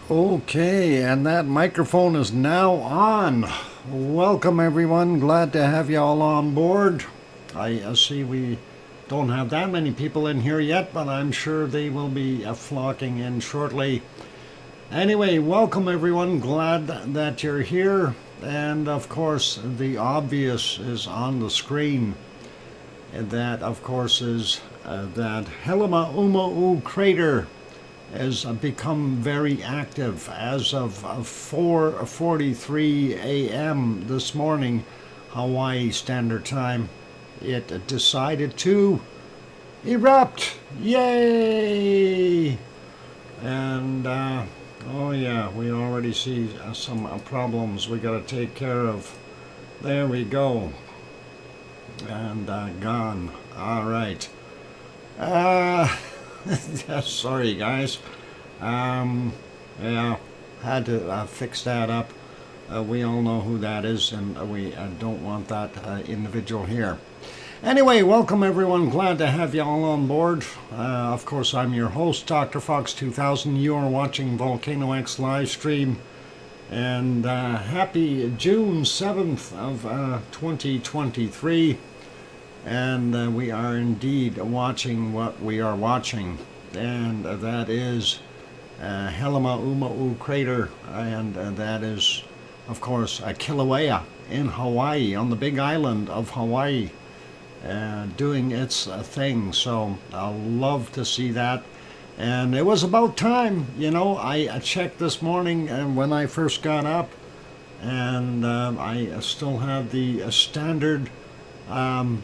Okay, and that microphone is now on. Welcome everyone, glad to have you all on board. I see we don't have that many people in here yet, but I'm sure they will be flocking in shortly. Anyway, welcome everyone, glad that you're here. And of course, the obvious is on the screen. And that, of course, is that Helima Uma'u crater has become very active as of 4:43 a.m. this morning, Hawaii Standard Time. It decided to erupt. Yay! And oh yeah, we already see some problems we got to take care of. There we go. And gone. All right. Sorry guys. Yeah, had to fix that up. We all know who that is, and we don't want that individual here. Anyway, welcome everyone. Glad to have you all on board. Of course, I'm your host, DrFox2000. You are watching VolcanoX live stream. And happy June 7th of 2023. And we are indeed watching what we are watching. And that is Helima Uma'u crater. And that is, of course, Kilauea in Hawaii, on the big island of Hawaii, doing its thing. So I'll love to see that. And it was about time, you know. I checked this morning and when I first got up, and I still had the standard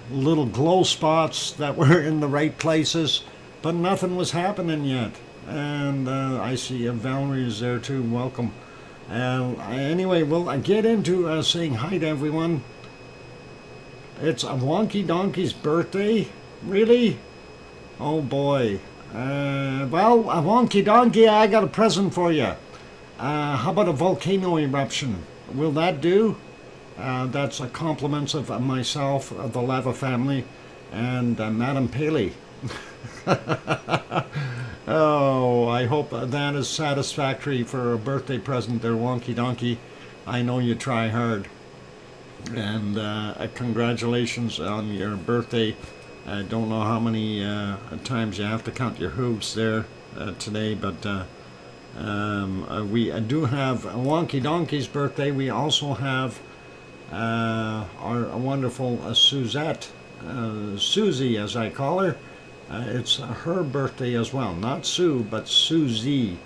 little glow spots that were in the right places, but nothing was happening yet. And I see Valerie is there too. Welcome. Anyway, we'll get into saying hi to everyone. It's a Wonky Donkey's birthday? Really? Oh boy. Well, a Wonky Donkey, I got a present for you. How about a volcano eruption? Will that do? That's a compliments of myself, the Lava family, and Madam Paley. Oh, I hope that is satisfactory for a birthday present there, Wonky Donkey. I know you try hard. And congratulations on your birthday. I don't know how many times you have to count your hooves there today, but we do have Wonky Donkey's birthday. We also have our wonderful Suzette, Susie as I call her. It's her birthday as well, not Sue, but Susie,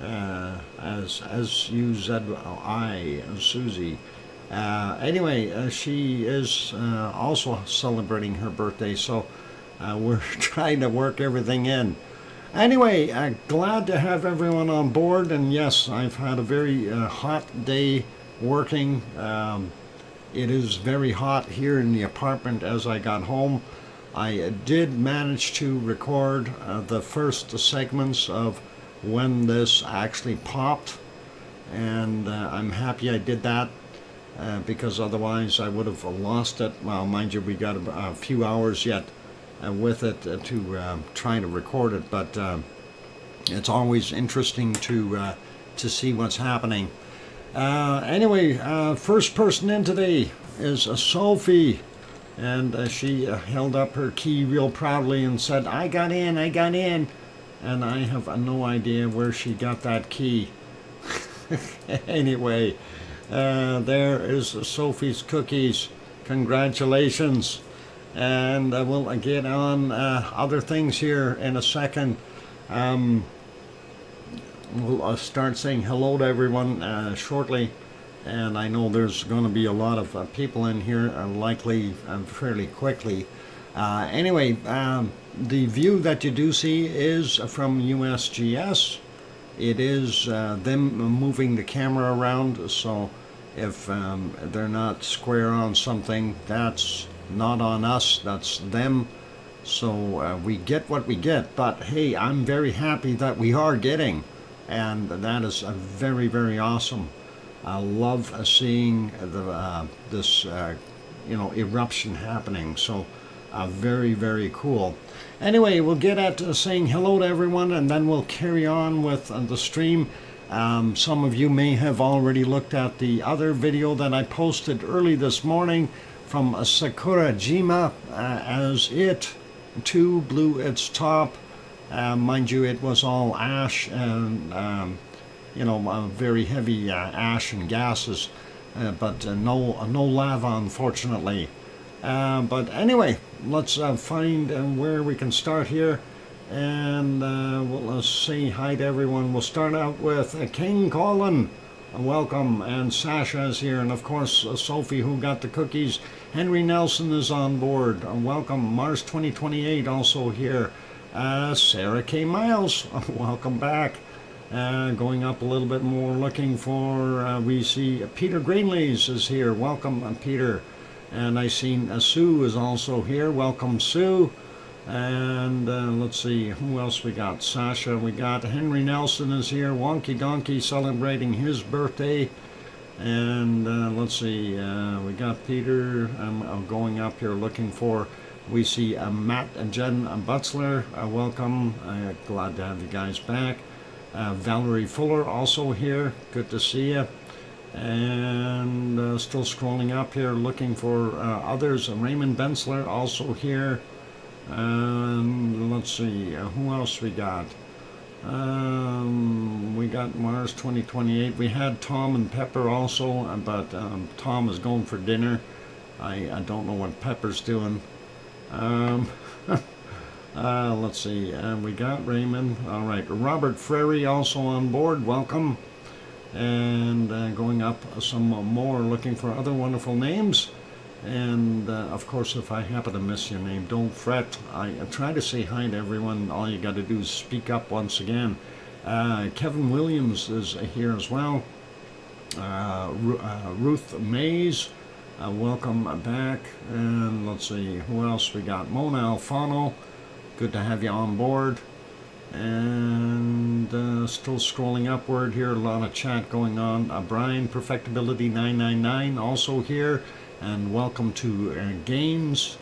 as S-U-Z-I, Susie. Anyway, she is also celebrating her birthday, so we're trying to work everything in. Anyway, glad to have everyone on board, and yes, I've had a very hot day working. It is very hot here in the apartment as I got home. I did manage to record the first segments of when this actually popped, and I'm happy I did that. Because otherwise I would have lost it. Well, mind you, we got a few hours yet with it to try to record it, but it's always interesting to see what's happening. Anyway, first person in today is Sophie, and she held up her key real proudly and said, I got in, and I have no idea where she got that key. Anyway, there is Sophie's cookies. Congratulations. And we'll get on other things here in a second. We'll start saying hello to everyone shortly. And I know there's going to be a lot of people in here, likely fairly quickly. Anyway, the view that you do see is from USGS. It is them moving the camera around, so if they're not square on something, that's not on us, that's them. So we get what we get, but hey, I'm very happy that we are getting, and that is very, very awesome. I love seeing this eruption happening, so very, very cool. Anyway, we'll get at saying hello to everyone, and then we'll carry on with the stream. Some of you may have already looked at the other video that I posted early this morning from Sakurajima as it too blew its top. Mind you, it was all ash and very heavy ash and gases, but no lava, unfortunately. But anyway, let's find where we can start here. And let's say hi to everyone. We'll start out with King Colin. Welcome. And Sasha is here. And of course, Sophie, who got the cookies. Henry Nelson is on board. Welcome. Mars 2028 also here. Sarah K. Miles, welcome back. Going up a little bit more, looking for, we see Peter Greenlees is here. Welcome, Peter. And I seen Sue is also here. Welcome, Sue. And let's see, who else we got? Sasha, we got Henry Nelson is here. Wonky Donkey celebrating his birthday. And let's see, we got Peter. I'm going up here looking for, we see Matt and Jen Butzler. Welcome. Glad to have you guys back. Valerie Fuller also here. Good to see you. And still scrolling up here looking for others. Raymond Bensler also here. Let's see, who else we got? We got Mars 2028. We had Tom and Pepper also, but Tom is going for dinner. I don't know what Pepper's doing. Let's see, we got Raymond. All right, Robert Frary also on board. Welcome. And going up some more, looking for other wonderful names. And of course, if I happen to miss your name, don't fret. I try to say hi to everyone. All you got to do is speak up once again. Kevin Williams is here as well. Ruth Mays, welcome back. And let's see, who else we got? Mona Alfano, good to have you on board. And still scrolling upward here, a lot of chat going on. Brian Perfectibility 999 also here. And welcome to Gaines.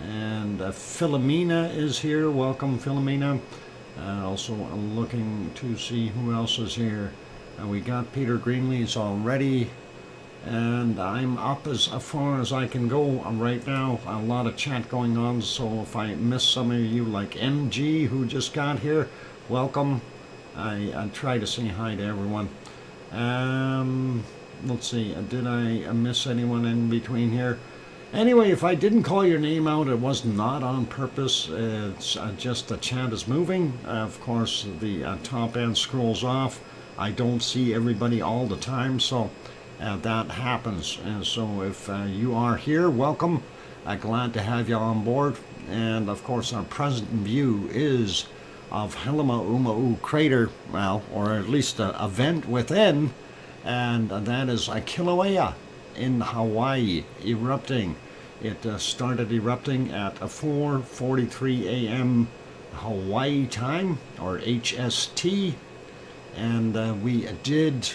And Philomena is here. Welcome, Philomena. Also looking to see who else is here. We got Peter Greenlees already. And I'm up as far as I can go right now. A lot of chat going on. So if I miss some of you, like MG, who just got here, welcome. I try to say hi to everyone. Let's see, did I miss anyone in between here? Anyway, if I didn't call your name out, it was not on purpose. It's just the chat is moving. Of course, the top end scrolls off. I don't see everybody all the time, so that happens. And so if you are here, welcome. Glad to have you on board. And of course, our present view is of Helima crater, well, or at least a vent within. And that is Kilauea in Hawaii erupting. It started erupting at 4:43 a.m. Hawaii time, or HST, and we did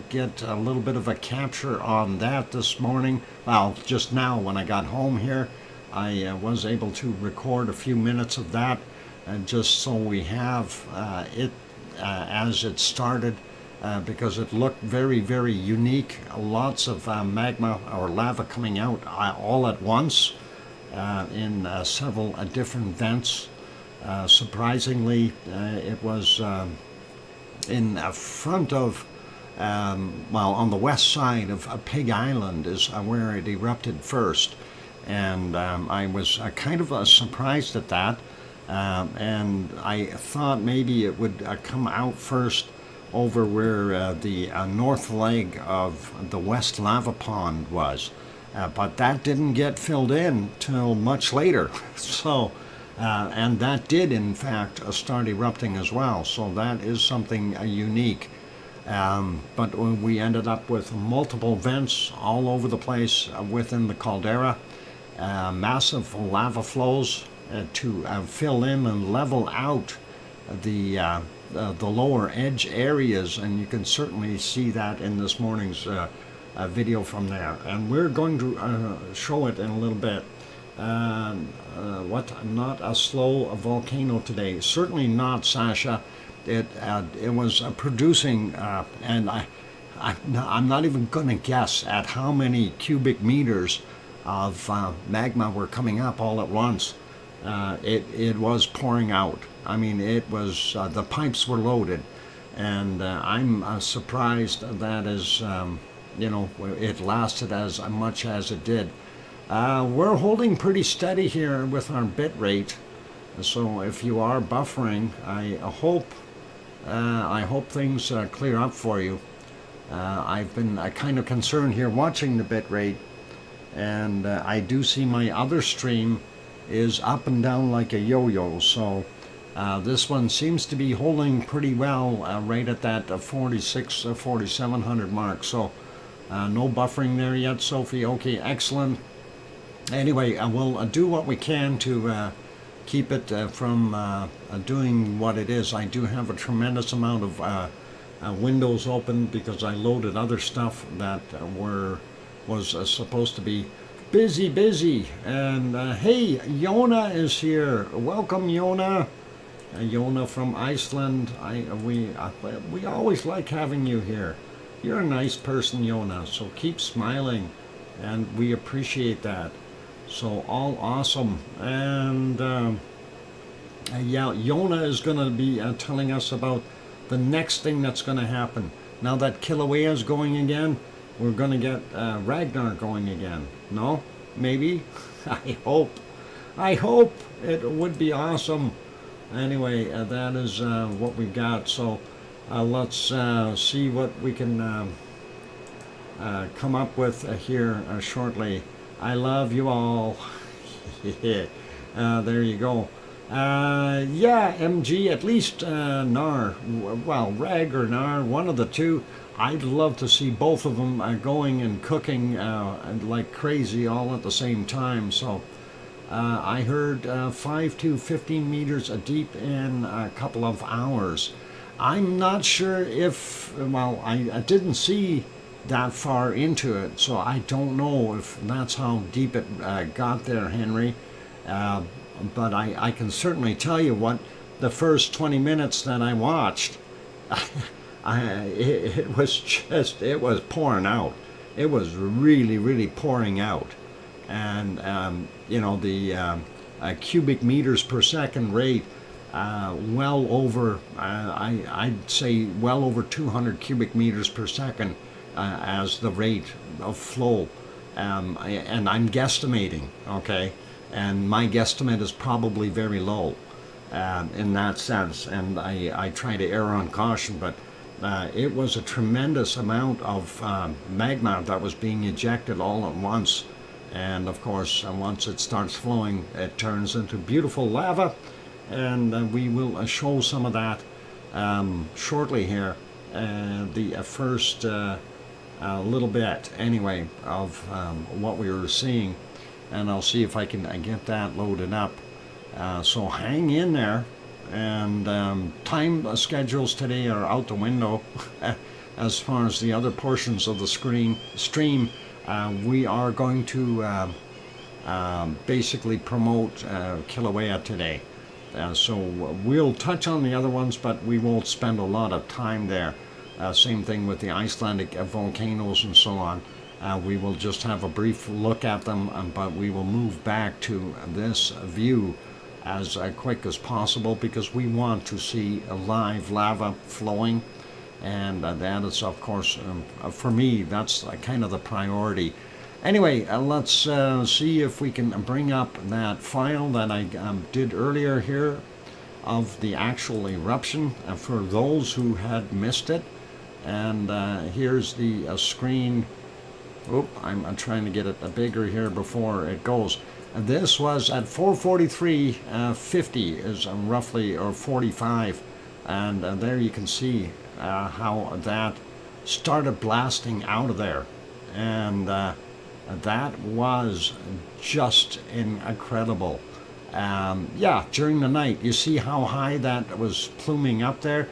get a little bit of a capture on that this morning. Well, just now when I got home here, I was able to record a few minutes of that, just so we have it as it started. Because it looked very, very unique. Lots of magma or lava coming out all at once in several different vents. Surprisingly, it was in front of, well, on the west side of Pig Island is where it erupted first. And I was kind of surprised at that. And I thought maybe it would come out first over where the north leg of the West Lava Pond was. But that didn't get filled in till much later. So, and that did in fact start erupting as well. So that is something unique. But we ended up with multiple vents all over the place within the caldera. Massive lava flows to fill in and level out the lower edge areas, and you can certainly see that in this morning's video from there. And we're going to show it in a little bit. Not a slow volcano today. Certainly not, Sasha. it was producing, and I'm not even going to guess at how many cubic meters of magma were coming up all at once. It was pouring out. I mean, it was the pipes were loaded, and I'm surprised that is, it lasted as much as it did. We're holding pretty steady here with our bit rate, so if you are buffering, I hope things clear up for you. I've been kind of concerned here watching the bit rate, and I do see my other stream is up and down like a yo-yo, so this one seems to be holding pretty well right at that 4700 mark. So no buffering there yet, Sophie. Okay, excellent. Anyway, we'll do what we can to keep it from doing what it is. I do have a tremendous amount of windows open because I loaded other stuff that was supposed to be busy. And hey, Yona is here. Welcome, Yona. Yona from Iceland. We always like having you here. You're a nice person, Yona, so keep smiling, and we appreciate that. So all awesome. And yeah, Yona is going to be telling us about the next thing that's going to happen. Now that Kilauea is going again, we're going to get Ragnar going again. No? Maybe? I hope. It would be awesome. Anyway, that is what we've got. So let's see what we can come up with here shortly. I love you all. There you go. Yeah, MG, at least Nar, well, Rag or Nar, one of the two. I'd love to see both of them going and cooking like crazy all at the same time. So I heard 5 to 15 meters deep in a couple of hours. I'm not sure if, well, I didn't see that far into it, so I don't know if that's how deep it got there, Henry. But I can certainly tell you what the first 20 minutes that I watched, it was pouring out. It was really pouring out. And, the cubic meters per second rate, well over, I'd say well over 200 cubic meters per second as the rate of flow. And I'm guesstimating, okay? And my guesstimate is probably very low in that sense, and I try to err on caution, but it was a tremendous amount of magma that was being ejected all at once. And of course, once it starts flowing, it turns into beautiful lava, and we will show some of that shortly here. The first little bit, anyway, of what we were seeing. And I'll see if I can get that loaded up. So hang in there. And time schedules today are out the window. As far as the other portions of the stream, we are going to basically promote Kilauea today. So we'll touch on the other ones, but we won't spend a lot of time there. Same thing with the Icelandic volcanoes and so on. We will just have a brief look at them, but we will move back to this view as quick as possible because we want to see a live lava flowing, and that is, of course, for me, that's kind of the priority. Anyway, let's see if we can bring up that file that I did earlier here of the actual eruption for those who had missed it. And here's the screen. Oop, I'm trying to get it bigger here before it goes. This was at 443.50 is roughly, or 45, and there you can see how that started blasting out of there, and that was just incredible. Yeah, during the night, you see how high that was pluming up there.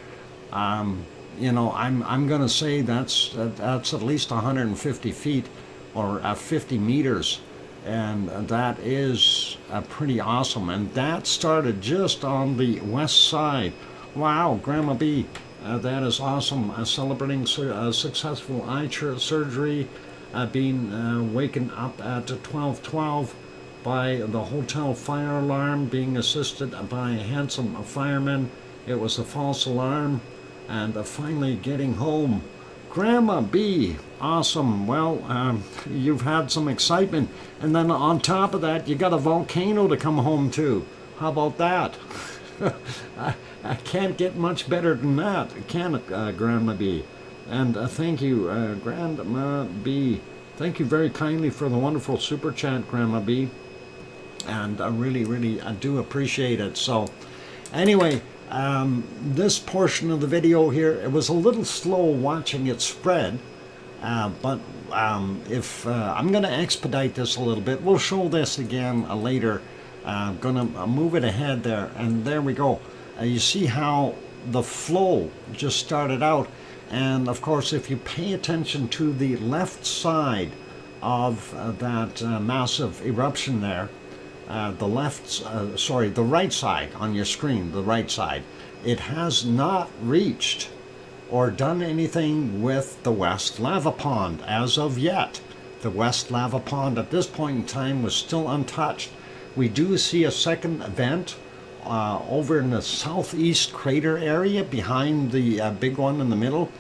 I'm going to say that's at least 150 feet or 50 meters, and that is pretty awesome. And that started just on the west side Wow, Grandma B, that is awesome. Celebrating successful eye surgery, being waken up at 12:12 by the hotel fire alarm, being assisted by a handsome fireman. It was a false alarm, and finally getting home. Grandma B, awesome. Well, you've had some excitement, and then on top of that, you got a volcano to come home to. How about that? I can't get much better than that, can it, Grandma B? And thank you, Grandma B. Thank you very kindly for the wonderful super chat, Grandma B. And I really do appreciate it. So, anyway, this portion of the video here, it was a little slow watching it spread, but if I'm going to expedite this a little bit, we'll show this again later. I'm going to move it ahead there, and there we go. You see how the flow just started out, and of course if you pay attention to the left side of that massive eruption there, the right side on your screen, the right side, it has not reached or done anything with the West Lava Pond as of yet. The West Lava Pond at this point in time was still untouched. We do see a second vent over in the southeast crater area behind the big one in the middle,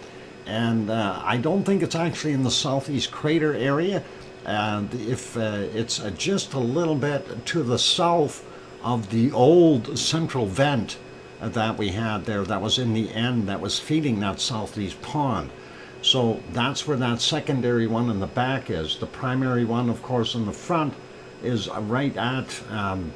and I don't think it's actually in the southeast crater area. If it's just a little bit to the south of the old central vent that we had there, that was in the end, that was feeding that southeast pond. So that's where that secondary one in the back is. The primary one, of course, in the front is right at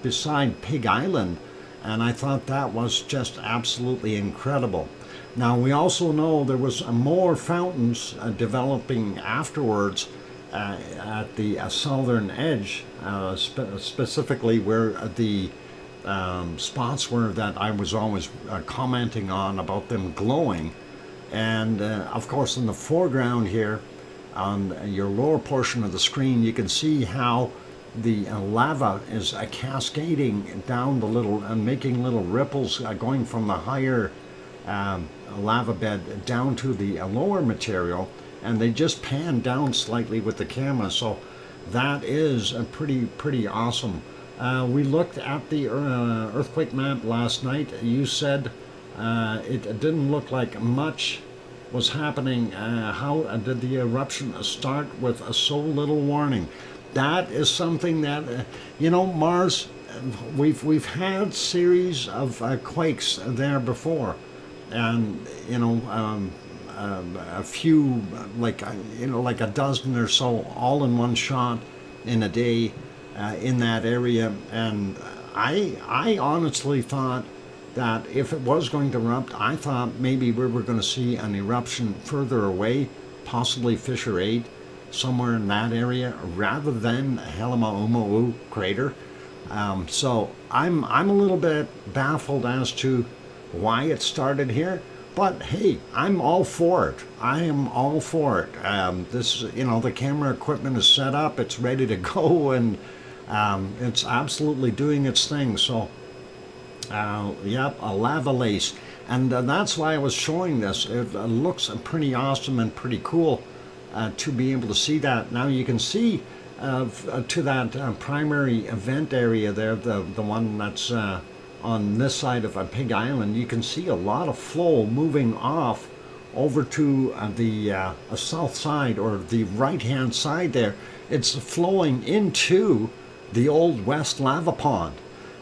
beside Pig Island, and I thought that was just absolutely incredible. Now we also know there was more fountains developing afterwards at the southern edge, specifically where the spots were that I was always commenting on about them glowing. And of course in the foreground here on your lower portion of the screen, you can see how the lava is cascading down the little and making little ripples going from the higher lava bed down to the lower material, and they just pan down slightly with the camera. So that is pretty awesome. We looked at the earthquake map last night. You said it didn't look like much was happening. How did the eruption start with so little warning? That is something that, Mars, we've had series of quakes there before, and a few, like a dozen or so, all in one shot in a day in that area. And I honestly thought that if it was going to erupt, I thought maybe we were going to see an eruption further away, possibly Fissure 8, somewhere in that area, rather than Helmau'umo'u crater. So I'm a little bit baffled as to why it started here, but hey, I'm all for it. I am all for it. This, the camera equipment is set up, it's ready to go, and it's absolutely doing its thing. So yep, a lava lace, and that's why I was showing this. It looks pretty awesome and pretty cool to be able to see that. Now you can see to that primary event area there, the one that's on this side of Pig Island, you can see a lot of flow moving off over to the south side, or the right hand side there. It's flowing into the old West Lava Pond,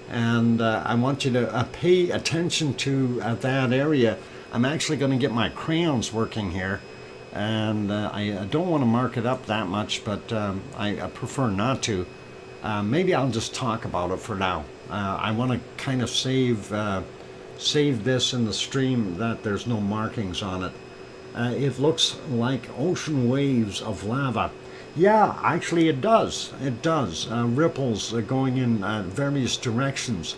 and I want you to pay attention to that area. I'm actually going to get my crayons working here, and I don't want to mark it up that much, but I prefer not to. Maybe I'll just talk about it for now. I want to kind of save this in the stream that there's no markings on it. It looks like ocean waves of lava. Yeah, actually it does. It does. Ripples going in various directions.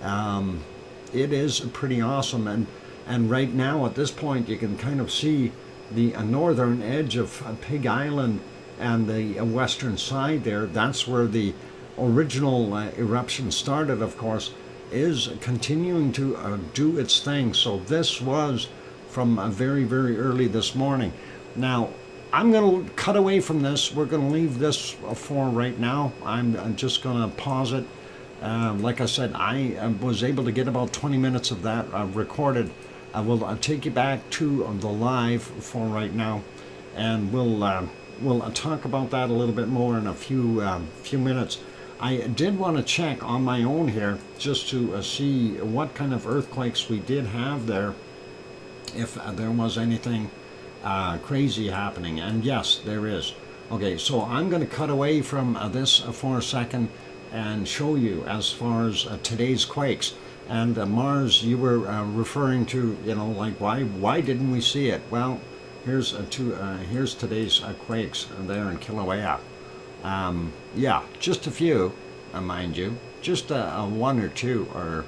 It is pretty awesome, and right now at this point you can kind of see the northern edge of Pig Island and the western side there. That's where the original eruption started, of course. is continuing to do its thing. So this was from very, very early this morning. Now, I'm going to cut away from this. We're going to leave this for right now. I'm just going to pause it. Like I said, I was able to get about 20 minutes of that recorded. I will take you back to the live for right now, and we'll talk about that a little bit more in a few minutes. I did want to check on my own here just to see what kind of earthquakes we did have there, if there was anything crazy happening, and yes, there is. Okay, so I'm going to cut away from this for a second and show you as far as today's quakes. And Mars, you were referring to, you know, like why didn't we see it? Well, here's today's quakes there in Kilauea. Yeah, just a few, mind you, just one or two, or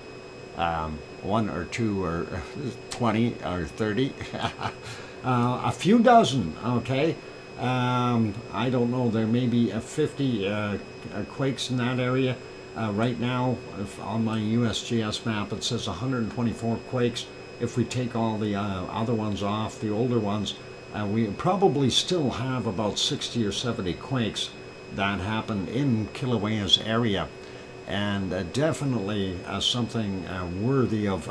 20 or 30, a few dozen. Okay, I don't know. There may be 50 quakes in that area right now. If on my USGS map it says 124 quakes. If we take all the other ones off, the older ones, we probably still have about 60 or 70 quakes that happened in Kilauea's area, and definitely something worthy of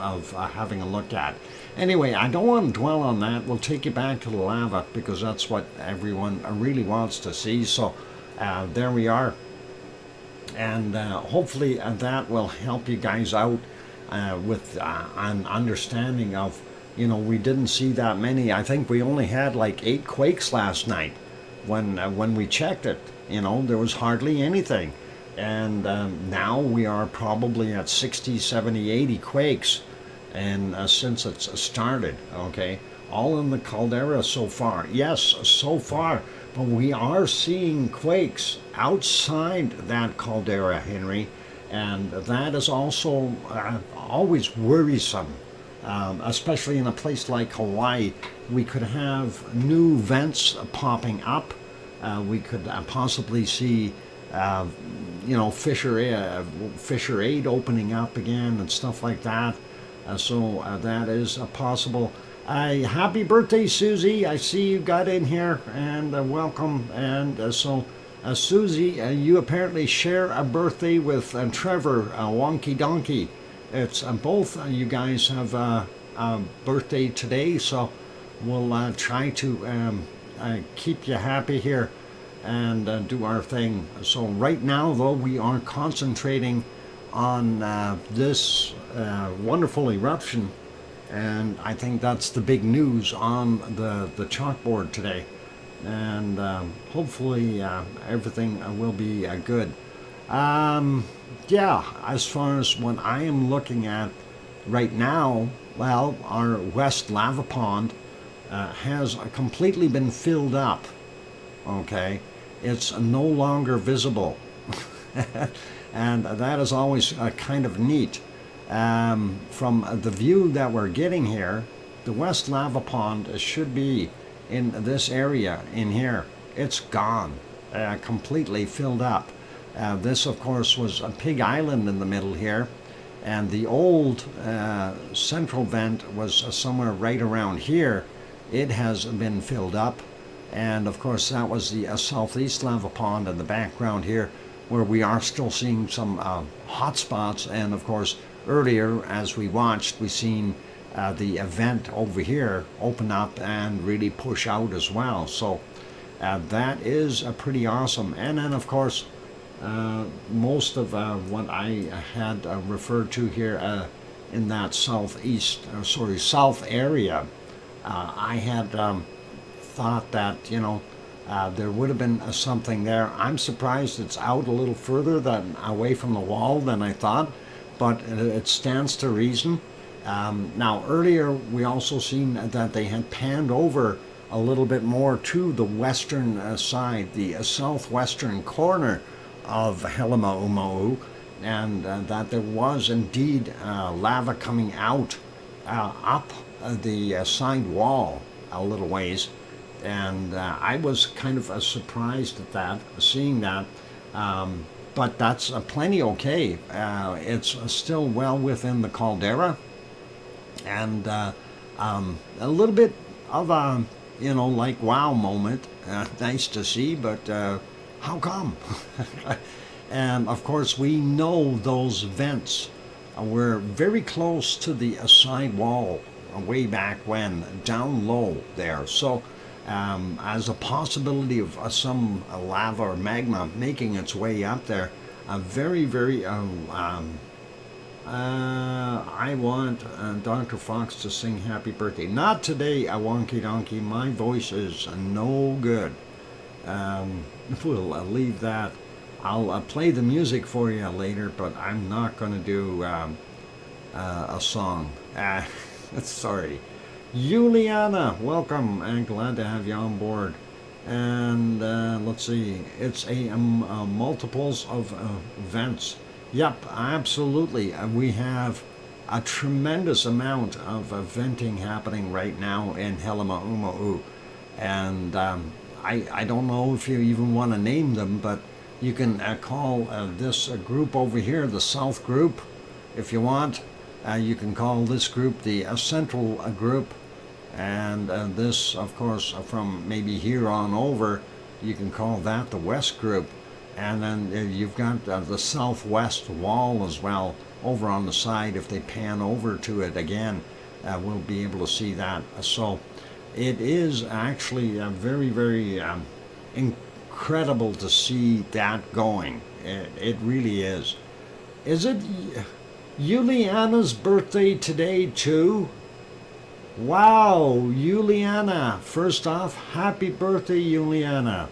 having a look at. Anyway, I don't want to dwell on that. We'll take you back to the lava because that's what everyone really wants to see. So there we are, and hopefully that will help you guys out with an understanding of, you know, we didn't see that many. I think we only had like 8 quakes last night when we checked it. You know, there was hardly anything. And now we are probably at 60, 70, 80 quakes, and since it's started, okay? All in the caldera so far. Yes, so far. But we are seeing quakes outside that caldera, Henry. And that is also always worrisome, especially in a place like Hawaii. We could have new vents popping up. We could possibly see, you know, Fissure 8 opening up again and stuff like that. So that is possible. Happy birthday, Susie. I see you got in here, and welcome. And so, Susie, you apparently share a birthday with Trevor Wonky Donkey. It's both you guys have a birthday today, so we'll try to keep you happy here and do our thing. So right now, though, we are concentrating on this wonderful eruption, and I think that's the big news on the chalkboard today. And hopefully everything will be good. Yeah, as far as what I am looking at right now, well, our west lava pond has completely been filled up. Okay, it's no longer visible. And that is always kind of neat. From the view that we're getting here, the west lava pond should be in this area in here. It's gone, completely filled up. This, of course, was a Pig Island in the middle here, and the old central vent was somewhere right around here. It has been filled up, and of course that was the southeast lava pond in the background here, where we are still seeing some hot spots. And of course earlier, as we watched, we seen the event over here open up and really push out as well. So that is pretty awesome. And then of course most of what I had referred to here in that south area, I had thought that, you know, there would have been something there. I'm surprised it's out a little further than away from the wall than I thought, but it stands to reason. Now earlier we also seen that they had panned over a little bit more to the western side, the southwestern corner of Helemaumau, and that there was indeed lava coming out up the side wall a little ways. And I was kind of surprised at that, seeing that. but that's plenty okay. It's still well within the caldera, and a little bit of a, like wow moment. Nice to see, but how come? And of course, we know those vents were very close to the side wall way back when, down low there. So as a possibility of some lava or magma making its way up there, very, very I want Dr. Fox to sing happy birthday. Not today, a wonky donkey. My voice is no good. We'll leave that. I'll play the music for you later, but I'm not going to do a song. Sorry. Juliana, welcome, and glad to have you on board. And let's see, it's a multiples of events. Yep, absolutely. We have a tremendous amount of venting happening right now in Helemaumau. And I don't know if you even want to name them, but you can call this group over here the South Group if you want. You can call this group the Central Group. And this, of course, from maybe here on over, you can call that the West Group. And then you've got the southwest wall as well over on the side. If they pan over to it again, we'll be able to see that. So it is actually very, very incredible to see that going. It really is. Is it Juliana's birthday today too? Wow, Juliana. First off, happy birthday, Juliana.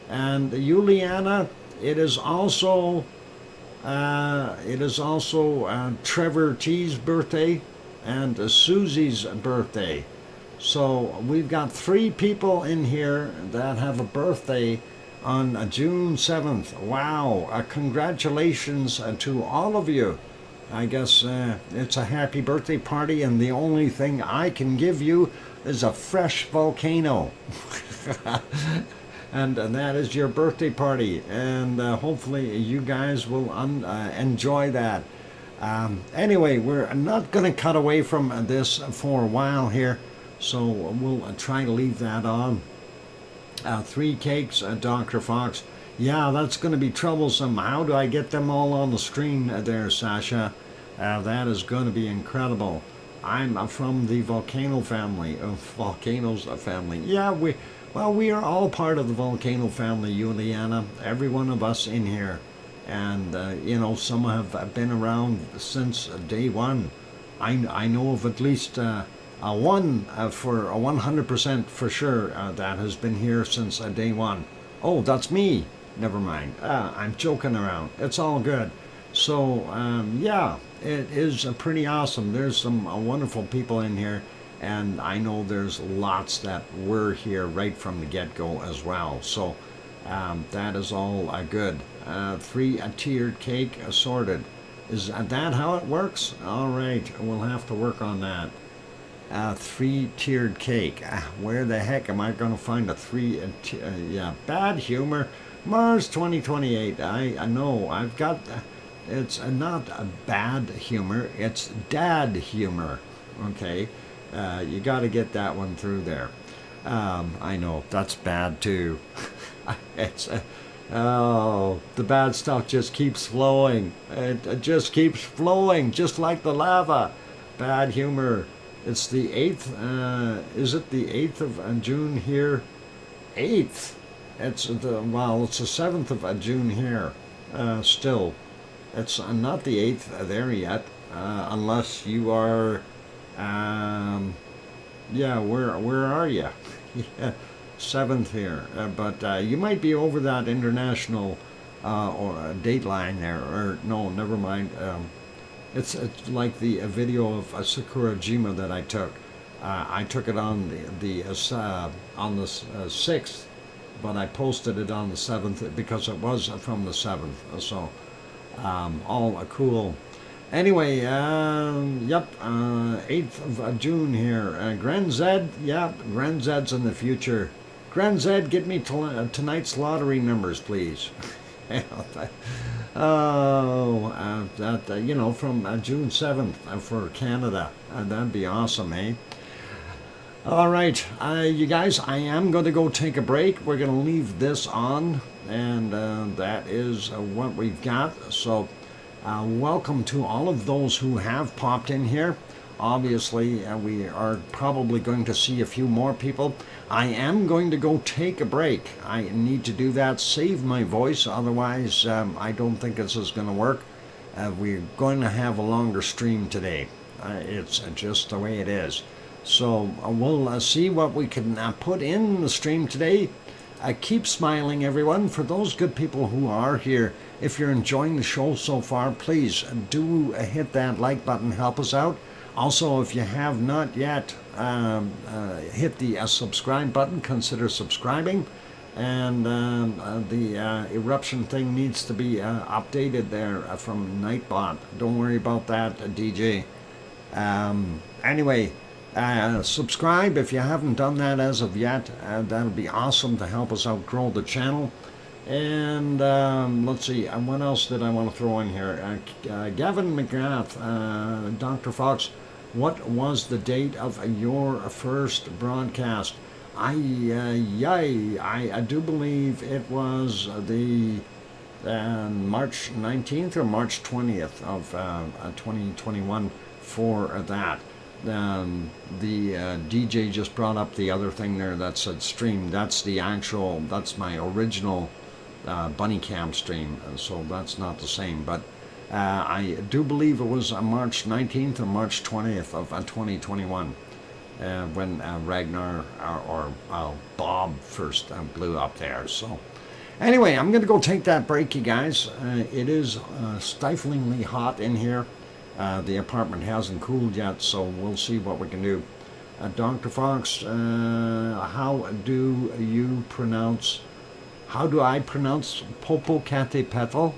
And Juliana, it is also Trevor T's birthday and Susie's birthday. So we've got 3 people in here that have a birthday on June 7th. Wow, congratulations to all of you. I guess it's a happy birthday party, and the only thing I can give you is a fresh volcano. And that is your birthday party, and hopefully you guys will enjoy that. Anyway, we're not going to cut away from this for a while here, so we'll try to leave that on. 3 cakes, Dr. Fox. Yeah, that's going to be troublesome. How do I get them all on the screen there, Sasha? That is going to be incredible. I'm from the volcano family, volcanoes family. Yeah, we are all part of the volcano family, Juliana. Every one of us in here. And, some have been around since day one. I know of at least one for 100% for sure that has been here since day one. Oh, that's me. Never mind. I'm joking around. It's all good. So, yeah, it is pretty awesome. There's some wonderful people in here, and I know there's lots that were here right from the get-go as well. So, that is all good. 3 tiered cake assorted. Is that how it works? All right, we'll have to work on that. 3 tiered cake. Where the heck am I going to find a 3? Yeah, bad humor. Mars 2028. I know. I've got. It's not a bad humor. It's dad humor. Okay, you got to get that one through there. I know that's bad too. It's. Oh, the bad stuff just keeps flowing. It just keeps flowing, just like the lava. Bad humor. It's the 8th. Is it the 8th of June here? 8th. It's the it's the 7th of June here. Still, it's not the 8th there yet, unless you are. Yeah, where are you? Yeah, 7th here, but you might be over that international or date line there, or no, never mind. It's like the video of Sakurajima that I took. I took it on the 6th, but I posted it on the 7th because it was from the 7th. So all cool. Anyway, yep, 8th of June here. Gren Zed, yeah, Gren Zed's in the future. Gren Zed, get me tonight's lottery numbers, please. from June 7th for Canada. That'd be awesome, eh? All right, you guys, I am going to go take a break. We're going to leave this on, and that is what we've got. So welcome to all of those who have popped in here. Obviously, we are probably going to see a few more people. I am going to go take a break. I need to do that, save my voice, otherwise I don't think this is going to work. We're going to have a longer stream today. It's just the way it is. So we'll see what we can put in the stream today. Keep smiling, everyone. For those good people who are here, if you're enjoying the show so far, please do hit that like button, help us out. Also, if you have not yet hit the subscribe button, consider subscribing. And the eruption thing needs to be updated there from Nightbot. Don't worry about that, DJ. Anyway, subscribe if you haven't done that as of yet. That'll be awesome to help us out grow the channel. And let's see, what else did I want to throw in here? Gavin McGrath, Dr. Fox, what was the date of your first broadcast? I do believe it was the March 19th or March 20th of 2021 for that. The DJ just brought up the other thing there that said stream. That's my original bunny camp stream, so that's not the same. But I do believe it was March 19th or March 20th of 2021 when Ragnar or Bob first blew up there. So anyway, I'm going to go take that break, you guys. It is stiflingly hot in here. The apartment hasn't cooled yet, so we'll see what we can do. Dr. Fox, how do I pronounce Popocatépetl?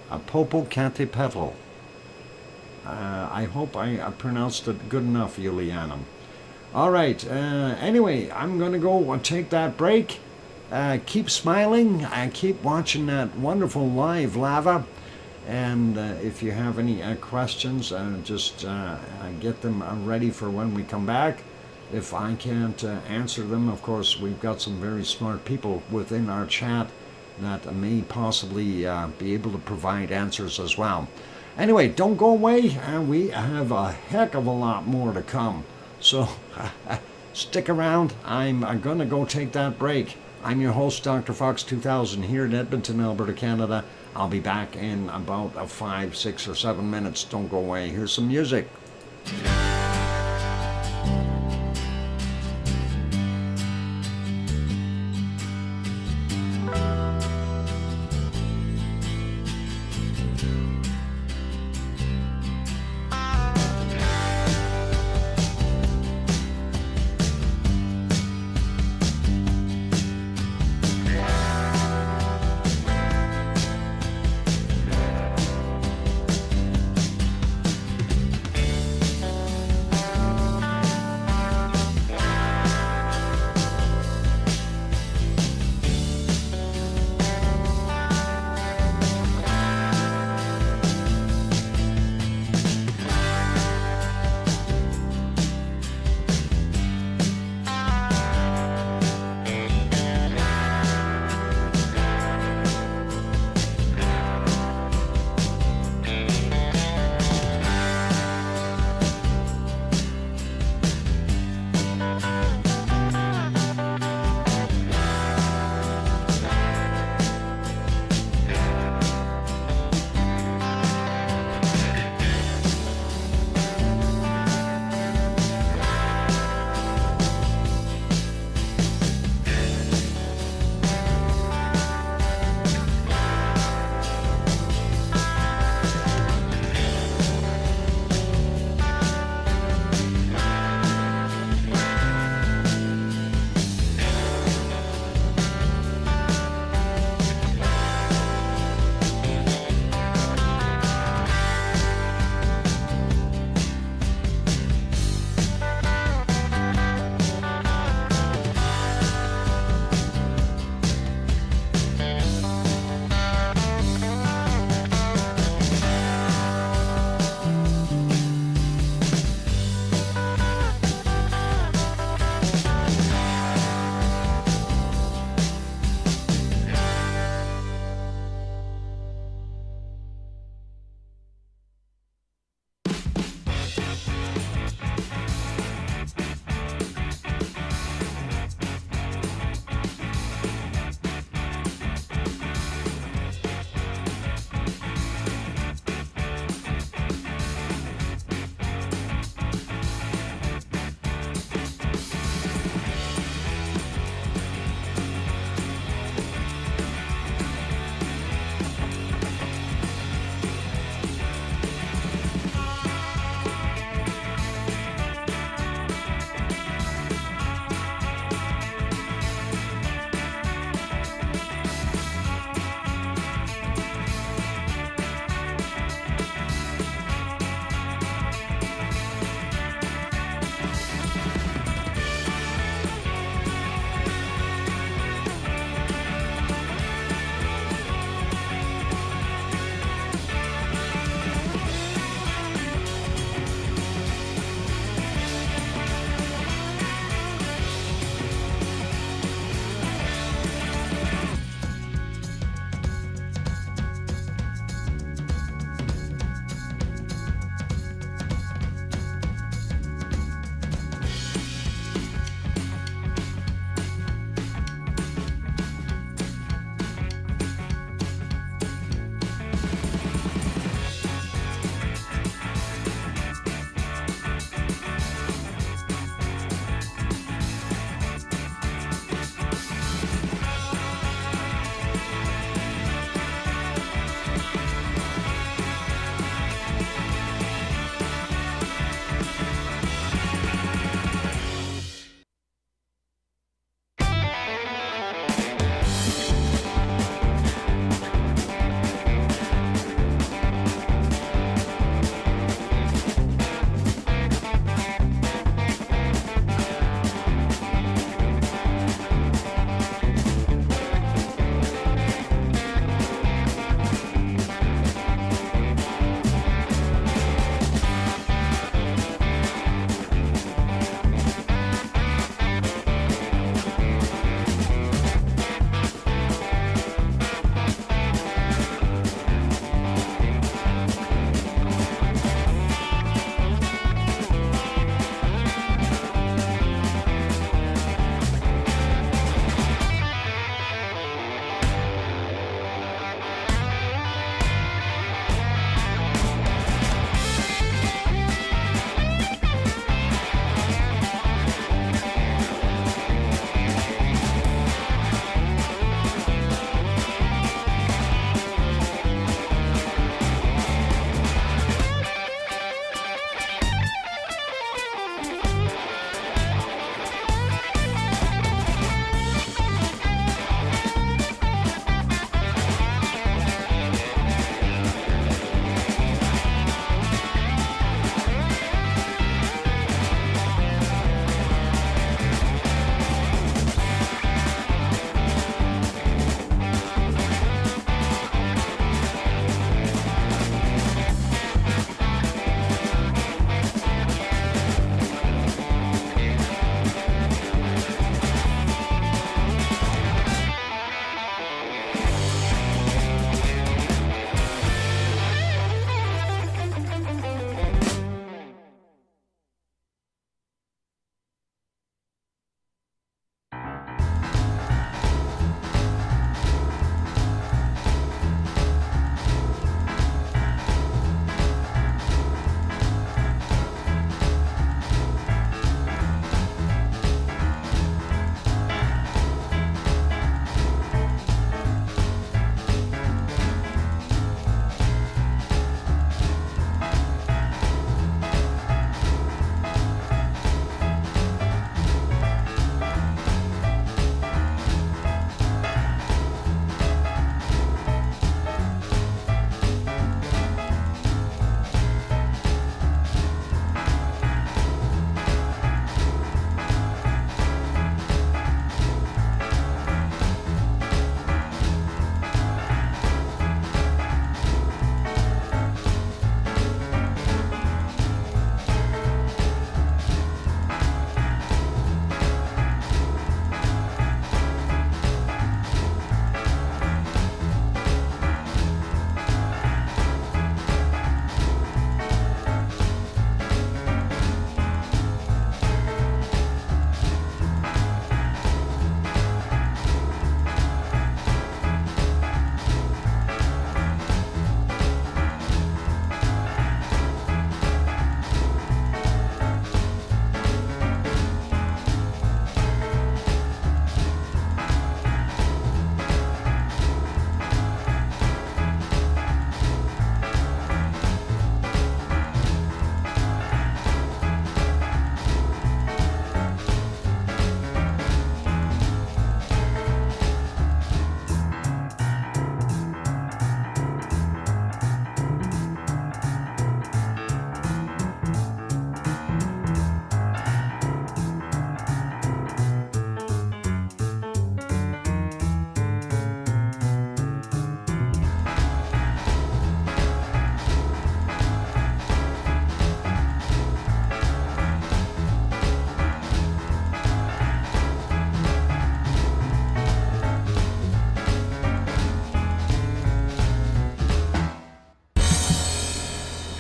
Popocatépetl. I hope I pronounced it good enough, Julianum. All right. Anyway, I'm going to go take that break. Keep smiling. Keep watching that wonderful live lava. And if you have any questions, just get them ready for when we come back. If I can't answer them, of course, we've got some very smart people within our chat that may possibly be able to provide answers as well. Anyway, don't go away. We have a heck of a lot more to come. So stick around. I'm going to go take that break. I'm your host, Dr. Fox2000, here in Edmonton, Alberta, Canada. I'll be back in about 5, 6, or 7 minutes. Don't go away. Here's some music.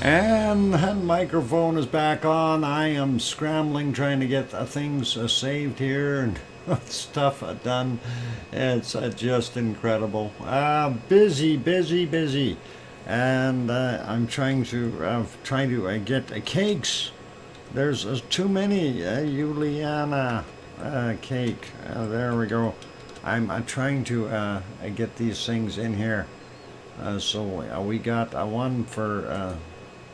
And that microphone is back on. I am scrambling trying to get things saved here and stuff done. It's just incredible. Busy, busy, busy. And I'm trying to get cakes. There's too many Juliana cake. There we go. I'm trying to get these things in here. So we got one for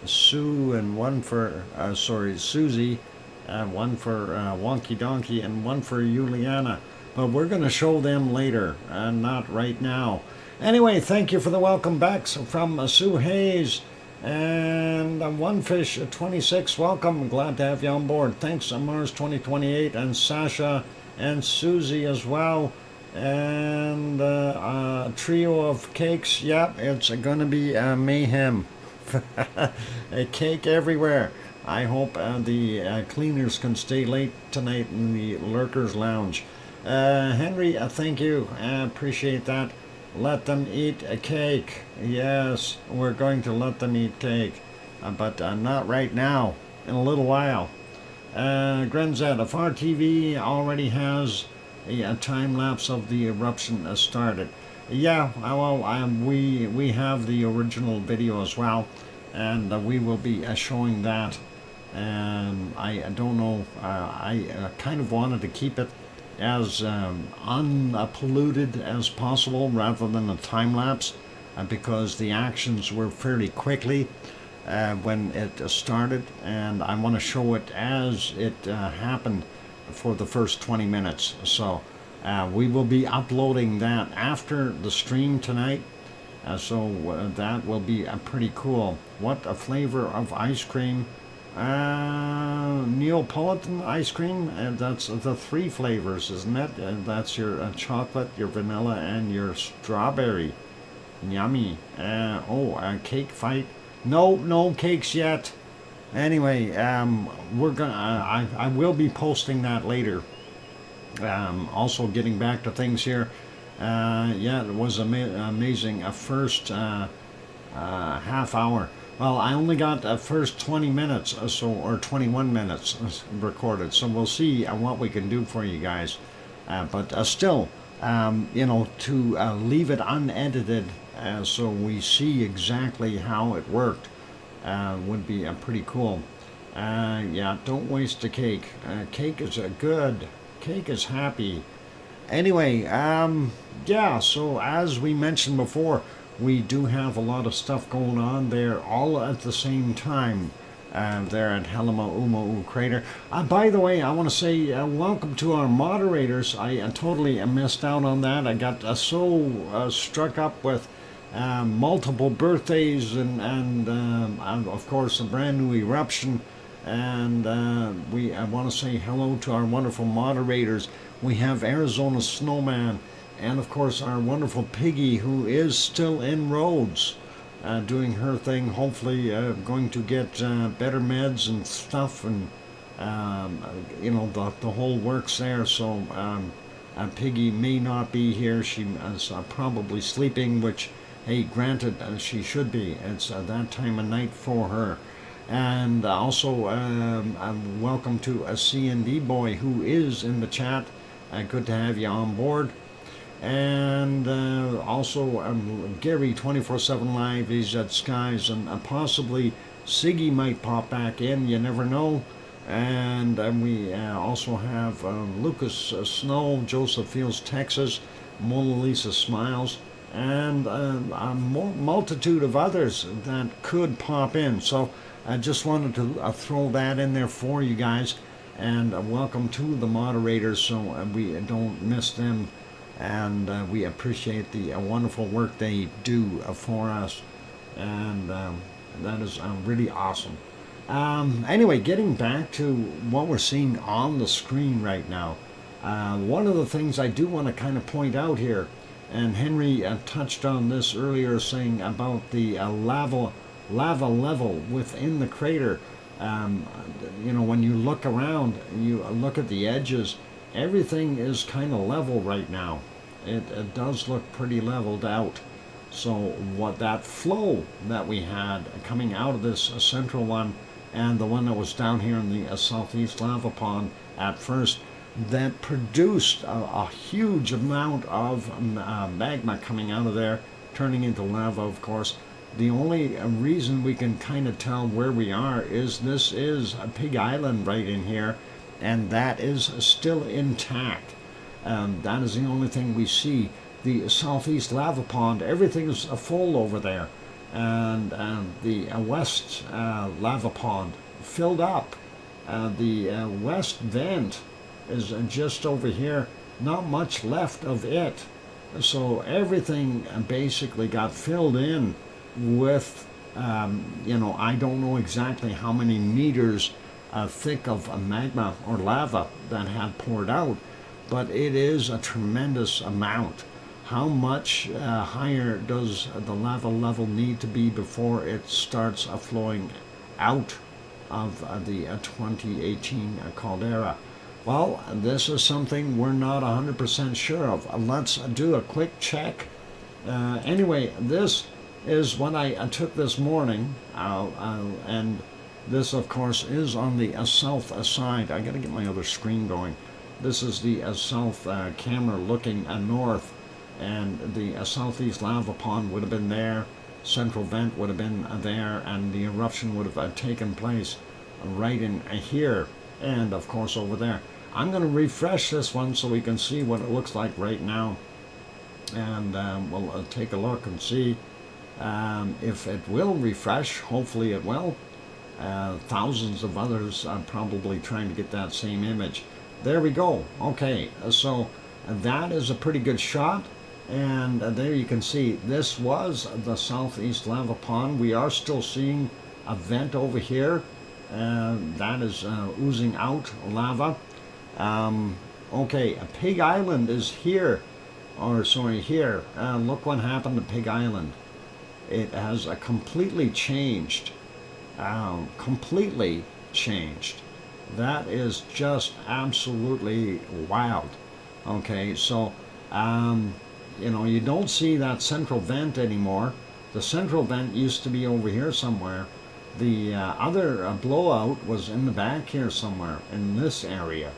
Sue and one for Susie, one for Wonky Donkey and one for Juliana. But we're going to show them later, not right now. Anyway, thank you for the welcome back from Sue Hayes and One Fish 26. Welcome, glad to have you on board. Thanks, Mars 2028 and Sasha and Susie as well. And a trio of cakes. Yep, it's going to be mayhem. A cake everywhere. I hope the cleaners can stay late tonight in the Lurkers Lounge. Henry, thank you. Appreciate that. Let them eat a cake. Yes, we're going to let them eat cake. But not right now. In a little while. Grenzet, if RTVE already has a time lapse of the eruption started. Yeah, well, we have the original video as well, and we will be showing that. And I don't know, I kind of wanted to keep it as unpolluted as possible rather than a time lapse, because the actions were fairly quickly when it started, and I want to show it as it happened for the first 20 minutes. So we will be uploading that after the stream tonight. So that will be pretty cool. What a flavor of ice cream. Neapolitan ice cream, and that's the 3 flavors, isn't it? That's your chocolate, your vanilla, and your strawberry. Yummy. A cake fight. No cakes yet. Anyway, we're gonna. I will be posting that later. Also, getting back to things here. Yeah, it was amazing. A first half hour. Well, I only got the first 20 minutes or 21 minutes recorded. So we'll see what we can do for you guys. But still, to leave it unedited, so we see exactly how it worked. Would be pretty cool. Yeah, don't waste the cake. Cake is good. Cake is happy. Anyway, yeah, so as we mentioned before, we do have a lot of stuff going on there all at the same time there at Helima Umu Crater. By the way, I want to say welcome to our moderators. I totally missed out on that. I got so struck up with multiple birthdays and of course a brand new eruption, and I want to say hello to our wonderful moderators. We have Arizona Snowman and of course our wonderful Piggy, who is still in Rhodes doing her thing, hopefully going to get better meds and stuff, and the whole works there. So Piggy may not be here. She is probably sleeping, which, hey, granted, she should be. It's that time of night for her. And also, welcome to a C&D boy who is in the chat. Good to have you on board. And also, Gary 24/7 Live is at Skies, and possibly Siggy might pop back in. You never know. And we also have Lucas Snow, Joseph Fields, Texas, Mona Lisa Smiles, and a multitude of others that could pop in. So I just wanted to throw that in there for you guys, and welcome to the moderators so we don't miss them, and we appreciate the wonderful work they do for us, and that is really awesome. Anyway, getting back to what we're seeing on the screen right now, one of the things I do want to kind of point out here, and Henry touched on this earlier, saying about the lava level within the crater. When you look around, you look at the edges, everything is kind of level right now. It does look pretty leveled out. So what that flow that we had coming out of this central one and the one that was down here in the southeast lava pond at first, that produced a huge amount of magma coming out of there, turning into lava, of course. The only reason we can kind of tell where we are is this is a Pig Island right in here, and that is still intact. That is the only thing we see. The southeast lava pond, everything is full over there, and the west lava pond filled up. The west vent is just over here, not much left of it. So everything basically got filled in with, I don't know exactly how many meters thick of magma or lava that had poured out, but it is a tremendous amount. How much higher does the lava level need to be before it starts flowing out of the 2018 caldera? Well, this is something we're not 100% sure of. Let's do a quick check. Anyway, this is what I took this morning, and this, of course, is on the south side. I got to get my other screen going. This is the south camera looking north, and the southeast lava pond would have been there, central vent would have been there, and the eruption would have taken place right in here, and of course over there. I'm going to refresh this one so we can see what it looks like right now, and we'll take a look and see if it will refresh. Hopefully it will. Thousands of others are probably trying to get that same image. There we go. Okay, so that is a pretty good shot, and there you can see this was the southeast lava pond. We are still seeing a vent over here, that is oozing out lava. Okay, Pig Island is here, or sorry, here. Look what happened to Pig Island. It has completely changed. Completely changed. That is just absolutely wild. Okay, so you don't see that central vent anymore. The central vent used to be over here somewhere. The other blowout was in the back here somewhere in this area.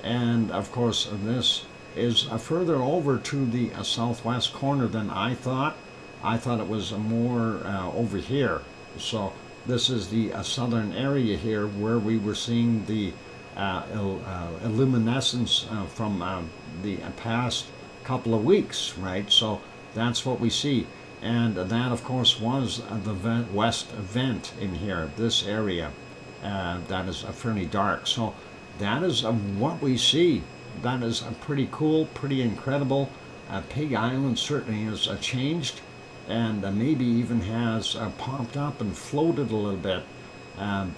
And of course this is further over to the southwest corner than I thought. I thought it was more over here. So this is the southern area here where we were seeing the illuminescence from the past couple of weeks, right? So that's what we see. And that, of course, was the west vent in here, this area. That is fairly dark. So that is what we see. That is pretty cool, pretty incredible. Pig Island certainly has changed, and maybe even has popped up and floated a little bit, and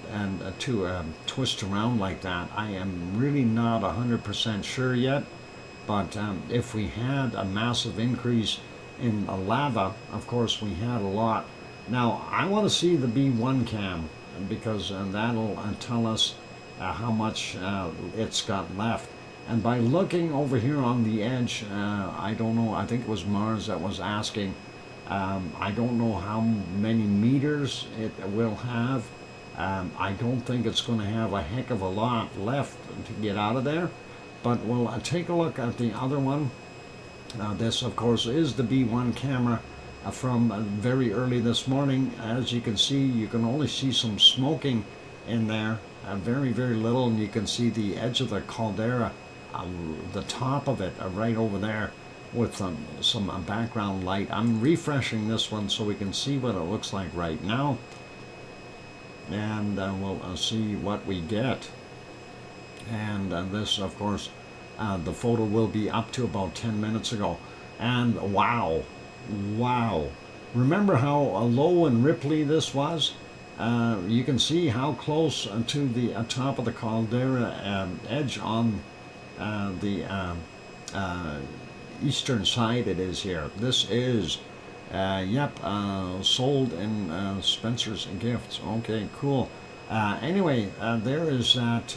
to twist around like that. I am really not 100% sure yet, but if we had a massive increase in lava, of course we had a lot. Now I want to see the B1 cam, because that'll tell us how much it's got left. And by looking over here on the edge, I don't know, I think it was Mars that was asking, I don't know how many meters it will have. I don't think it's going to have a heck of a lot left to get out of there, but we'll take a look at the other one. This, of course, is the B1 camera from very early this morning. As you can see, you can only see some smoking in there, very, very little, and you can see the edge of the caldera, the top of it right over there with some background light. I'm refreshing this one so we can see what it looks like right now, and we'll see what we get. And this, of course, the photo will be up to about 10 minutes ago. And wow, remember how low and ripply this was? You can see how close to the top of the caldera edge on the eastern side it is here. This is sold in Spencer's Gifts. Okay, cool. Anyway, there is that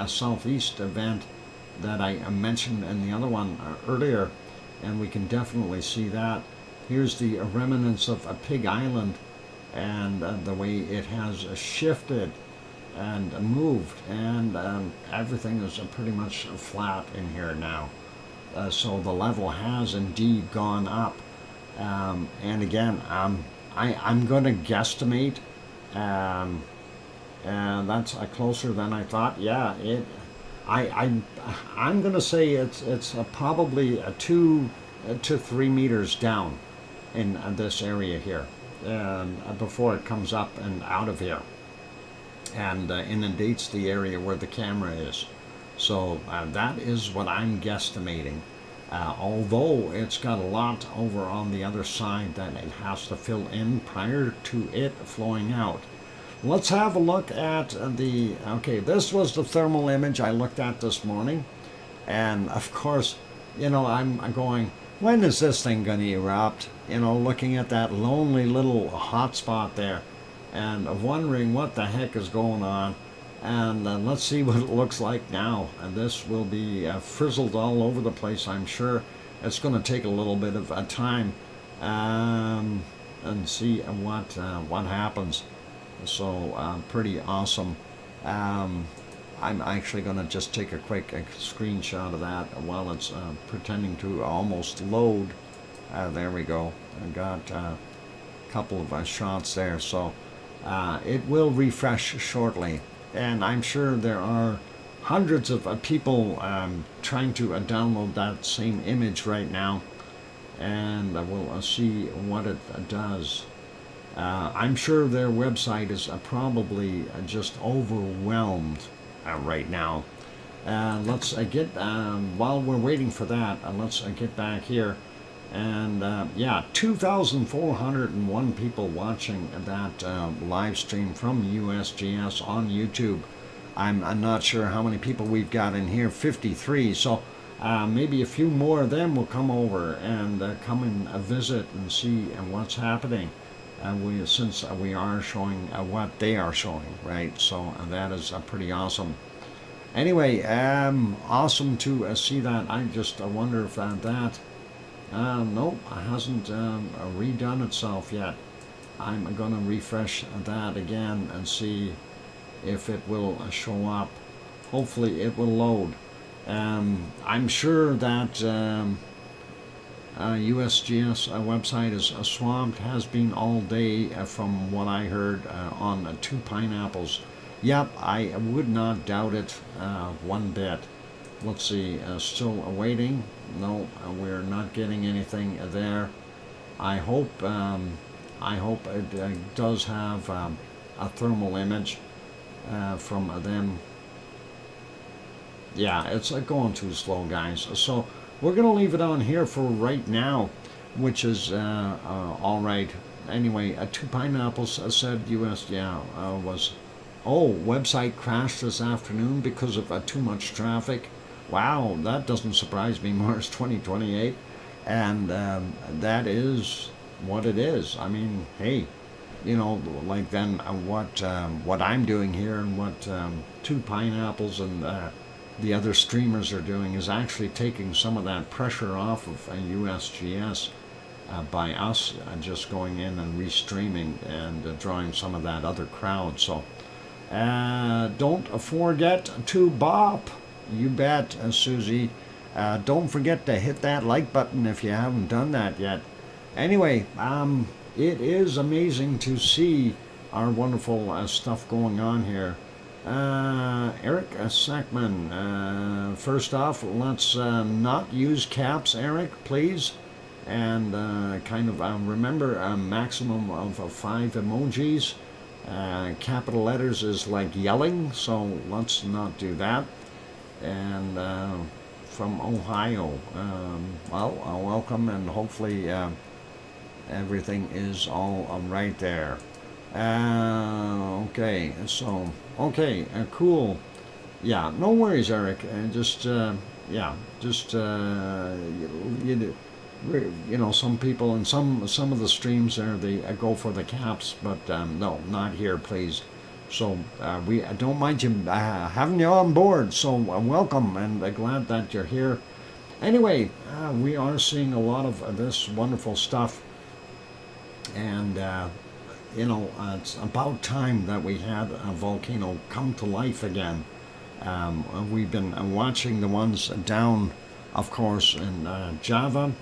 southeast event that I mentioned in the other one earlier, and we can definitely see that. Here's the remnants of a Pig Island, and the way it has shifted and moved, and everything is pretty much flat in here now. So the level has indeed gone up. And again, I'm going to guesstimate, and that's closer than I thought. Yeah, I'm going to say it's probably 2 to 3 meters down in this area here, before it comes up and out of here and inundates the area where the camera is. So that is what I'm guesstimating. Although it's got a lot over on the other side that it has to fill in prior to it flowing out. Let's have a look at okay, this was the thermal image I looked at this morning. And of course, I'm going, when is this thing going to erupt? Looking at that lonely little hot spot there and wondering what the heck is going on. And let's see what it looks like now. And this will be frizzled all over the place, I'm sure. It's going to take a little bit of time and see what happens. So pretty awesome. I'm actually going to just take a quick screenshot of that while it's pretending to almost load. There we go. I got a couple of shots there. So it will refresh shortly. And I'm sure there are hundreds of people trying to download that same image right now, and we'll see what it does. I'm sure their website is probably just overwhelmed right now. Let's get, while we're waiting for that, let's get back here. And yeah, 2,401 people watching that live stream from USGS on YouTube. I'm not sure how many people we've got in here, 53. So maybe a few more of them will come over and come and visit and see what's happening. Since we are showing what they are showing, right? So that is pretty awesome. Anyway, awesome to see that. I just wonder if that... nope, it hasn't redone itself yet. I'm going to refresh that again and see if it will show up. Hopefully it will load. I'm sure that USGS website is swamped, has been all day from what I heard on 2 pineapples. Yep, I would not doubt it one bit. Let's see, still waiting. No, we're not getting anything there. I hope it does have a thermal image from them. Yeah, it's going too slow, guys. So we're going to leave it on here for right now, which is all right. Anyway, 2 pineapples said US, was... Oh, website crashed this afternoon because of too much traffic. Wow, that doesn't surprise me. March 2028, and that is what it is. I mean, hey, like then what I'm doing here and what 2 pineapples and the other streamers are doing is actually taking some of that pressure off of USGS by us just going in and restreaming and drawing some of that other crowd. So don't forget to bop. You bet, Susie. Don't forget to hit that like button if you haven't done that yet. Anyway, it is amazing to see our wonderful stuff going on here. Eric Sackman, first off, let's not use caps, Eric, please. And kind of remember a maximum of 5 emojis. Capital letters is like yelling, so let's not do that. And from Ohio, well, welcome, and hopefully everything is all right there. Okay, so cool. Yeah, no worries, Eric. Just some people and some of the streams there, they go for the caps, but no, not here, please. So we don't mind you having you on board. So welcome, and glad that you're here. Anyway, we are seeing a lot of this wonderful stuff And it's about time that we had a volcano come to life again. We've been watching the ones down, of course, in Java.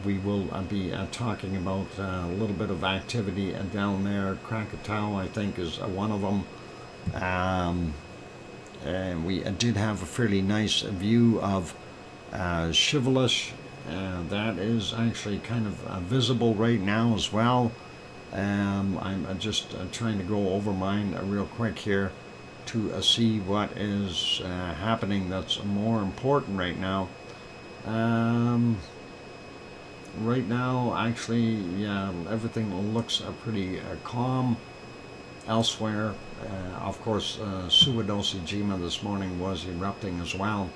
We will be talking about a little bit of activity down there. Krakatoa, I think, is one of them. And we did have a fairly nice view of Shivelish. That is actually kind of visible right now as well. I'm just trying to go over mine real quick here to see what is happening that's more important right now. Right now, actually, yeah, everything looks pretty calm. Elsewhere, of course, Suwadosi-jima this morning was erupting as well,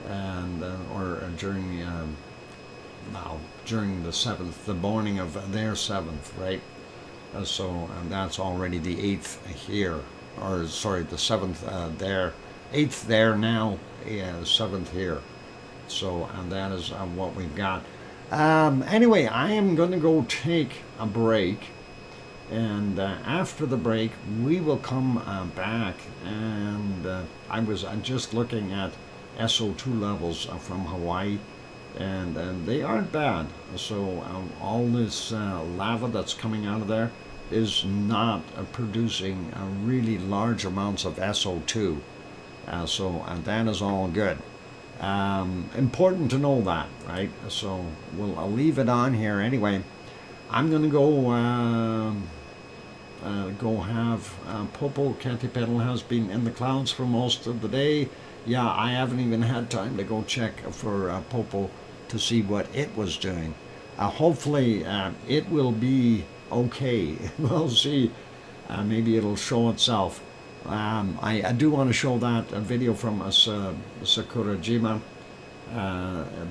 and during the 7th, the morning of their 7th, right? So that's already the 8th here, or sorry, the 7th there, 8th there now, 7th here. So and that is what we've got. Anyway, I am going to go take a break, and after the break we will come back, and I was just looking at SO2 levels from Hawaii, and they aren't bad. So all this lava that's coming out of there is not producing really large amounts of SO2, so that is all good. Important to know that, right? So I'll leave it on here anyway. I'm gonna go have Popo. Ketipedal has been in the clouds for most of the day. Yeah, I haven't even had time to go check for Popo to see what it was doing. Hopefully it will be okay. We'll see. Maybe it'll show itself. I do want to show that video from Sakurajima,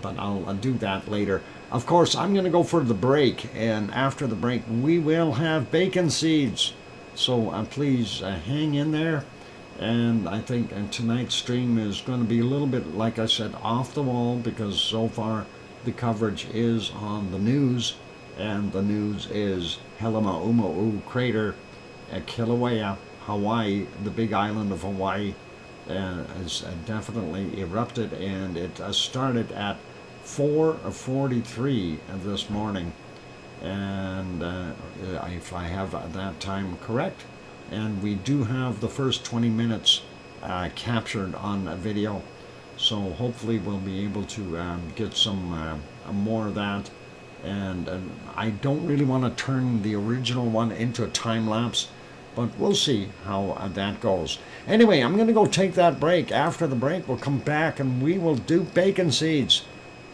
but I'll do that later. Of course, I'm going to go for the break, and after the break we will have bacon seeds. So please hang in there. And I think tonight's stream is going to be a little bit, like I said, off the wall, because so far the coverage is on the news, and the news is Helemaumau crater at Kilauea, Hawaii, the big island of Hawaii, has definitely erupted, and it started at 4:43 this morning, and if I have that time correct, and we do have the first 20 minutes captured on video, so hopefully we'll be able to get some more of that. And I don't really want to turn the original one into a time lapse, but we'll see how that goes. Anyway, I'm going to go take that break. After the break, we'll come back and we will do bacon seeds.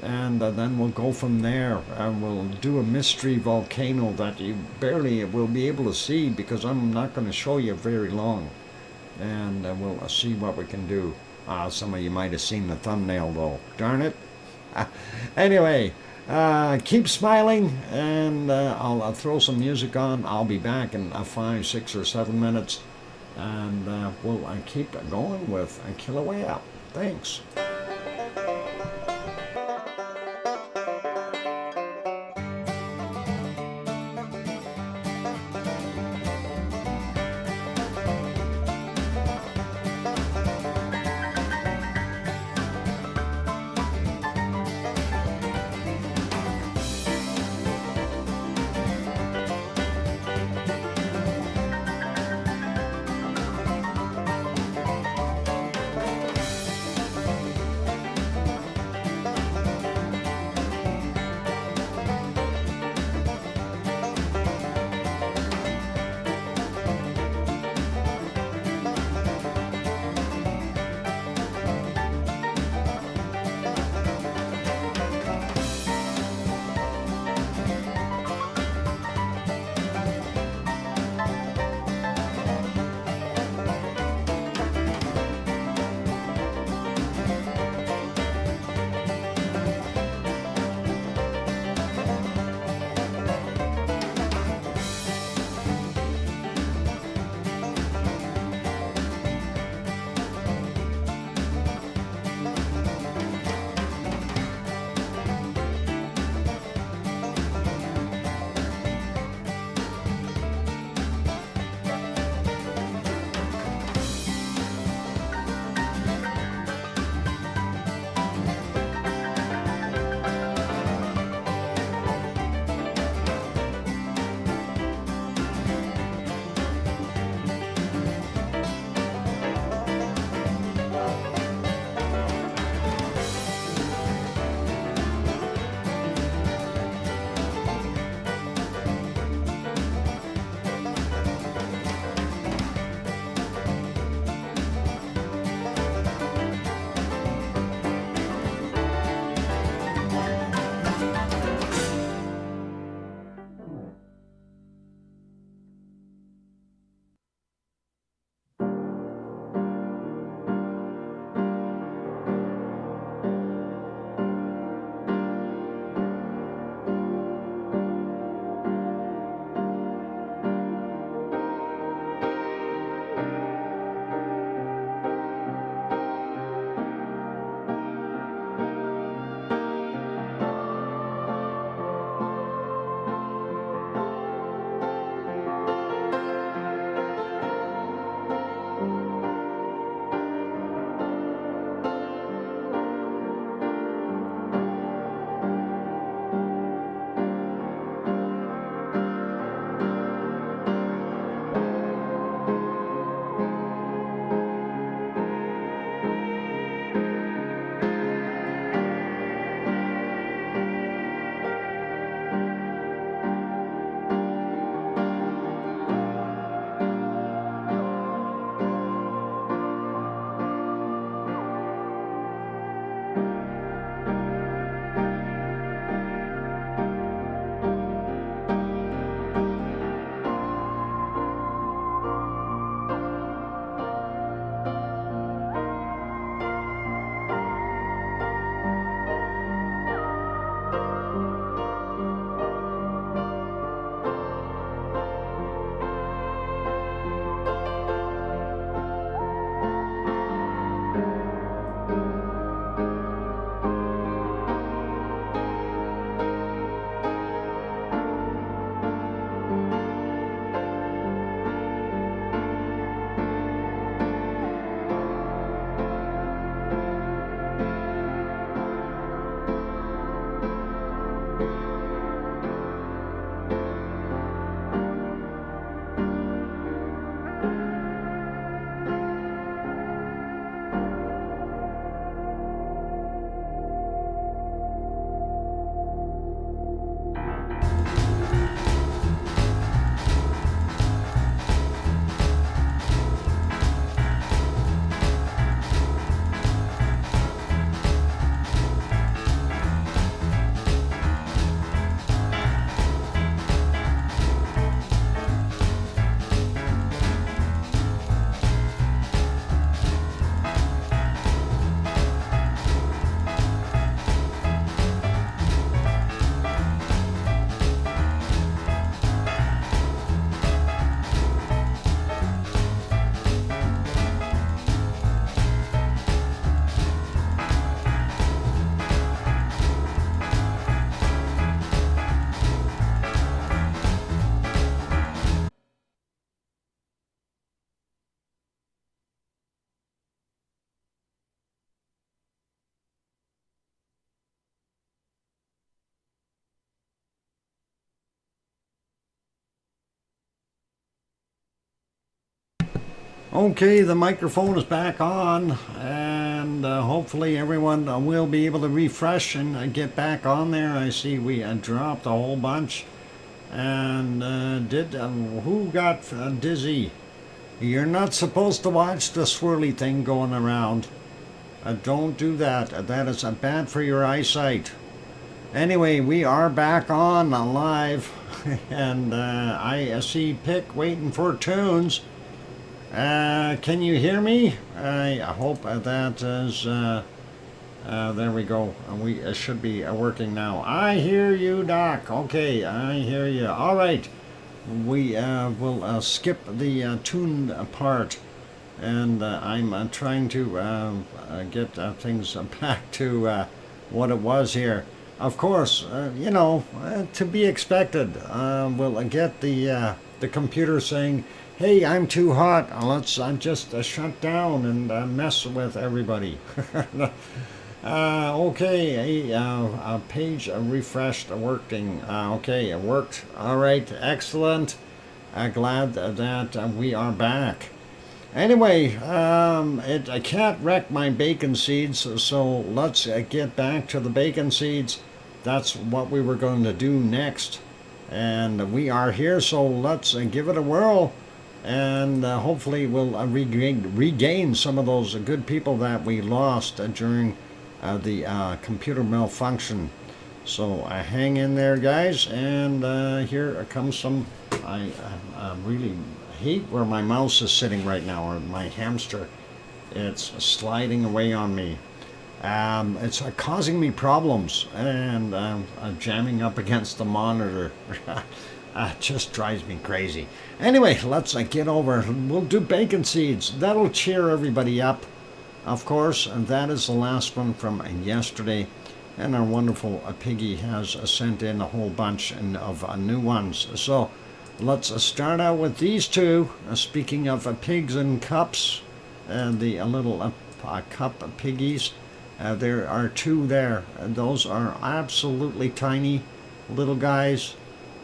And then we'll go from there. We'll do a mystery volcano that you barely will be able to see, because I'm not going to show you very long. And we'll see what we can do. Some of you might have seen the thumbnail though. Darn it. Anyway. Keep smiling, and I'll throw some music on. I'll be back in 5, 6, or 7 minutes, and we'll keep going with Kilauea. Thanks. Okay, the microphone is back on, and hopefully everyone will be able to refresh and get back on there. I see we dropped a whole bunch. And who got dizzy? You're not supposed to watch the swirly thing going around. Don't do that. That is bad for your eyesight. Anyway, we are back on live, and I see Pick waiting for tunes. Can you hear me? I hope that is. There we go. We should be working now. I hear you, Doc. Okay, I hear you. All right. We will skip the tune part, and I'm trying to get things back to what it was here. Of course, you know, to be expected. We'll get the computer saying, "Hey, I'm too hot. Let's just shut down and mess with everybody." Okay, a page refreshed, working. Okay, it worked. All right, excellent. Glad that we are back. Anyway, I can't wreck my bacon seeds, so let's get back to the bacon seeds. That's what we were going to do next. And we are here, so let's give it a whirl. And hopefully we'll regain some of those good people that we lost during the computer malfunction. So hang in there, guys, and here comes some. I really hate where my mouse is sitting right now, or my hamster. It's sliding away on me. It's causing me problems, and jamming up against the monitor. It just drives me crazy. Anyway, let's get over. We'll do bacon seeds. That'll cheer everybody up. Of course, and that is the last one from yesterday, and our wonderful Piggy has sent in a whole bunch of new ones. So let's start out with these two. Speaking of pigs and cups, the little cup piggies, there are two there. Those are absolutely tiny little guys,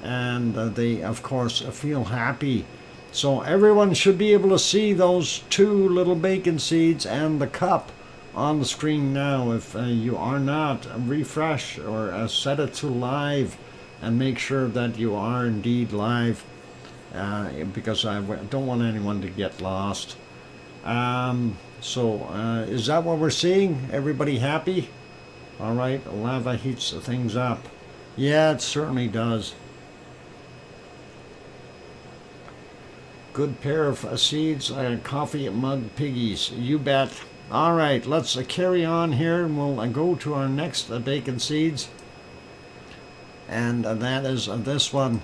and they, of course, feel happy. So everyone should be able to see those two little bacon seeds and the cup on the screen now. If you are not, refresh or set it to live and make sure that you are indeed live, because I don't want anyone to get lost. Is that what we're seeing? Everybody happy? All right, lava heats things up. Yeah, it certainly does. Good pair of seeds, coffee mug piggies, you bet. All right, let's carry on here, and we'll go to our next bacon seeds. And that is this one.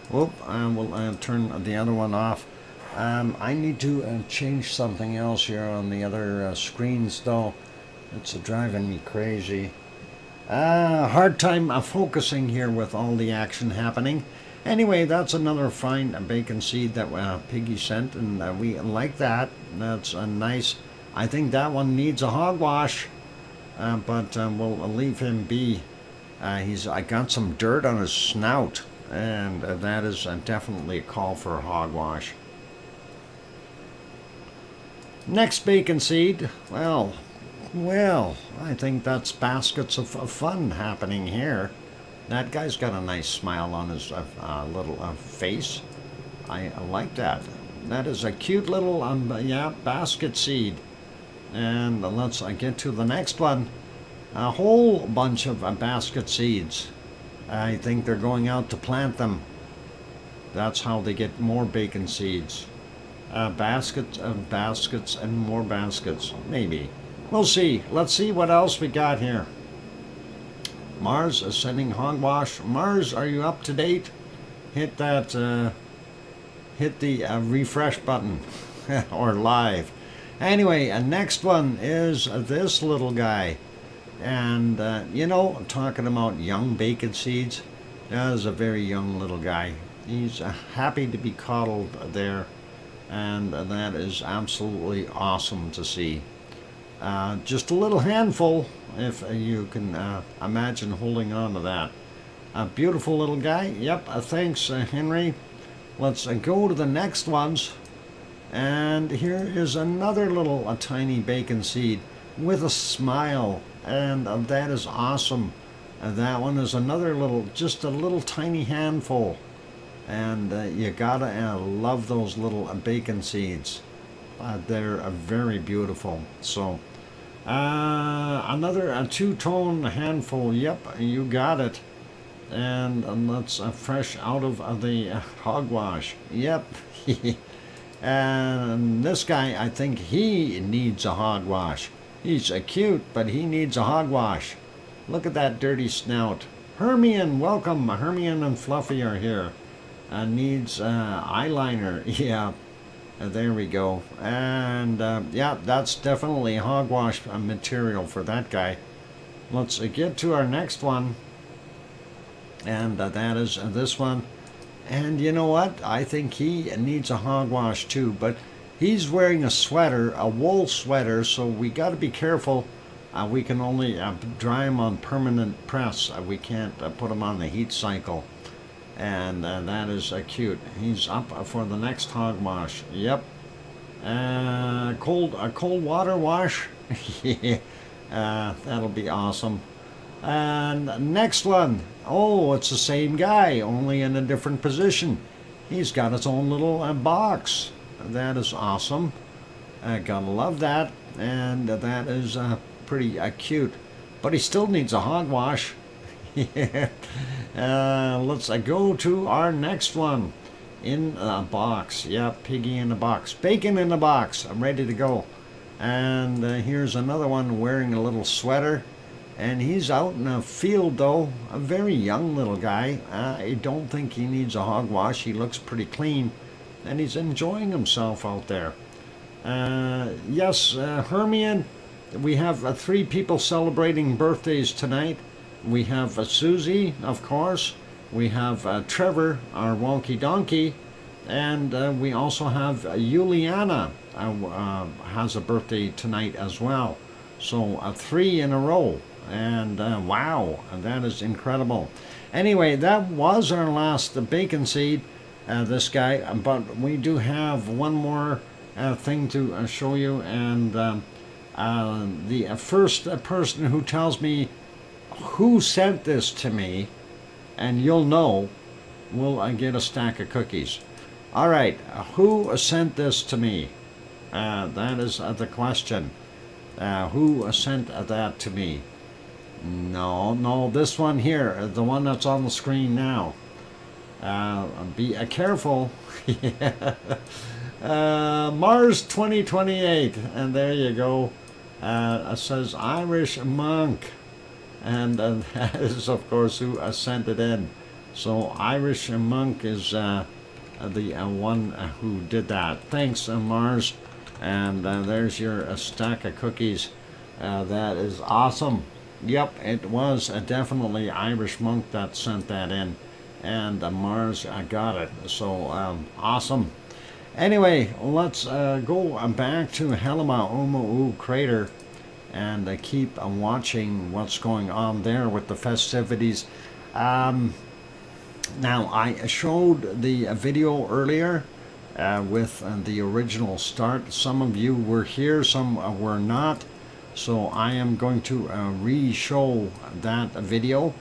Whoop, I will turn the other one off. I need to change something else here on the other screens, though. It's driving me crazy. Hard time focusing here with all the action happening. Anyway, that's another fine bacon seed that Piggy sent, and we like that. That's nice. I think that one needs a hogwash, but we'll leave him be. I got some dirt on his snout, and that is definitely a call for a hogwash. Next bacon seed, well, I think that's baskets of fun happening here. That guy's got a nice smile on his little face. I like that. That is a cute little basket seed. And let's get to the next one. A whole bunch of basket seeds. I think they're going out to plant them. That's how they get more bacon seeds. Baskets of baskets and more baskets. Maybe. We'll see. Let's see what else we got here. Mars is sending hogwash. Mars, are you up to date? Hit that, hit the refresh button, or live. Anyway, next one is this little guy. And, you know, talking about young bacon seeds, that is a very young little guy. He's happy to be coddled there, and that is absolutely awesome to see. Just a little handful, if you can imagine holding on to that. A beautiful little guy. Yep, thanks, Henry. Let's go to the next ones. And here is another little a tiny bacon seed with a smile, and that is awesome. That one is another little, just a little tiny handful, and you gotta love those little bacon seeds. They're very beautiful. So another two-tone handful. Yep, you got it. And that's fresh out of the hogwash. Yep. And this guy, I think he needs a hogwash. He's cute, but he needs a hogwash. Look at that dirty snout. Hermione, welcome. Hermione and Fluffy are here. Needs eyeliner. Yeah, there we go. And yeah, that's definitely hogwash material for that guy. Let's get to our next one. And that is this one. And you know what? I think he needs a hogwash too, but he's wearing a sweater, a wool sweater, so we got to be careful. We can only dry him on permanent press. We can't put him on the heat cycle. And that is cute. He's up for the next hogwash. Yep. A cold water wash. Yeah. That'll be awesome. And next one. Oh, it's the same guy, only in a different position. He's got his own little box. That is awesome. Gotta love that. And that is pretty cute. But he still needs a hogwash. Yeah. Let's go to our next one. In a box. Yeah, piggy in a box. Bacon in a box. I'm ready to go. And here's another one wearing a little sweater. And he's out in a field, though. A very young little guy. I don't think he needs a hogwash. He looks pretty clean. And he's enjoying himself out there. Yes, Hermione, we have 3 people celebrating birthdays tonight. We have Susie, of course. We have Trevor, our wonky donkey. And we also have Juliana has a birthday tonight as well. So 3 in a row. And wow, that is incredible. Anyway, that was our last bacon seed, this guy. But we do have one more thing to show you. And the first person who tells me who sent this to me, and you'll know, will get a stack of cookies. All right, who sent this to me? That is the question. Who sent that to me? No, this one here, the one that's on the screen now. Be careful. Yeah. Mars 2028, and there you go. It says Irish monk, and that is, of course, who sent it in. So Irish monk is the one who did that. Thanks, Mars. And there's your stack of cookies. That is awesome. Yep, it was definitely Irish monk that sent that in, and Mars got it. So awesome. Anyway, let's go back to Helima Oumuamua crater and keep watching what's going on there with the festivities. Now, I showed the video earlier with the original start. Some of you were here, some were not. So I am going to re-show that video,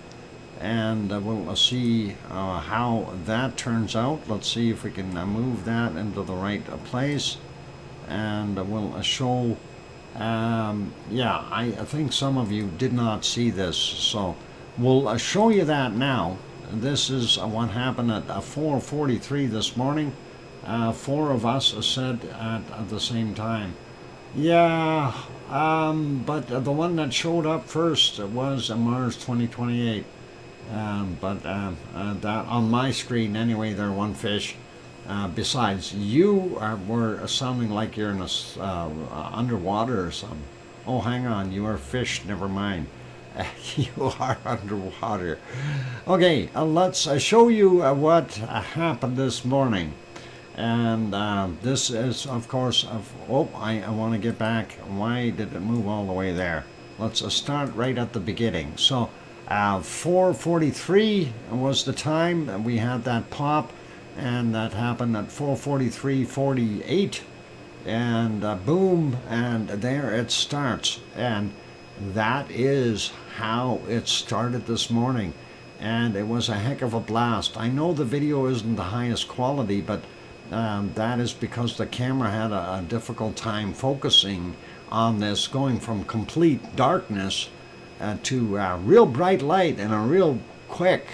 and we'll see how that turns out. Let's see if we can move that into the right place, and we'll show. Yeah, I think some of you did not see this, so we'll show you that now. This is what happened at 4:43 this morning. 4 of us said at the same time. Yeah, but the one that showed up first was Mars 2028. But that on my screen anyway, they're one fish. Besides, you were sounding like you're in a underwater or something. Oh, hang on, you are fish. Never mind. You are underwater. Okay, let's show you what happened this morning. And this is, of course, I want to get back. Why did it move all the way there? Let's start right at the beginning. So 4:43 was the time we had that pop, and that happened at 4:43:48. and boom, and there it starts. And that is how it started this morning, and it was a heck of a blast. I know the video isn't the highest quality, but that is because the camera had a difficult time focusing on this, going from complete darkness to real bright light in a real quick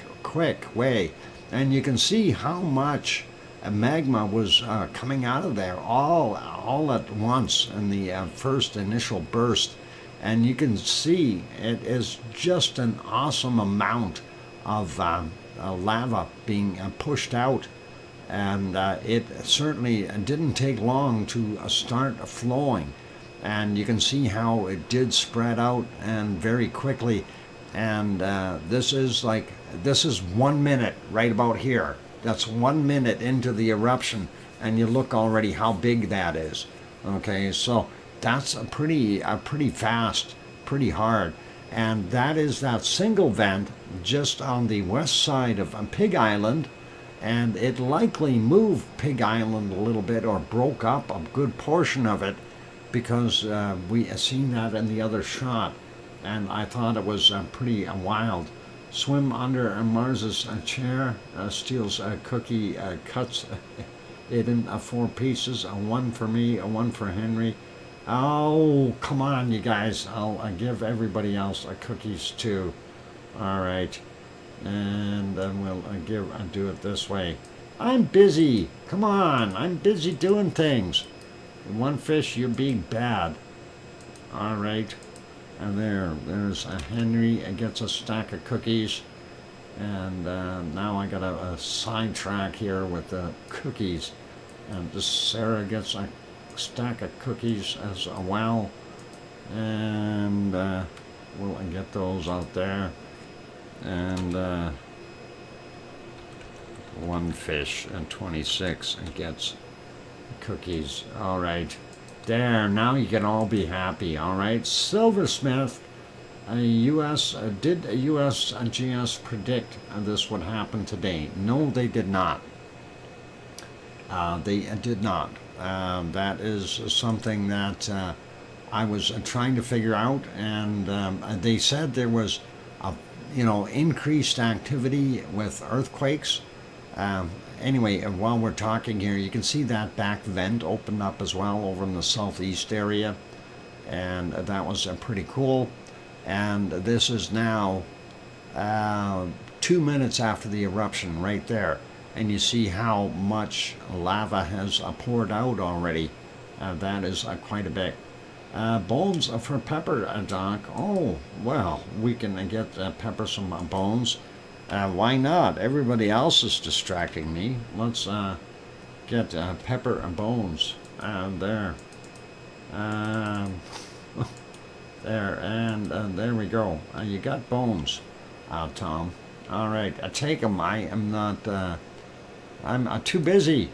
way. And you can see how much magma was coming out of there all at once in the first initial burst. And you can see it is just an awesome amount of lava being pushed out. And it certainly didn't take long to start flowing. And you can see how it did spread out and very quickly. And this is 1 minute right about here. That's 1 minute into the eruption, and you look already how big that is. Okay, so that's a pretty fast, pretty hard. And that is that single vent just on the west side of Pig Island. And it likely moved Pig Island a little bit, or broke up a good portion of it, because we seen that in the other shot. And I thought it was pretty wild. Swim under Mars's chair, steals a cookie, cuts it in 4 pieces, a 1 for me, a 1 for Henry. Oh, come on, you guys. I'll give everybody else cookies too. All right. And then we'll do it this way. I'm busy. Come on. I'm busy doing things. 1 fish, you're being bad. All right. And there's Henry gets a stack of cookies. And now I got a sidetrack here with the cookies. And this Sarah gets a stack of cookies as well. And we'll get those out there. And 1 fish and 26 and gets cookies. All right. There, now you can all be happy. All right. Silversmith, did USGS predict this would happen today? No, they did not. They did not. That is something that I was trying to figure out, and they said there was increased activity with earthquakes. Anyway, while we're talking here, you can see that back vent opened up as well over in the southeast area, and that was pretty cool. And this is now 2 minutes after the eruption right there, and you see how much lava has poured out already. That is quite a bit. Bones for Pepper, Doc. Oh, well, we can get Pepper some bones. Why not? Everybody else is distracting me. Let's get Pepper bones. There. There, and there we go. You got bones, Tom. All right, take them. I am not, I'm too busy.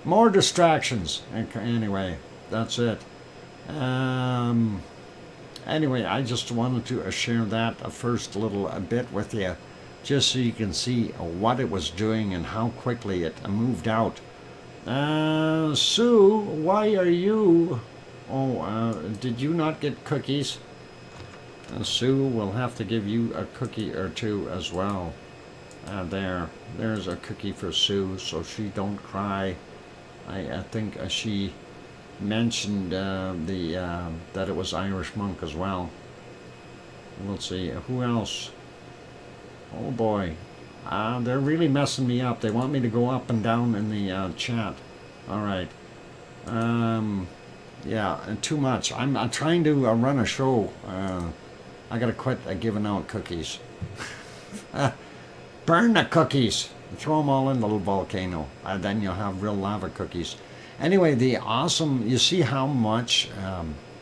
More distractions. Anyway, that's it. Anyway, I just wanted to share that first little bit with you, just so you can see what it was doing and how quickly it moved out. Sue, why are you... Oh, did you not get cookies? Sue, will have to give you a cookie or two as well. There's a cookie for Sue, so she don't cry. I think she mentioned that it was Irish monk as well. Let's see, who else? Oh boy, they're really messing me up. They want me to go up and down in the chat. All right. Yeah, too much. I'm trying to run a show. I gotta quit giving out cookies. Burn the cookies. Throw them all in the little volcano. Then you'll have real lava cookies. Anyway, you see how much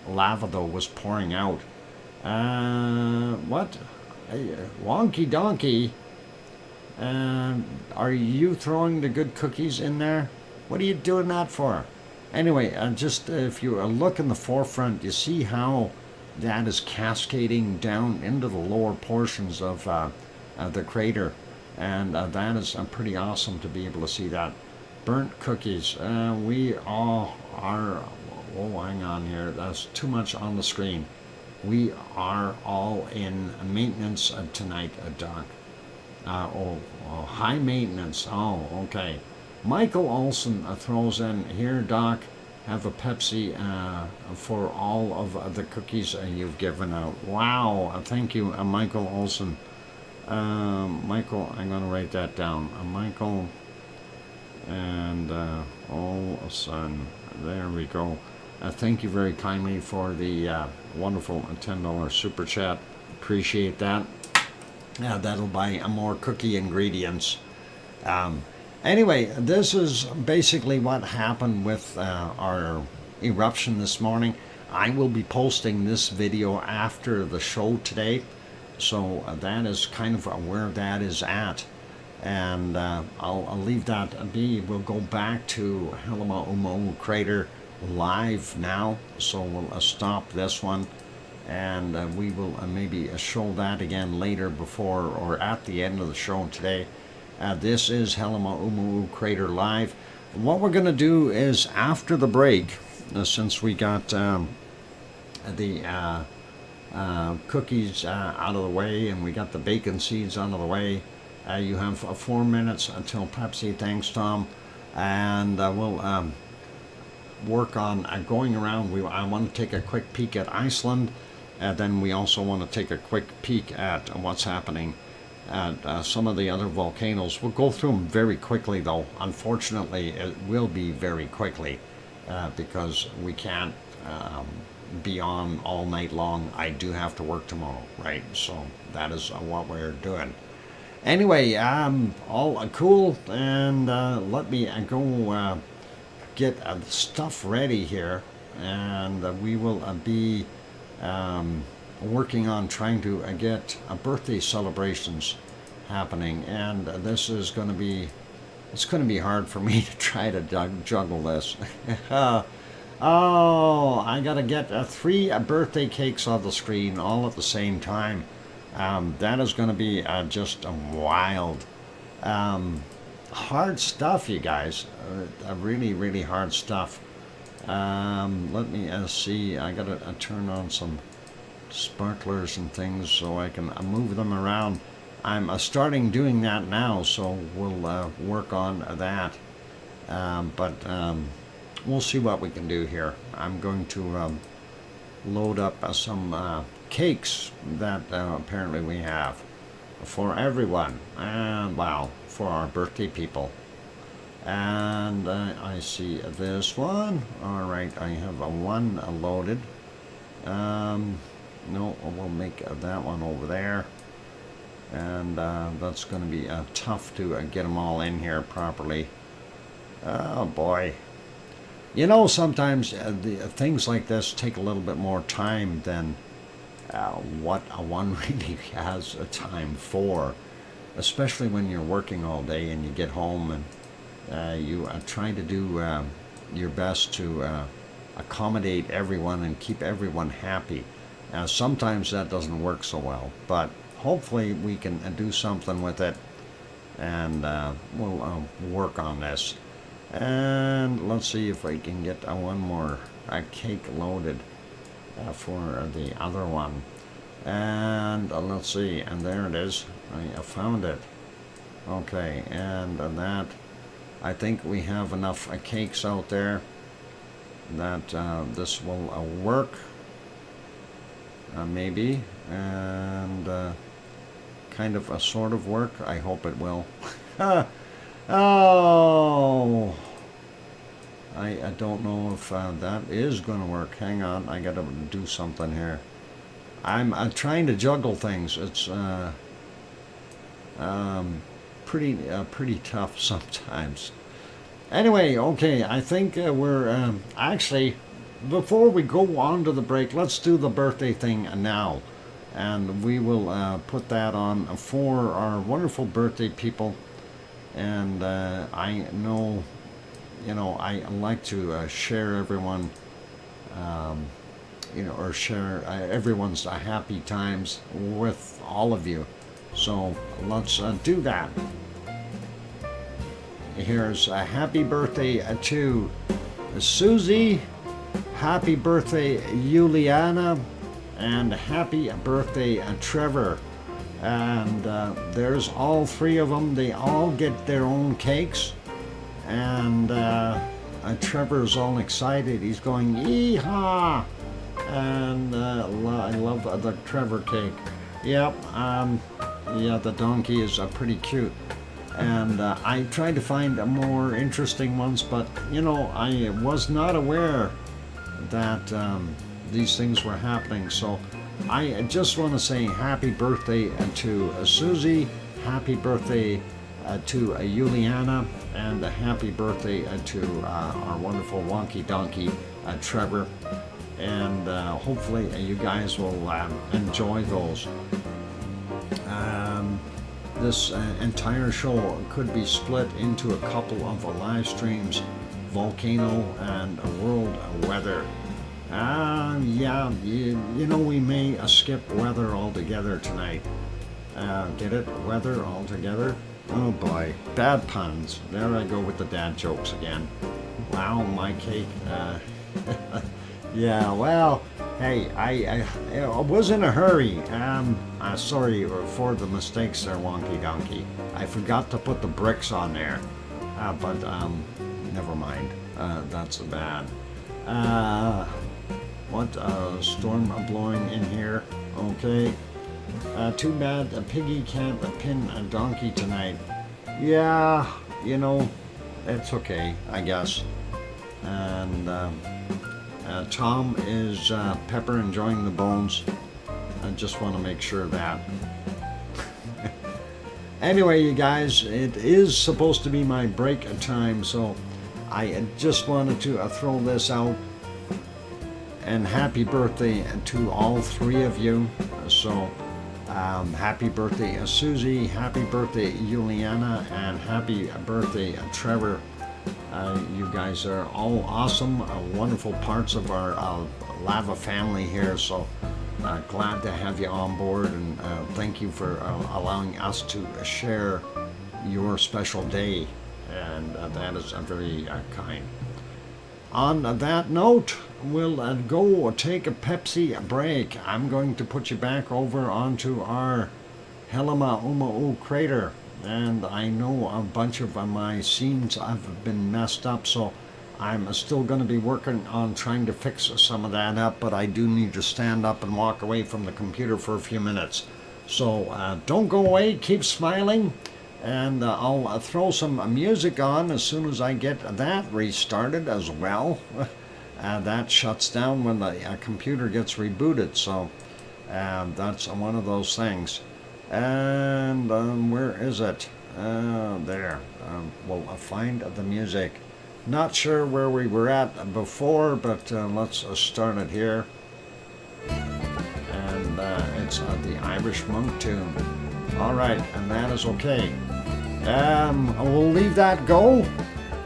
lava though was pouring out. What? Wonky donkey. Are you throwing the good cookies in there? What are you doing that for? Anyway, just if you look in the forefront, you see how that is cascading down into the lower portions of the crater. And that is pretty awesome to be able to see that. Burnt cookies. We all are oh, hang on here. That's too much on the screen. We are all in maintenance tonight, Doc. High maintenance. Oh, okay. Michael Olson throws in here, Doc. Have a Pepsi for all of the cookies you've given out. Wow, thank you, Michael Olson. Michael, I'm going to write that down. Michael and Olson. There we go. Thank you very kindly for the wonderful $10 super chat. Appreciate that. That'll buy more cookie ingredients. Anyway, this is basically what happened with our eruption this morning. I will be posting this video after the show today, so that is kind of where that is at. And I'll leave that be. We'll go back to Halema crater live now, so we'll stop this one, and we will maybe show that again later before or at the end of the show today. This is Halema crater live. What we're going to do is after the break, since we got the cookies out of the way and we got the bacon seeds out of the way, you have 4 minutes until Pepsi. Thanks, Tom. And we'll work on going around. I want to take a quick peek at Iceland, and then we also want to take a quick peek at what's happening at some of the other volcanoes. We'll go through them very quickly, though. Unfortunately, it will be very quickly because we can't be on all night long. I do have to work tomorrow, right? So that is what we're doing. Anyway, all cool, and let me go get stuff ready here, and we will be working on trying to get birthday celebrations happening, and this is going to be, it's going to be hard for me to try to juggle this. Oh, I gotta get 3 birthday cakes on the screen all at the same time. That is going to be just wild. Hard stuff, you guys. Really, really hard stuff. Let me see. I gotta turn on some sparklers and things so I can move them around. I'm starting doing that now, so we'll work on that. But we'll see what we can do here. I'm going to load up some cakes that apparently we have for everyone, and wow, for our birthday people. And I see this one. All right, I have one loaded. No, we'll make that one over there, and that's going to be tough to get them all in here properly. Oh boy. You know, sometimes things like this take a little bit more time than what one really has a time for, especially when you're working all day and you get home and you try to do your best to accommodate everyone and keep everyone happy. Sometimes that doesn't work so well, but hopefully we can do something with it, and we'll work on this. And let's see if I can get one more cake loaded for the other one. And let's see, and there it is. I found it. Okay, and that, I think we have enough cakes out there that this will work, maybe, and kind of a sort of work. I hope it will. Oh, I don't know if that is going to work. Hang on, I got to do something here. I'm trying to juggle things. It's pretty tough sometimes. Anyway, okay, I think we're actually, before we go on to the break, let's do the birthday thing now, and we will put that on for our wonderful birthday people. And I know, you know, I like to share everyone, you know, or share everyone's happy times with all of you. So let's do that. Here's a happy birthday to Susie happy birthday, Juliana, and happy birthday, Trevor. And there's all three of them. They all get their own cakes. And Trevor's all excited. He's going, yee-haw! And I love the Trevor cake. Yep, yeah, the donkey is pretty cute. And I tried to find more interesting ones, but you know, I was not aware that these things were happening. So I just want to say happy birthday to Susie, happy birthday to Juliana, and a happy birthday to our wonderful wonky donkey Trevor. And hopefully you guys will enjoy those. This entire show could be split into a couple of live streams, volcano and world weather. Yeah, you know, we may skip weather altogether tonight. Get it? Weather altogether? Oh boy, bad puns. There I go with the dad jokes again. Wow, my cake. Yeah, well, hey, I was in a hurry. Sorry for the mistakes there, wonky donkey. I forgot to put the bricks on there. But never mind. That's bad. What storm blowing in here? Okay. Too bad a piggy can't pin a donkey tonight. Yeah, you know, it's okay, I guess. And Tom is Pepper enjoying the bones. I just want to make sure of that. Anyway, you guys, it is supposed to be my break time, so I just wanted to throw this out. And happy birthday to all three of you. So happy birthday Susie, happy birthday Juliana, and happy birthday Trevor. You guys are all awesome, wonderful parts of our lava family here, so glad to have you on board, and thank you for allowing us to share your special day, and that is very kind. On that note, we'll go take a Pepsi break. I'm going to put you back over onto our Helima Uma'u crater. And I know a bunch of my scenes have been messed up, so I'm still going to be working on trying to fix some of that up, but I do need to stand up and walk away from the computer for a few minutes. So don't go away, keep smiling, and I'll throw some music on as soon as I get that restarted as well. That shuts down when the computer gets rebooted, so that's one of those things. And where is it? There. We'll find the music. Not sure where we were at before, but let's start it here. And it's the Irish monk tune. All right, and that is okay. We'll leave that go.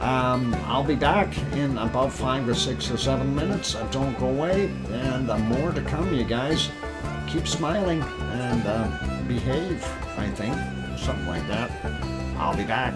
I'll be back in about 5 or 6 or 7 minutes. Don't go away, and more to come, you guys. Keep smiling and behave, I think, something like that. I'll be back.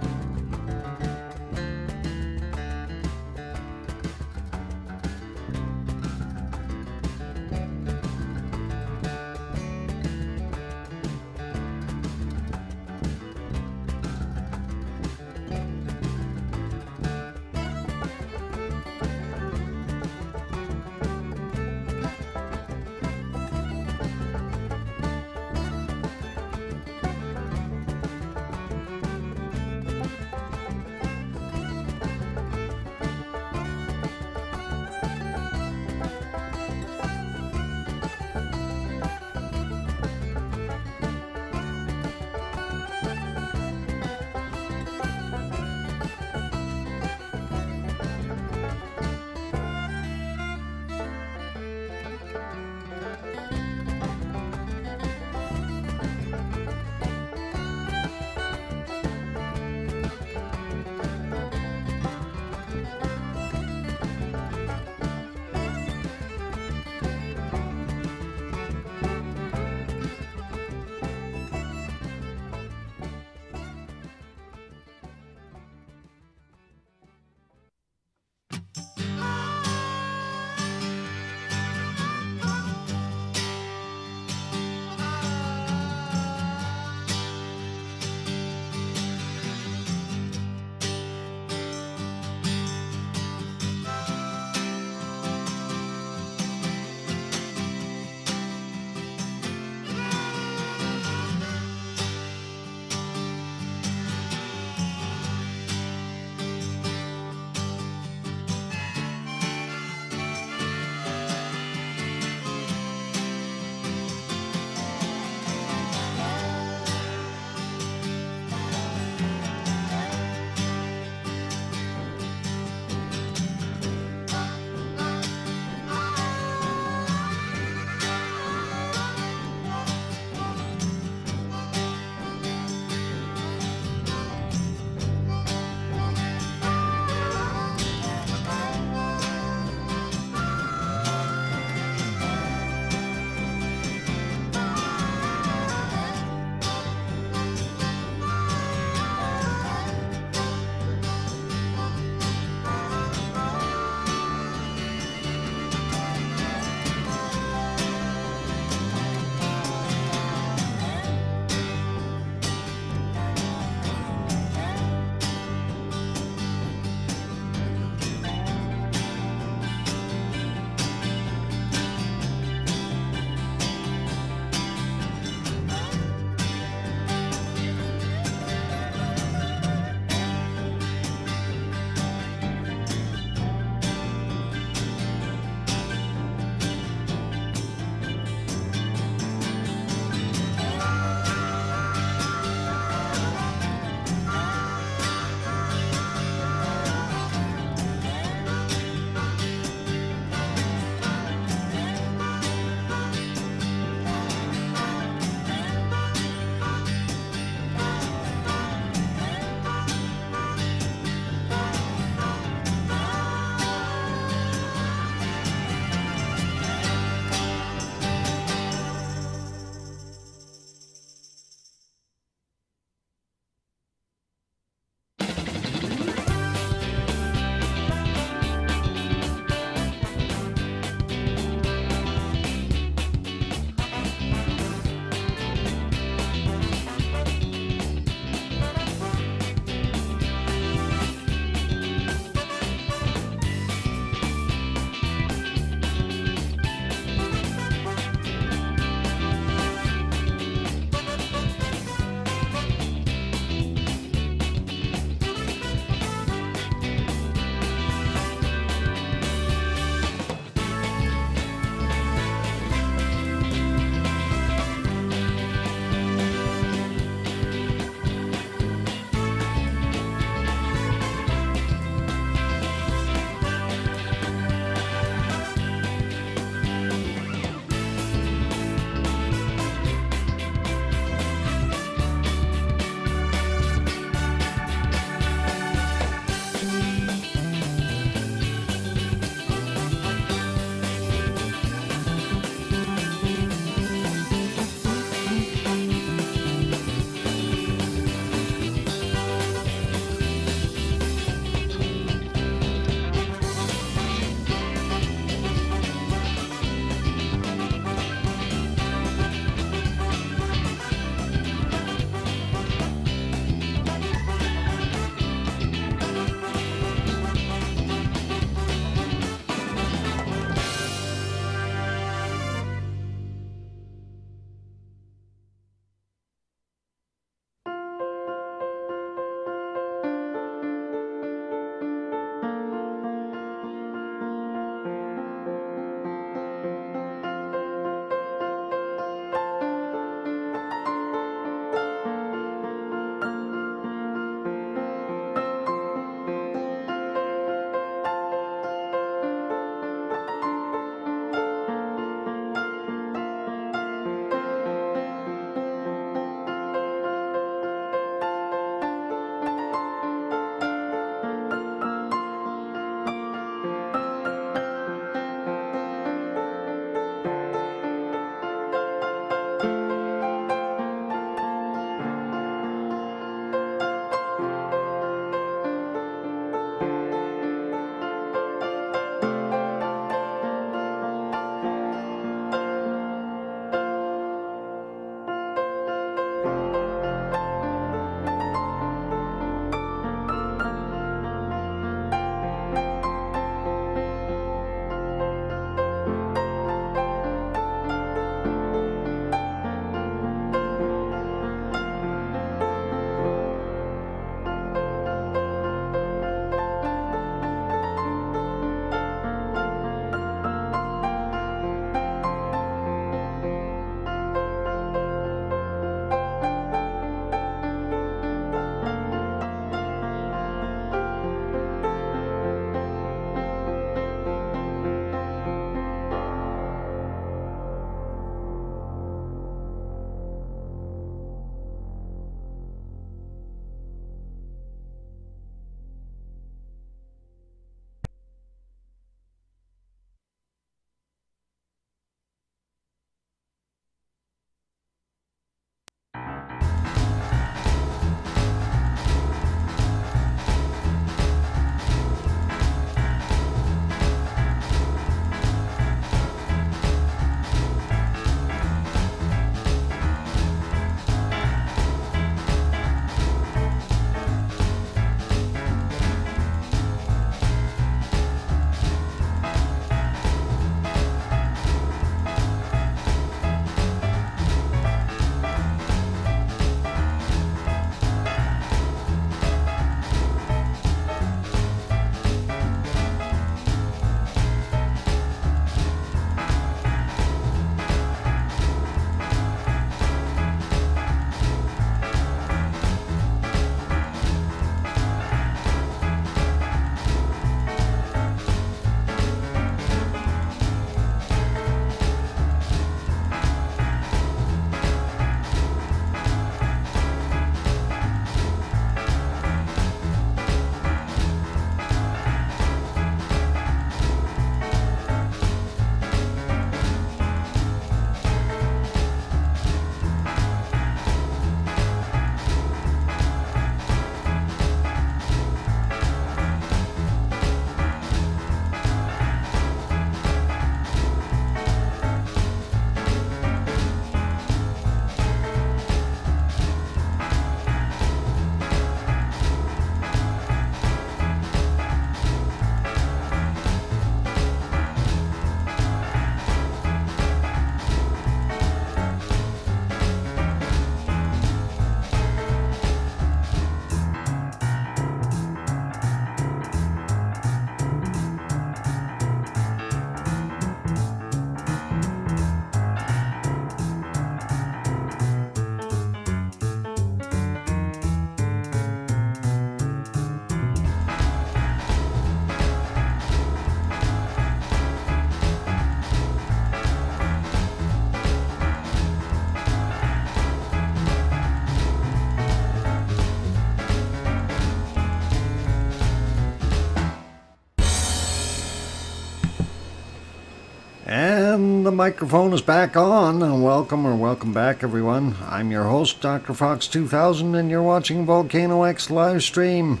And the microphone is back on. Welcome back, everyone. I'm your host, DrFox2000, and you're watching VolcanoX live stream.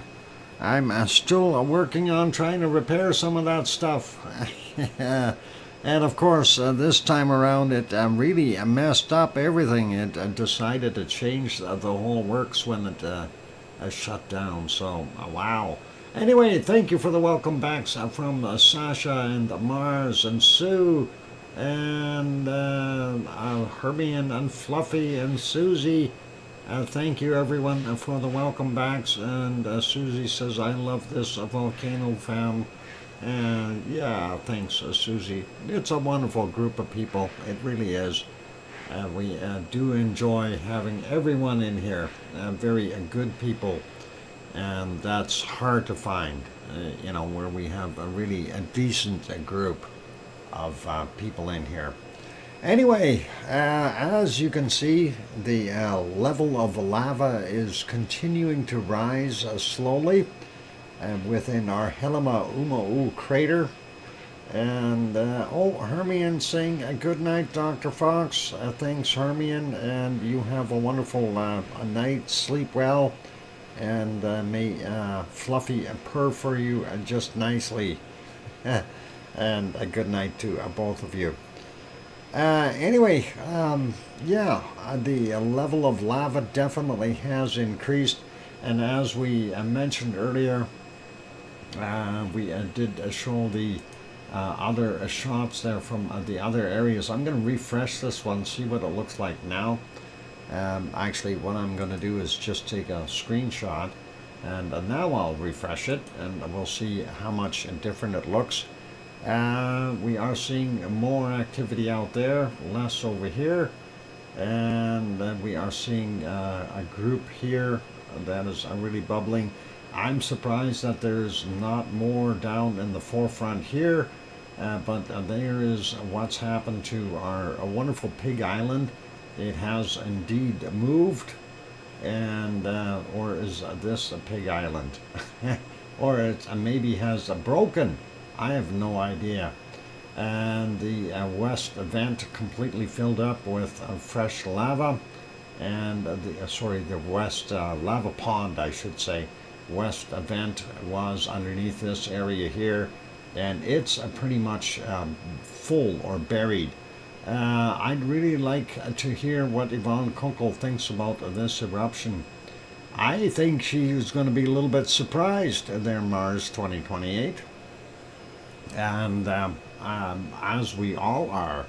I'm still working on trying to repair some of that stuff. And of course, this time around, it really messed up everything. It decided to change the whole works when it shut down. So, wow. Anyway, thank you for the welcome backs from Sasha and Mars and Sue and Hermione and Fluffy and Susie. Thank you, everyone, for the welcome backs. And Susie says, I love this volcano fam. And yeah, thanks, Susie. It's a wonderful group of people. It really is. We do enjoy having everyone in here. Very good people. And that's hard to find, where we have a decent group of people in here. Anyway, as you can see, the level of lava is continuing to rise slowly within our Helima Uma'u crater. And, Hermione saying, good night, Dr. Fox. Thanks, Hermione, and you have a wonderful night. Sleep well. And may Fluffy purr for you just nicely. And a good night to both of you. Anyway, the level of lava definitely has increased. And as we mentioned earlier, we did show the other shots there from the other areas. I'm going to refresh this one, see what it looks like now. Actually, what I'm going to do is just take a screenshot, and now I'll refresh it, and we'll see how much different it looks. We are seeing more activity out there, less over here, and we are seeing a group here that is really bubbling. I'm surprised that there's not more down in the forefront here, but there is what's happened to our wonderful Pig Island. It has indeed moved, and or is this a Pig Island? Or it maybe has broken. I have no idea. And the west vent completely filled up with fresh lava, and the west lava pond, I should say. West vent was underneath this area here, and it's pretty much full or buried. I'd really like to hear what Yvonne Kunkel thinks about this eruption. I think she's going to be a little bit surprised there, Mars 2028. And as we all are.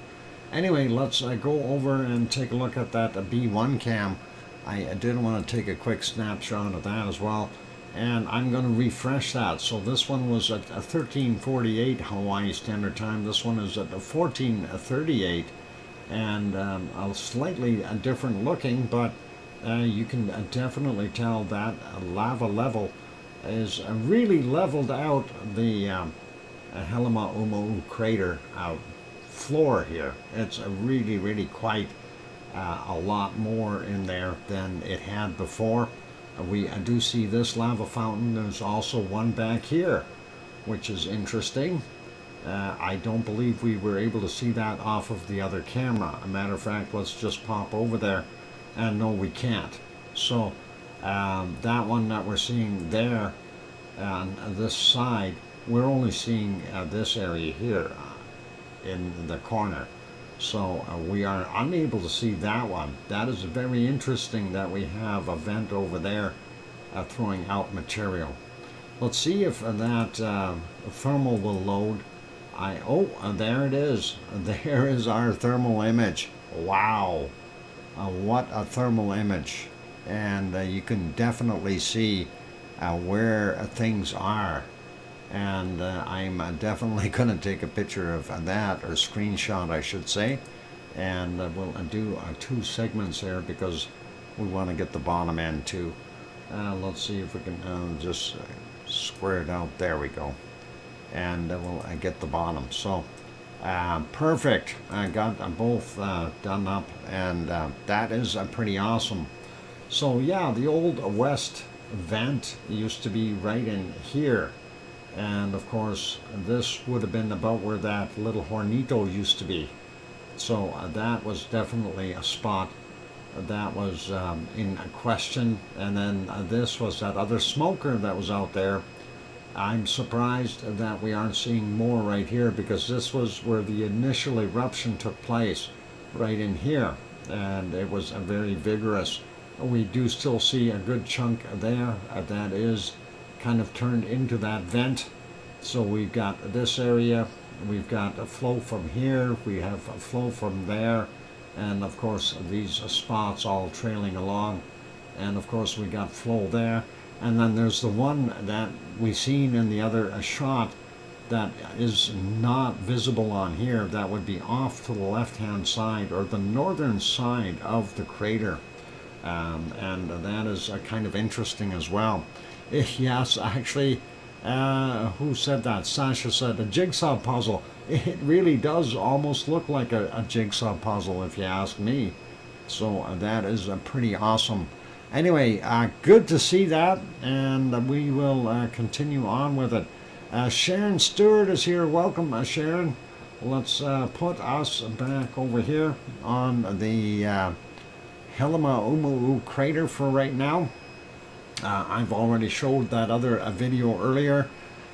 Anyway, let's go over and take a look at that B1 cam. I did want to take a quick snapshot of that as well. And I'm going to refresh that. So this one was at 13:48 Hawaii Standard Time. This one is at 14:38, and a slightly different looking, but you can definitely tell that lava level is really leveled out the Helima Uma'u crater floor here. It's really quite a lot more in there than it had before. We do see this lava fountain. There's also one back here, which is interesting. I don't believe we were able to see that off of the other camera. A matter of fact, let's just pop over there. And no, we can't. So that one that we're seeing there on this side, we're only seeing this area here in the corner. So we are unable to see that one. That is very interesting that we have a vent over there throwing out material. Let's see if that thermal will load. There it is. There is our thermal image. Wow. What a thermal image. And you can definitely see where things are. And I'm definitely going to take a picture of that, or screenshot I should say, and we'll do 2 segments there because we want to get the bottom end too. Let's see if we can just square it out. There we go. And we'll get the bottom. So perfect. I got both done up, and that is pretty awesome. So yeah, the old west vent used to be right in here. And of course, this would have been about where that little hornito used to be. So that was definitely a spot that was in question. And then this was that other smoker that was out there. I'm surprised that we aren't seeing more right here, because this was where the initial eruption took place, right in here, and it was a very vigorous. We do still see a good chunk there that is kind of turned into that vent. So we've got this area, we've got a flow from here, we have a flow from there, and of course these spots all trailing along, and of course we got flow there. And then there's the one that we seen in the other shot that is not visible on here. That would be off to the left-hand side, or the northern side of the crater. And that is kind of interesting as well. Yes, actually, who said that? Sasha said a jigsaw puzzle. It really does almost look like a jigsaw puzzle, if you ask me. So that is pretty awesome. Anyway, good to see that, and we will continue on with it. Sharon Stewart is here. Welcome, Sharon. Let's put us back over here on the Helima Umu crater for right now. I've already showed that other video earlier.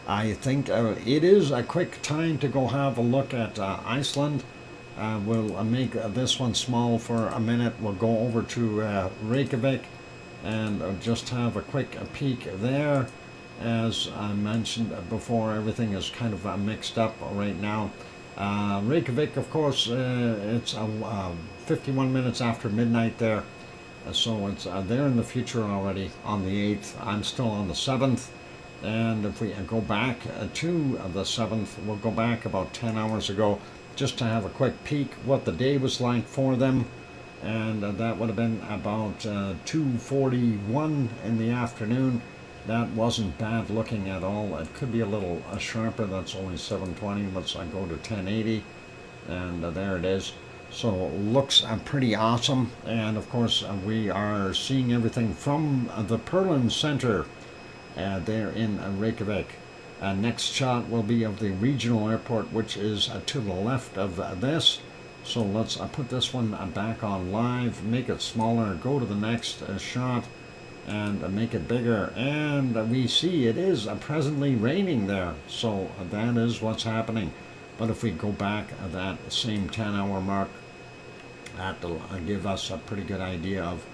I think it is a quick time to go have a look at Iceland. We'll make this one small for a minute. We'll go over to Reykjavik and just have a quick peek there. As I mentioned before, everything is kind of mixed up right now. Reykjavik, of course, it's 51 minutes after midnight there, so it's there in the future already on the 8th. I'm still on the 7th, and if we go back to the 7th, we'll go back about 10 hours ago just to have a quick peek what the day was like for them. And that would have been about 2:41 in the afternoon. That wasn't bad looking at all. It could be a little sharper. That's only 7:20. Let's go to 1080, and there it is. So looks pretty awesome. And of course we are seeing everything from the Perlin Center there in Reykjavik. Next shot will be of the regional airport, which is to the left of this. So let's put this one back on live, make it smaller, go to the next shot, and make it bigger. And we see it is presently raining there, so that is what's happening. But if we go back that same 10-hour mark, that'll give us a pretty good idea of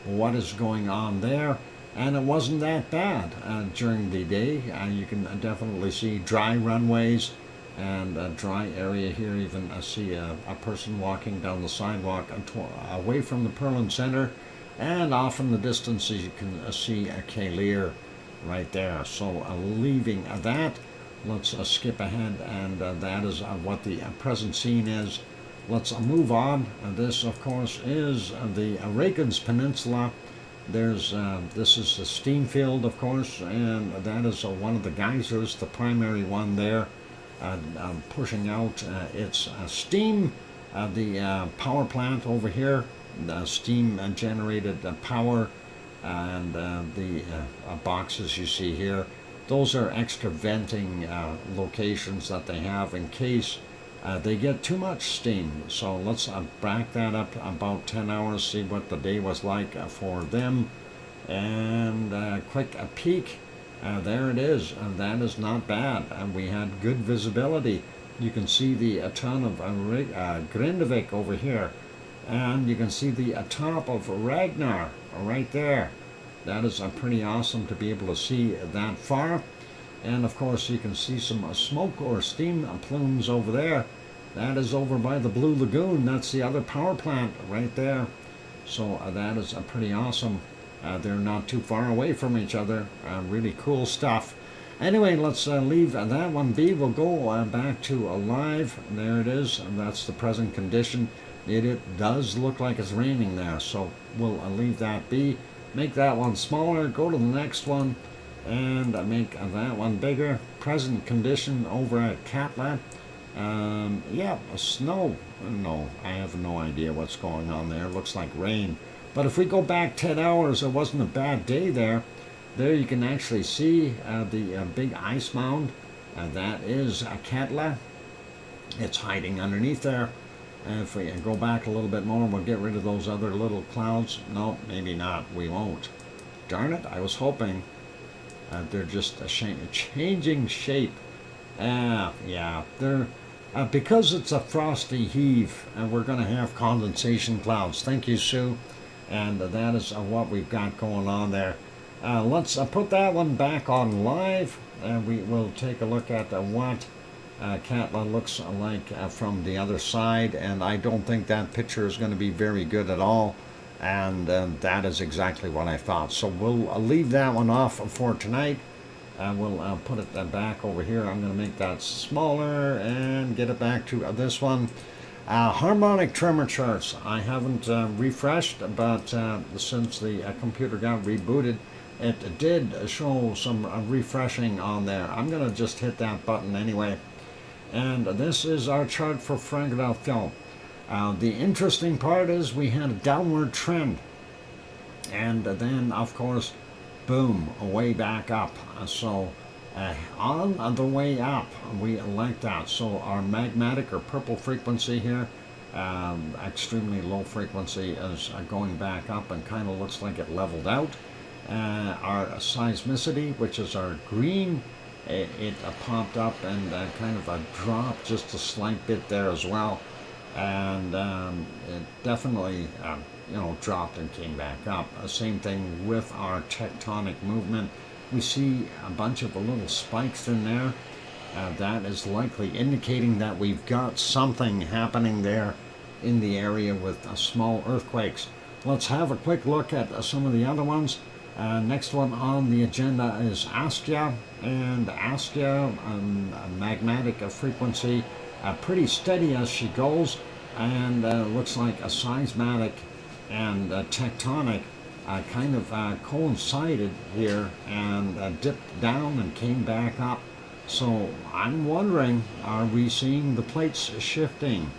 what is going on there. And it wasn't that bad during the day. You can definitely see dry runways and a dry area here. Even I see a person walking down the sidewalk away from the Perlin Center, and off in the distance you can see a Kalir right there. So leaving that, let's skip ahead, and that is what the present scene is. Let's move on. This of course is the Reykjanes Peninsula. There's this is the steam field, of course, and that is one of the geysers, the primary one there. Pushing out its steam. The power plant over here, the steam generated power, and the boxes you see here, those are extra venting locations that they have in case they get too much steam. So let's back that up about 10 hours, see what the day was like for them, and quick peek. There it is, and that is not bad, and we had good visibility. You can see the town of Grindavik over here, and you can see the top of Ragnar right there. That is pretty awesome to be able to see that far. And of course you can see some smoke or steam plumes over there. That is over by the Blue Lagoon. That's the other power plant right there. So that is pretty awesome. They're not too far away from each other. Really cool stuff. Anyway, let's leave that one be. We'll go back to live. There it is, and that's the present condition. It does look like it's raining there, so we'll leave that be. Make that one smaller, go to the next one, and make that one bigger. Present condition over at Katla. Yeah, snow. No, I have no idea what's going on there. It looks like rain. But if we go back 10 hours, it wasn't a bad day there. There you can actually see the big ice mound That is Katla. It's hiding underneath there. And if we go back a little bit more, we'll get rid of those other little clouds. No, maybe not. We won't. Darn it, I was hoping. They're just changing shape. Yeah, they're because it's a frosty heave, and we're going to have condensation clouds. Thank you, Sue. And that is what we've got going on there. Let's put that one back on live, and we will take a look at what Katla looks like from the other side. And I don't think that picture is going to be very good at all. And that is exactly what I thought. So we'll leave that one off for tonight. We'll put it back over here. I'm going to make that smaller and get it back to this one. Harmonic tremor charts. I haven't refreshed, but since the computer got rebooted, it did show some refreshing on there. I'm going to just hit that button anyway. And this is our chart for Eruption. The interesting part is we had a downward trend, and then of course, boom, way back up. So on the way up, we like that. So our magmatic or purple frequency here, extremely low frequency, is going back up and kind of looks like it leveled out. Our seismicity, which is our green, it popped up and kind of dropped just a slight bit there as well. And it definitely dropped and came back up. Same thing with our tectonic movement. We see a bunch of little spikes in there. That is likely indicating that we've got something happening there in the area with small earthquakes. Let's have a quick look at some of the other ones. Next one on the agenda is Astia, and Astia, magmatic frequency, pretty steady as she goes, and looks like a seismic and tectonic kind of coincided here and dipped down and came back up. So I'm wondering, are we seeing the plates shifting?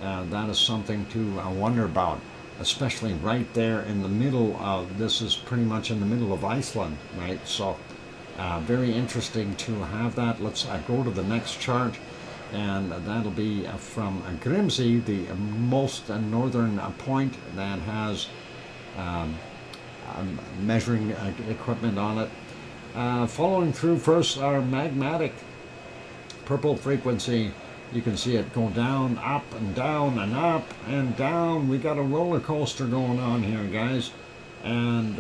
That is something to wonder about, especially right there in the middle of, this is pretty much in the middle of Iceland, right? So very interesting to have that. Let's go to the next chart, and that'll be from Grimsey, the most northern point that has measuring equipment on it. Following through first, our magmatic purple frequency. You can see it go down, up and down and up and down. We got a roller coaster going on here, guys. And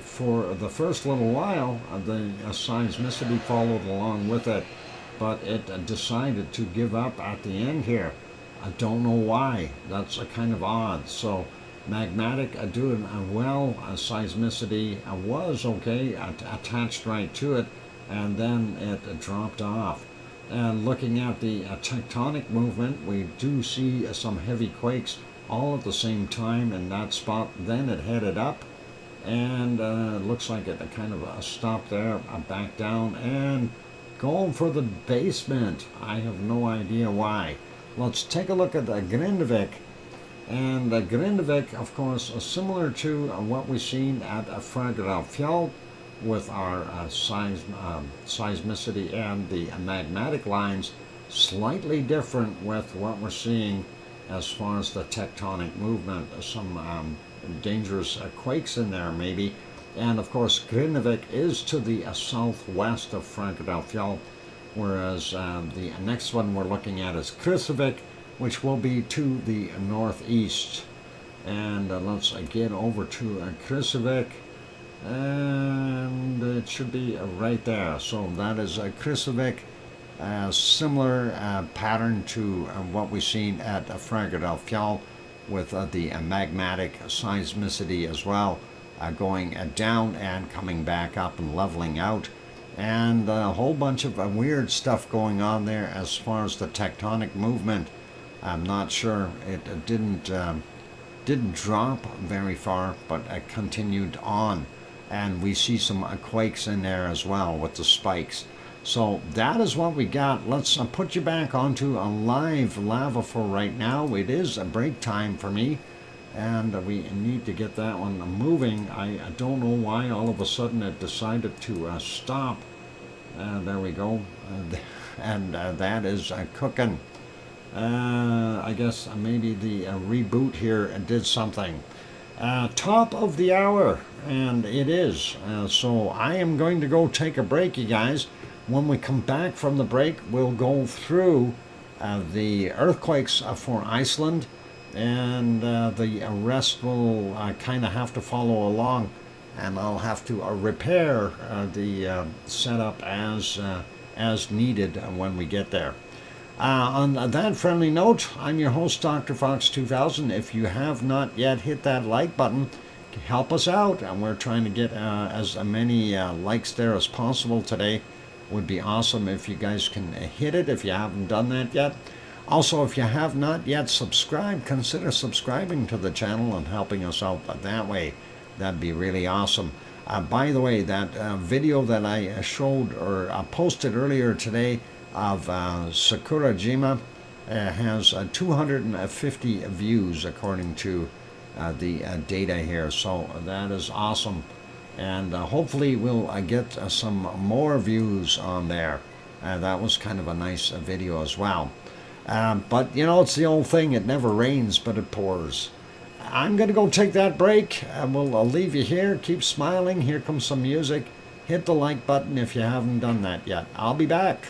for the first little while, the seismicity followed along with it, but it decided to give up at the end here. I don't know why. That's kind of odd. So magmatic doing well. Seismicity was okay, attached right to it, and then it dropped off. And looking at the tectonic movement, we do see some heavy quakes all at the same time in that spot. Then it headed up, and looks like it kind of stopped there, back down, and going for the basement. I have no idea why. Let's take a look at the Grindavik. And the Grindavik, of course, similar to what we've seen at Eruption, with our seismicity and the magmatic lines, slightly different with what we're seeing as far as the tectonic movement. Some dangerous quakes in there maybe. And of course Grindavik is to the southwest of Eruption, whereas the next one we're looking at is Krusavik, which will be to the northeast. And let's get over to Krusavik. And it should be right there. So that is Krusavik, similar pattern to what we've seen at Eruption, with the magmatic seismicity as well, going down and coming back up and leveling out, and a whole bunch of weird stuff going on there as far as the tectonic movement. I'm not sure, it didn't drop very far, but it continued on. And we see some quakes in there as well with the spikes. So that is what we got. Let's put you back onto a live lava for right now. It is a break time for me, and we need to get that one moving. I don't know why all of a sudden it decided to stop. There we go. And that is cooking. I guess maybe the reboot here did something. Top of the hour, and it is. So I am going to go take a break, you guys. When we come back from the break, we'll go through the earthquakes for Iceland, and the rest will kind of have to follow along, and I'll have to repair the setup as needed when we get there. On that friendly note, I'm your host, DrFox2000. If you have not yet hit that like button, help us out, and we're trying to get as many likes there as possible today. Would be awesome if you guys can hit it if you haven't done that yet. Also, if you have not yet subscribed, consider subscribing to the channel and helping us out that way. That'd be really awesome. By the way, that video that I showed or posted earlier today of Sakurajima has 250 views according to the data here. So that is awesome. And hopefully we'll get some more views on there. That was kind of a nice video as well. But you know, it's the old thing, it never rains but it pours. I'm going to go take that break, and I'll leave you here. Keep smiling. Here comes some music. Hit the like button if you haven't done that yet. I'll be back.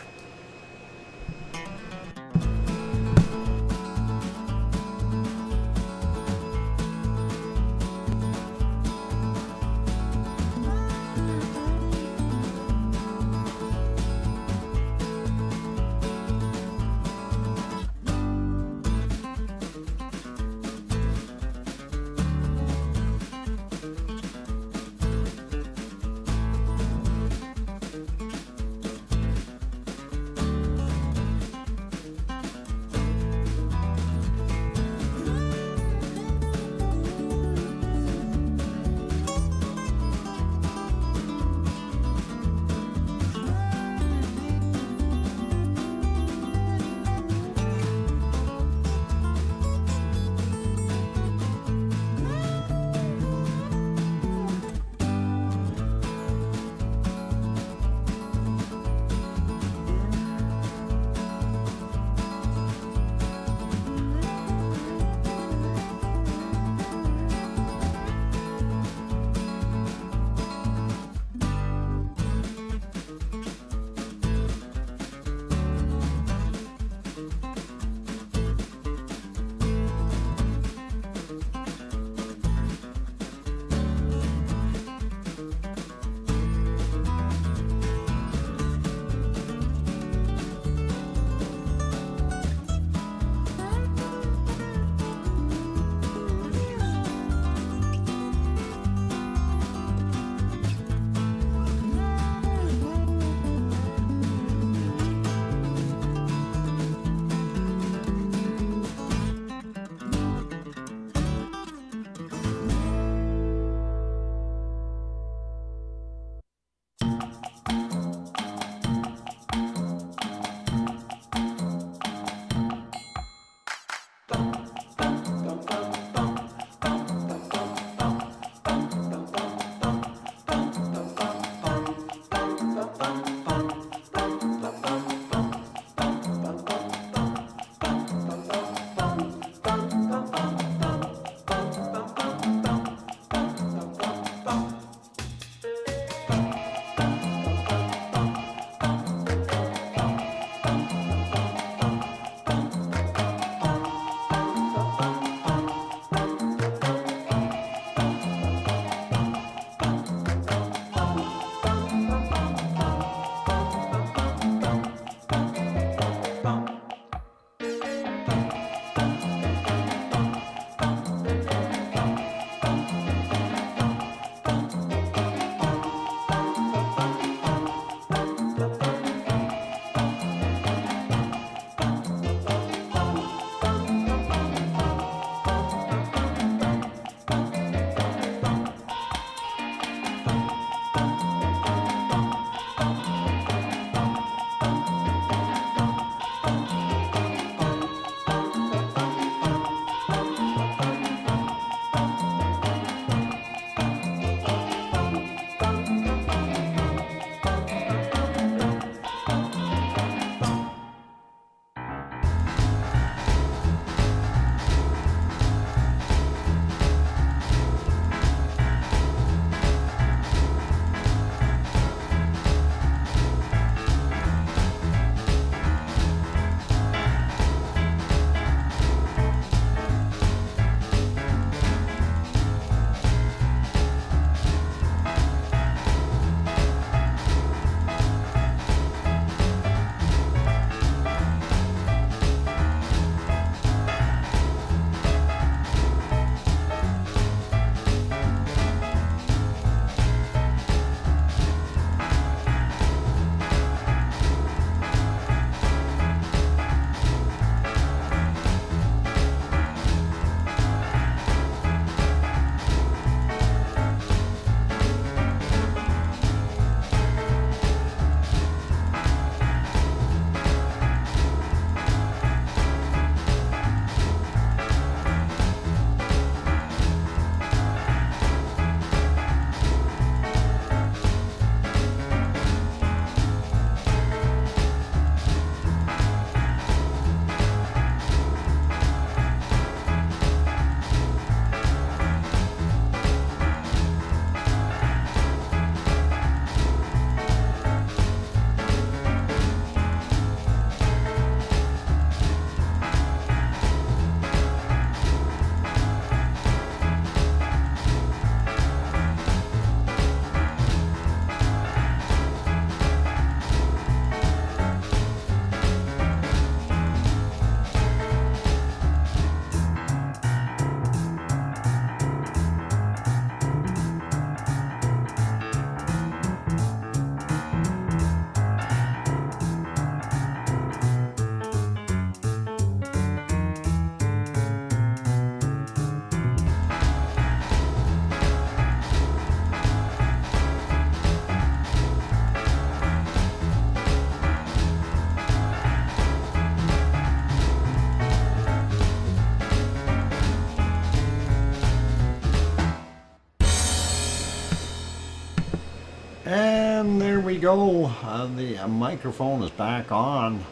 we go. The microphone is back on.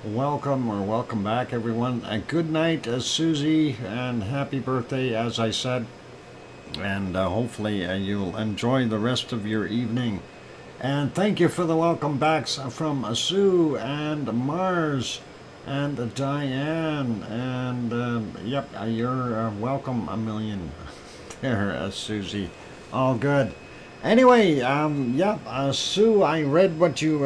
Welcome back, everyone. Good night, Susie, and happy birthday, as I said. And hopefully you'll enjoy the rest of your evening. And thank you for the welcome backs from Sue and Mars and Diane. And yep, you're welcome a million there, Susie. All good. Anyway, Sue, I read what you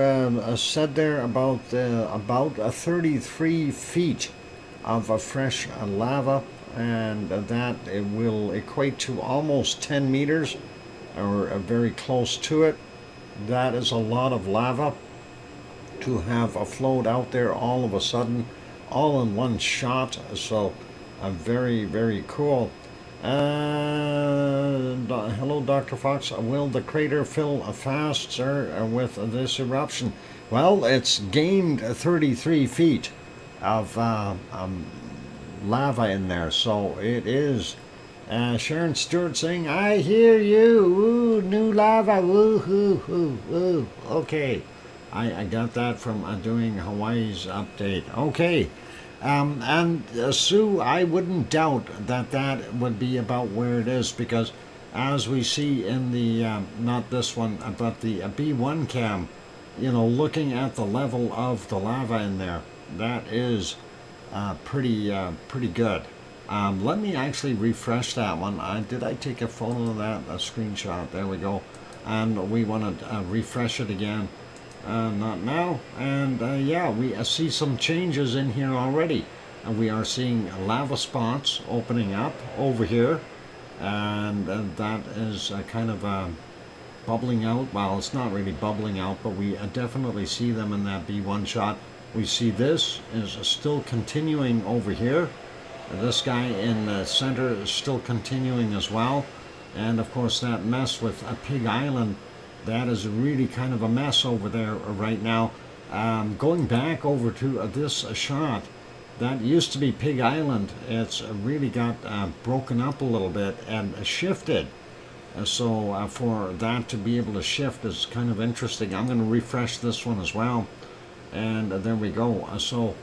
said there about 33 feet of fresh lava, and that it will equate to almost 10 meters, or very close to it. That is a lot of lava to have flowed out there all of a sudden, all in one shot. So, very, very cool. Hello, Dr. Fox. Will the crater fill fast, sir, with this eruption? Well, it's gained 33 feet of lava in there, so it is. Sharon Stewart saying, I hear you. Ooh, new lava. Woo, hoo, hoo, woo. Okay. I got that from doing Hawaii's update. Okay. And Sue, I wouldn't doubt that would be about where it is, because as we see in the, not this one, but the B1 cam, you know, looking at the level of the lava in there, that is pretty good. Let me actually refresh that one. Did I take a photo of that? A screenshot. There we go. And we want to refresh it again. Not now. And yeah, we see some changes in here already. And we are seeing lava spots opening up over here. And that is kind of bubbling out. Well, it's not really bubbling out, but we definitely see them in that B1 shot. We see this is still continuing over here. This guy in the center is still continuing as well. And of course that mess with Pig Island, that is really kind of a mess over there right now. Going back over to this shot, that used to be Pig Island. It's really got broken up a little bit and shifted. So for that to be able to shift is kind of interesting. I'm going to refresh this one as well. And there we go. So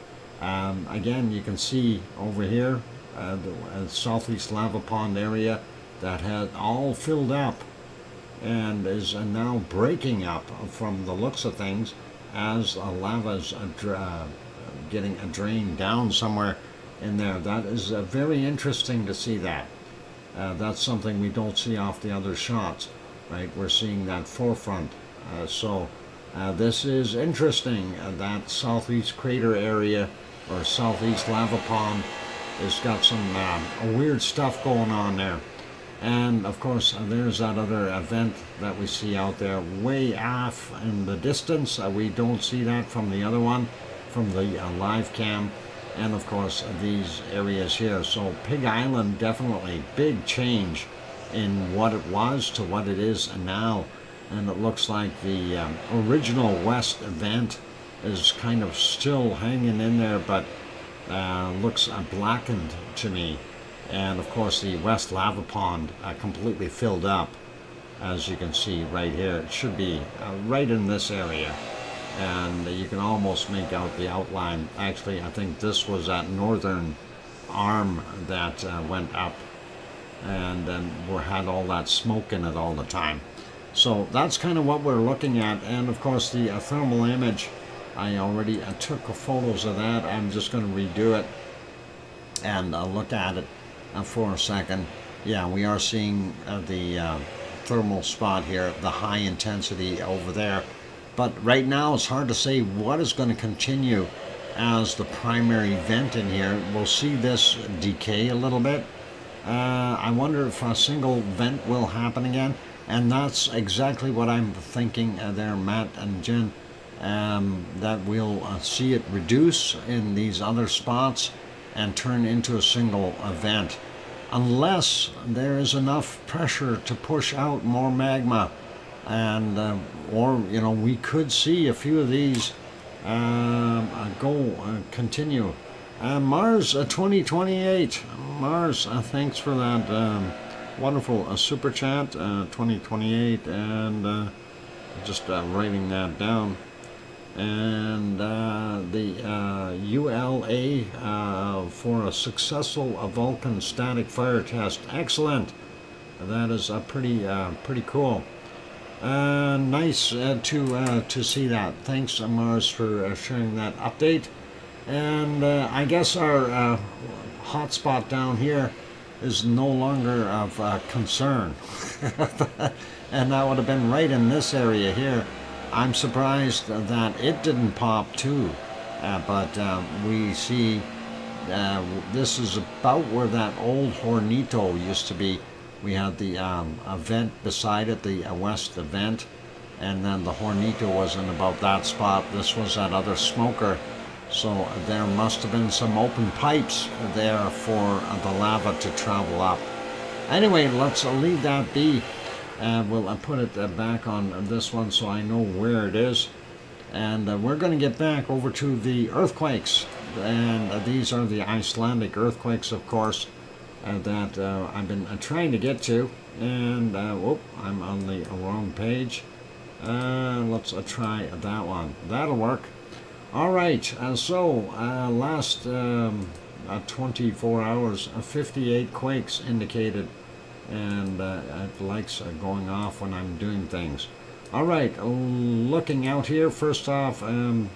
again, you can see over here the southeast lava pond area that had all filled up and is now breaking up from the looks of things as lava's getting a drain down somewhere in there. That is very interesting to see that. That's something we don't see off the other shots, right? We're seeing that forefront. So this is interesting. That southeast crater area or southeast lava pond has got some weird stuff going on there. And of course there's that other event that we see out there way off in the distance. We don't see that from the other one, from the live cam. And of course these areas here. So Pig Island, definitely big change in what it was to what it is now. And it looks like the original west event is kind of still hanging in there, but looks blackened to me. And of course the west lava pond completely filled up, as you can see right here. It should be right in this area, and you can almost make out the outline. Actually, I think this was that northern arm that went up, and then we had all that smoke in it all the time. So that's kind of what we're looking at. And of course the thermal image, I already took photos of that. I'm just going to redo it and look at it for a second. Yeah, we are seeing the thermal spot here, the high intensity over there. But right now it's hard to say what is going to continue as the primary vent in here. We'll see this decay a little bit. I wonder if a single vent will happen again. And that's exactly what I'm thinking there, Matt and Jen. That we'll see it reduce in these other spots and turn into a single event, unless there is enough pressure to push out more magma. And or you know, we could see a few of these continue. Mars 2028. Mars, thanks for that wonderful super chat. 2028, and just writing that down. And the ULA for a successful Vulcan static fire test. Excellent. That is pretty cool. Nice to see that. Thanks, Mars, for sharing that update. And I guess our hotspot down here is no longer of concern. And that would have been right in this area here. I'm surprised that it didn't pop too, but we see this is about where that old Hornito used to be. We had the vent beside it, the west vent, and then the Hornito was in about that spot. This was that other smoker, so there must have been some open pipes there for the lava to travel up. Anyway, let's leave that be. We'll put it back on this one so I know where it is. And we're going to get back over to the earthquakes. And these are the Icelandic earthquakes, of course, that I've been trying to get to. And, whoop, I'm on the wrong page. Let's try that one. That'll work. All right, so last 24 hours, 58 quakes indicated. And it likes going off when I'm doing things. All right, looking out here, first off, out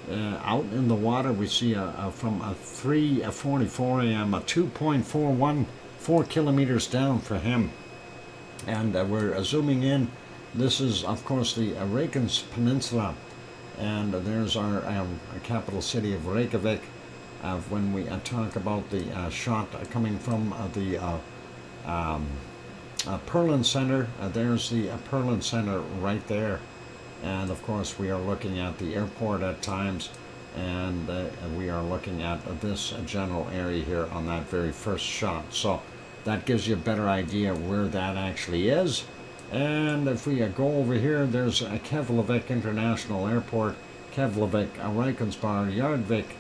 in the water, we see from 3:44 a.m. a 2.414 kilometers down for him. And we're zooming in. This is, of course, the Reykjanes Peninsula. And there's our capital city of Reykjavik. When we talk about the shot coming from the Perlin Center, there's the Perlin Center right there, and of course we are looking at the airport at times, and we are looking at this general area here on that very first shot, so that gives you a better idea where that actually is. And if we go over here, there's Keflavik International Airport, Keflavik, Reykjanesbær, Jarðvík,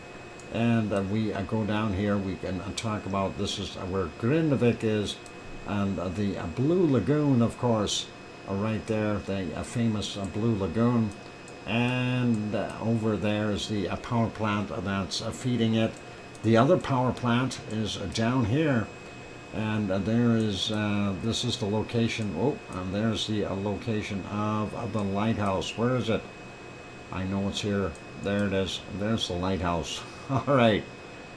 and we go down here, we can talk about this is where Grindavik is. And the Blue Lagoon, of course, right there, the famous Blue Lagoon. And over there is the power plant that's feeding it. The other power plant is down here. And there is, this is the location, oh, and there's the location of the lighthouse. Where is it? I know it's here. There it is. There's the lighthouse. All right.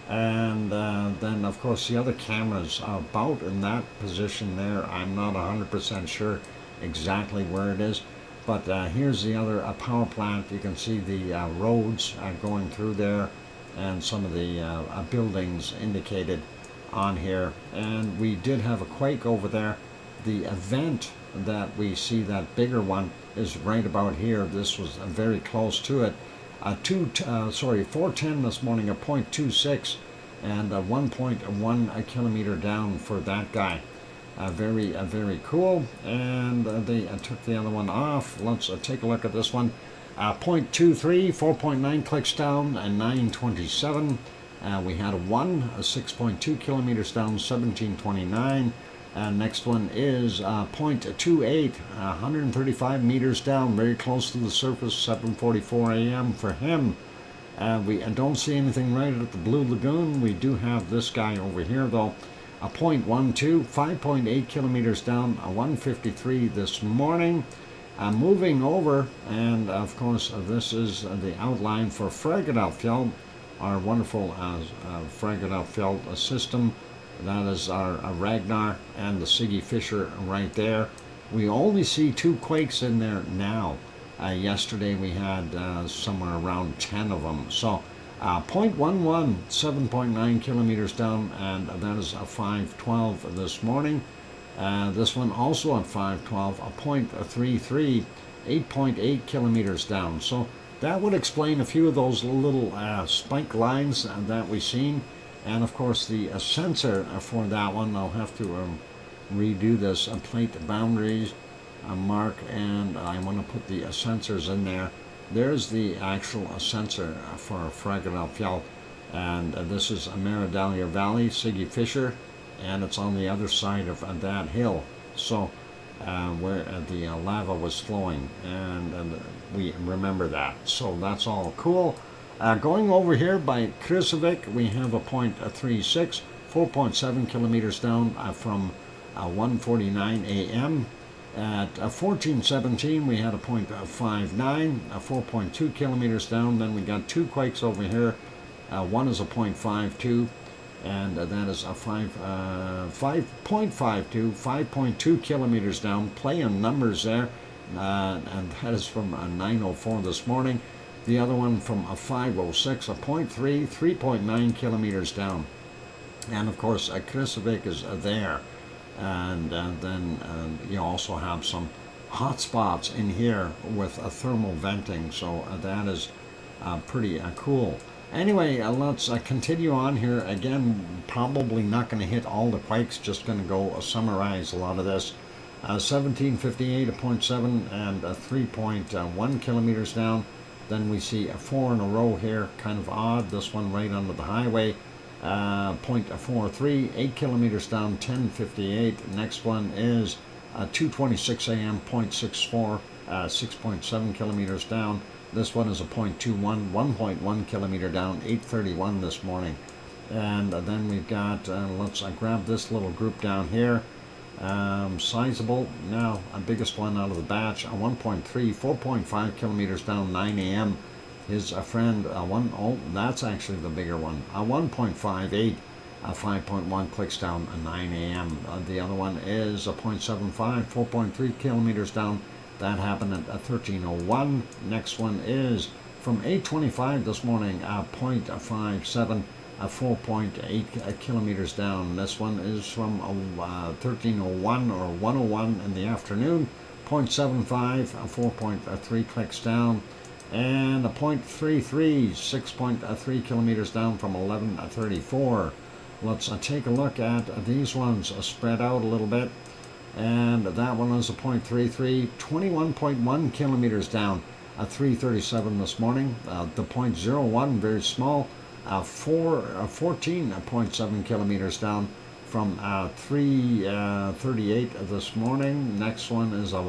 And then, of course, the other cameras are about in that position there. I'm not 100% sure exactly where it is, but here's the other power plant. You can see the roads going through there, and some of the buildings indicated on here. And we did have a quake over there. The event that we see, that bigger one, is right about here. This was very close to it. 410 this morning, a 0.26, and 1.1 kilometer down for that guy. Very cool. And they took the other one off. Let's take a look at this one. 0.23, 4.9 clicks down, and 927. We had a 6.2 kilometers down, 1729. And next one is 0.28, 135 meters down, very close to the surface, 7:44 a.m. for him. We don't see anything right at the Blue Lagoon. We do have this guy over here, though. A 0.12, 5.8 kilometers down, 153 this morning. Moving over, and of course, this is the outline for Fræðarfjall, our wonderful Fræðarfjall system. That is our Ragnar and the Siggy Fisher right there. We only see 2 quakes in there now. Yesterday we had somewhere around 10 of them. So 0.11, 7.9 kilometers down, and that is a 512 this morning. This one also at 512, a 0.33, 8.8 kilometers down. So that would explain a few of those little spike lines that we've seen. And of course the sensor for that one, I'll have to redo this plate boundaries mark, and I want to put the sensors in there. There's the actual sensor for Fræðarfjall, and this is Meradalja Valley, Siggy Fisher, and it's on the other side of that hill. So where the lava was flowing, and we remember that. So that's all cool. Going over here by Krusevik, we have a 0.36, 4.7 kilometers down from 1:49 a.m. At 14:17, we had a 0.59, 4.2 kilometers down. Then we got two quakes over here. One is a 0.52, and that is a 5.52, 5.2 kilometers down. Playing numbers there, and that is from 9:04 this morning. The other one from a 5:06, a 0.3, 3.9 kilometers down. And of course, Krusevik is there. And then you also have some hot spots in here with thermal venting, so that is pretty cool. Anyway, let's continue on here. Again, probably not going to hit all the quakes, just going to go summarize a lot of this. 1758, a 0.7 and 3.1 kilometers down. Then we see 4 in a row here, kind of odd. This one right under the highway. 0.43, 8 kilometers down, 10:58. Next one is 2:26 a.m., 0.64, 6.7 kilometers down. This one is a 0.21, 1.1 kilometer down, 8:31 this morning. And then we've got, let's grab this little group down here. Sizable, now, biggest one out of the batch, 1.3, 4.5 kilometers down, 9 a.m. His friend, that's actually the bigger one, 1.58, 5.1 clicks down, 9 a.m. The other one is a 0.75, 4.3 kilometers down. That happened at 13:01. Next one is from 8:25 this morning, 0.57, 4.8 kilometers down. This one is from 13:01 or 1:01 in the afternoon, 0.75, 4.3 clicks down. And a 0.33, 6.3 kilometers down from 11:34. Let's take a look at these ones spread out a little bit. And that one is a 0.33, 21.1 kilometers down, 3:37 this morning. The 0.01, very small, 14.7 kilometers down from 3:38 this morning. Next one is a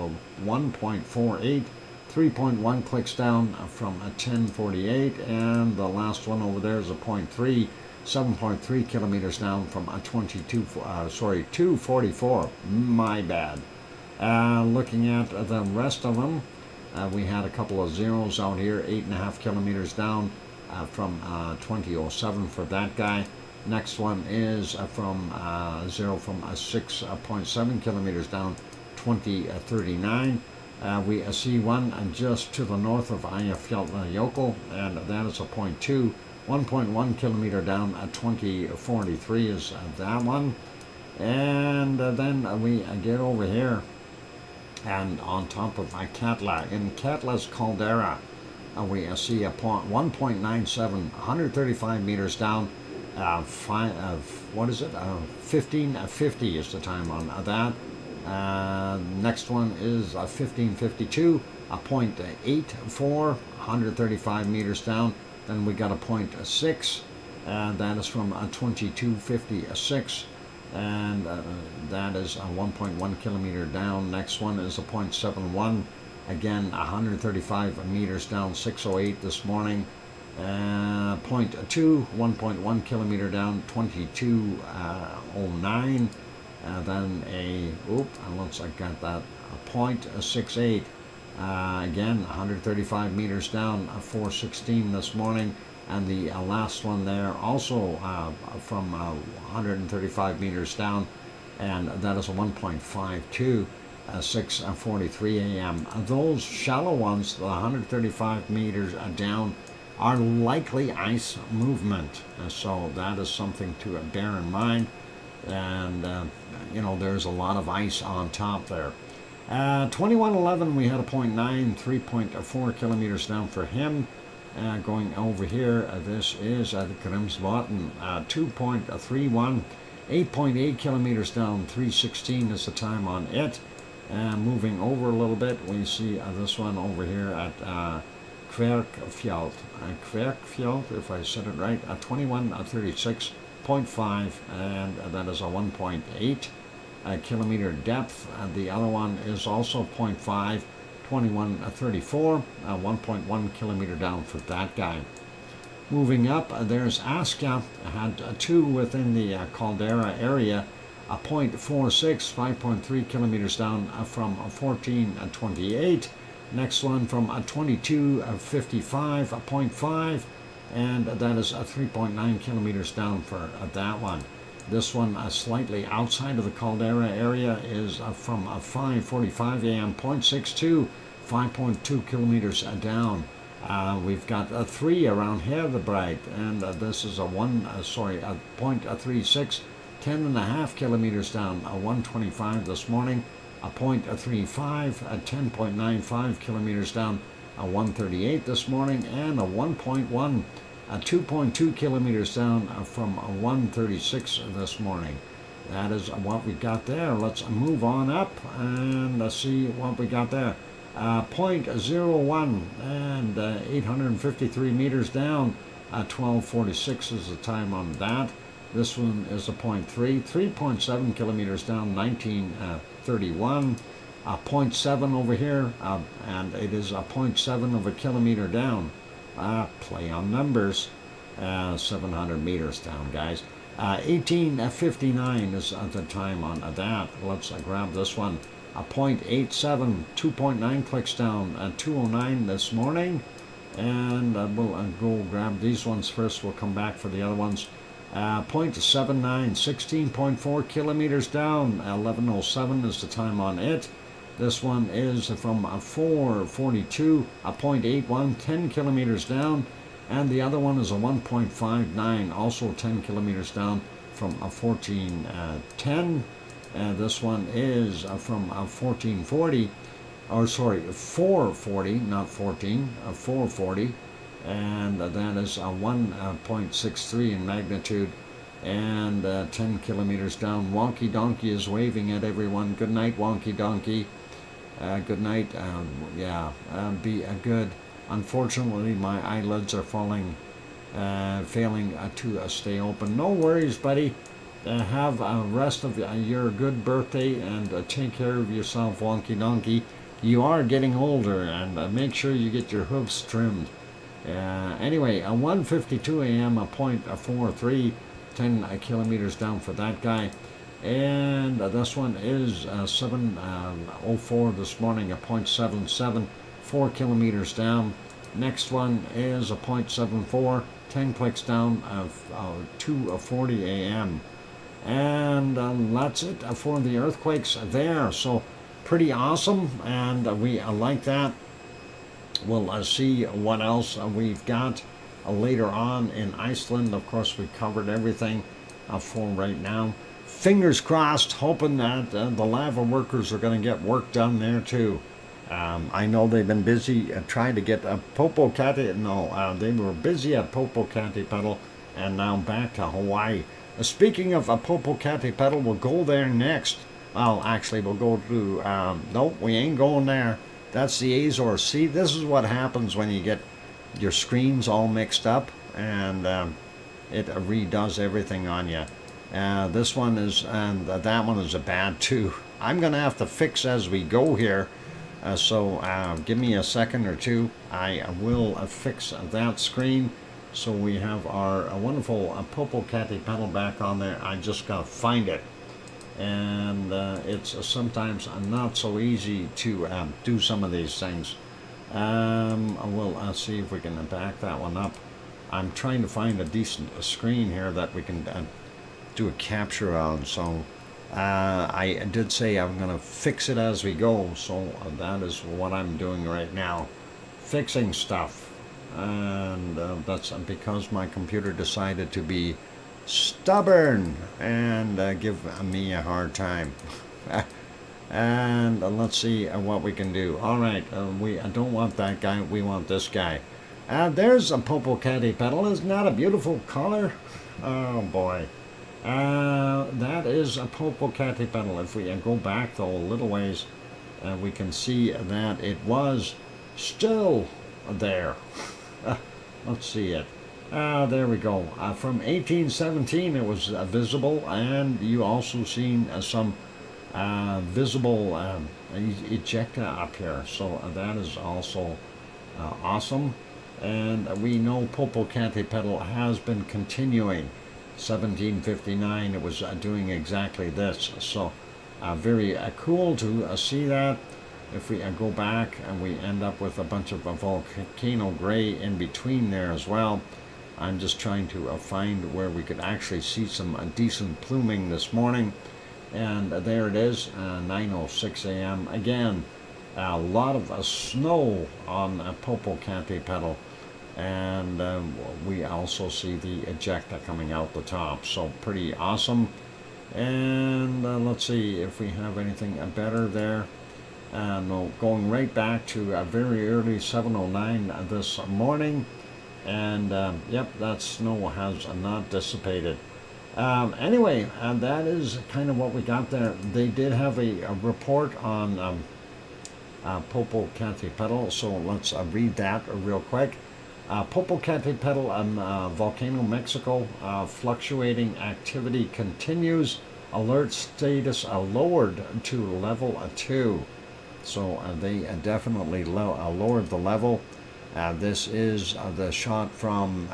1.48. 3.1 clicks down from 10:48, and the last one over there is a 0.3, 7.3 kilometers down from 2:44. My bad. Looking at the rest of them, we had a couple of zeros out here, 8.5 kilometers down from 20:07 for that guy. Next one is from 6.7 kilometers down, 20:39. We see one just to the north of Eyjafjallajökull, and that is a 0.2, 1.1 kilometer down, 20:43 is that one. And then we get over here, and on top of Katla, in Katla's caldera, we see a 1.97, 135 meters down. 15:50 is the time on that. Next one is 15:52, a 0.84, 135 meters down. Then we got a 0.6, and that is from 22:56, and that is 1.1 kilometer down. Next one is a 0.71, again 135 meters down, 6:08 this morning. 0.2, 1.1 kilometer down, 22:09. Then once I got that, a 0.68, again 135 meters down, 4:16 this morning. And the last one there also from 135 meters down, and that is a 1.52, 6:43 a.m. Those shallow ones, the 135 meters down, are likely ice movement, so that is something to bear in mind. And there's a lot of ice on top there. 21:11, we had a 0.9, 3.4 kilometers down for him. Going over here, this is the Grimsvatn, 2.31, 8.8 kilometers down, 3:16 is the time on it. Moving over a little bit, we see this one over here at Kverkfjall, if I said it right, 21:36.5, and that is a 1.8. kilometer depth. The other one is also 0.5, 2134, 1.1 kilometer down for that guy. Moving up, there's Aska, had 2 within the caldera area, a 0.46, 5.3 kilometers down from 1428. Next one from 2255, a 0.5, and that is 3.9 kilometers down for that one. This one, slightly outside of the caldera area, is from 5:45 a.m. 0.62, 5.2 kilometers down. We've got 3 around Hedebright, and this is a 0.36, 10.5 kilometers down. 125 this morning, a 0.35, 10.95 kilometers down. 138 this morning, and a 1.1. 2.2 kilometers down from 136 this morning. That is what we got there. Let's move on up and see what we got there. 0.01 and 853 meters down. 12:46 is the time on that. This one is a 0.3, 3.7 kilometers down, 1931. 0.7 over here, and it is a 0.7 of a kilometer down. Play on numbers. 700 meters down, guys. 1859 is the time on that. Let's grab this one. 0.87, 2.9 clicks down. 209 this morning. And we'll go grab these ones first. We'll come back for the other ones. 0.79, 16.4 kilometers down. 1107 is the time on it. This one is from 442, a 0.81, 10 kilometers down. And the other one is a 1.59, also 10 kilometers down from 1410. And this one is from 1440, or sorry, 440, not 14, 440. And that is a 1.63 in magnitude and 10 kilometers down. Wonky Donkey is waving at everyone. Good night, Wonky Donkey. Good night. Be good. Unfortunately, my eyelids are failing to stay open. No worries, buddy. Have a rest of your good birthday and take care of yourself, Wonky Donkey. You are getting older, and make sure you get your hooves trimmed. Anyway, 1:52 a.m. a 0.43, 10 kilometers down for that guy. And this one is 7:04 this morning, a 0.77, 4 kilometers down. Next one is a 0.74, 10 clicks down, 2:40 a.m. And that's it for the earthquakes there. So pretty awesome, and we like that. We'll see what else we've got later on in Iceland. Of course, we covered everything for right now. Fingers crossed, hoping that the lava workers are going to get work done there too. I know they've been busy trying to get they were busy at Popocatépetl and now back to Hawaii. Speaking of Popocatépetl, we'll go there next. Well, actually, we'll go to, nope, we ain't going there. That's the Azores. See, this is what happens when you get your screens all mixed up and it redoes everything on you. This one is, and that one is a bad too. I'm going to have to fix as we go here. So give me a second or two. I will fix that screen. So we have our wonderful Popocatépetl back on there. I just got to find it. And it's sometimes not so easy to do some of these things. We'll see if we can back that one up. I'm trying to find a decent screen here that we can do a capture on. So I did say I'm going to fix it as we go. So that is what I'm doing right now. Fixing stuff. And that's because my computer decided to be stubborn and give me a hard time. And let's see what we can do. All right, we don't want that guy. We want this guy. There's a Popocatépetl. Isn't that a beautiful color? Oh boy. That is a Popocatépetl. If we go back though a little ways, we can see that it was still there. Let's see it. There we go. From 1817 it was visible, and you also seen some visible ejecta up here. So that is also awesome. And we know Popocatépetl has been continuing. 1759, it was doing exactly this. So very cool to see that. If we go back and we end up with a bunch of volcano gray in between there as well. I'm just trying to find where we could actually see some decent pluming this morning. And there it is, 9:06 a.m. Again, a lot of snow on Popocatépetl. And we also see the ejecta coming out the top. So pretty awesome. And let's see if we have anything better there. No, going right back to a very early 7:09 this morning. And yep, that snow has not dissipated. Anyway, that is kind of what we got there. They did have a report on Popocatépetl, so let's read that real quick. Popocatépetl, Volcano, Mexico, fluctuating activity continues. Alert status lowered to level 2. So they definitely lowered the level. This is the shot from,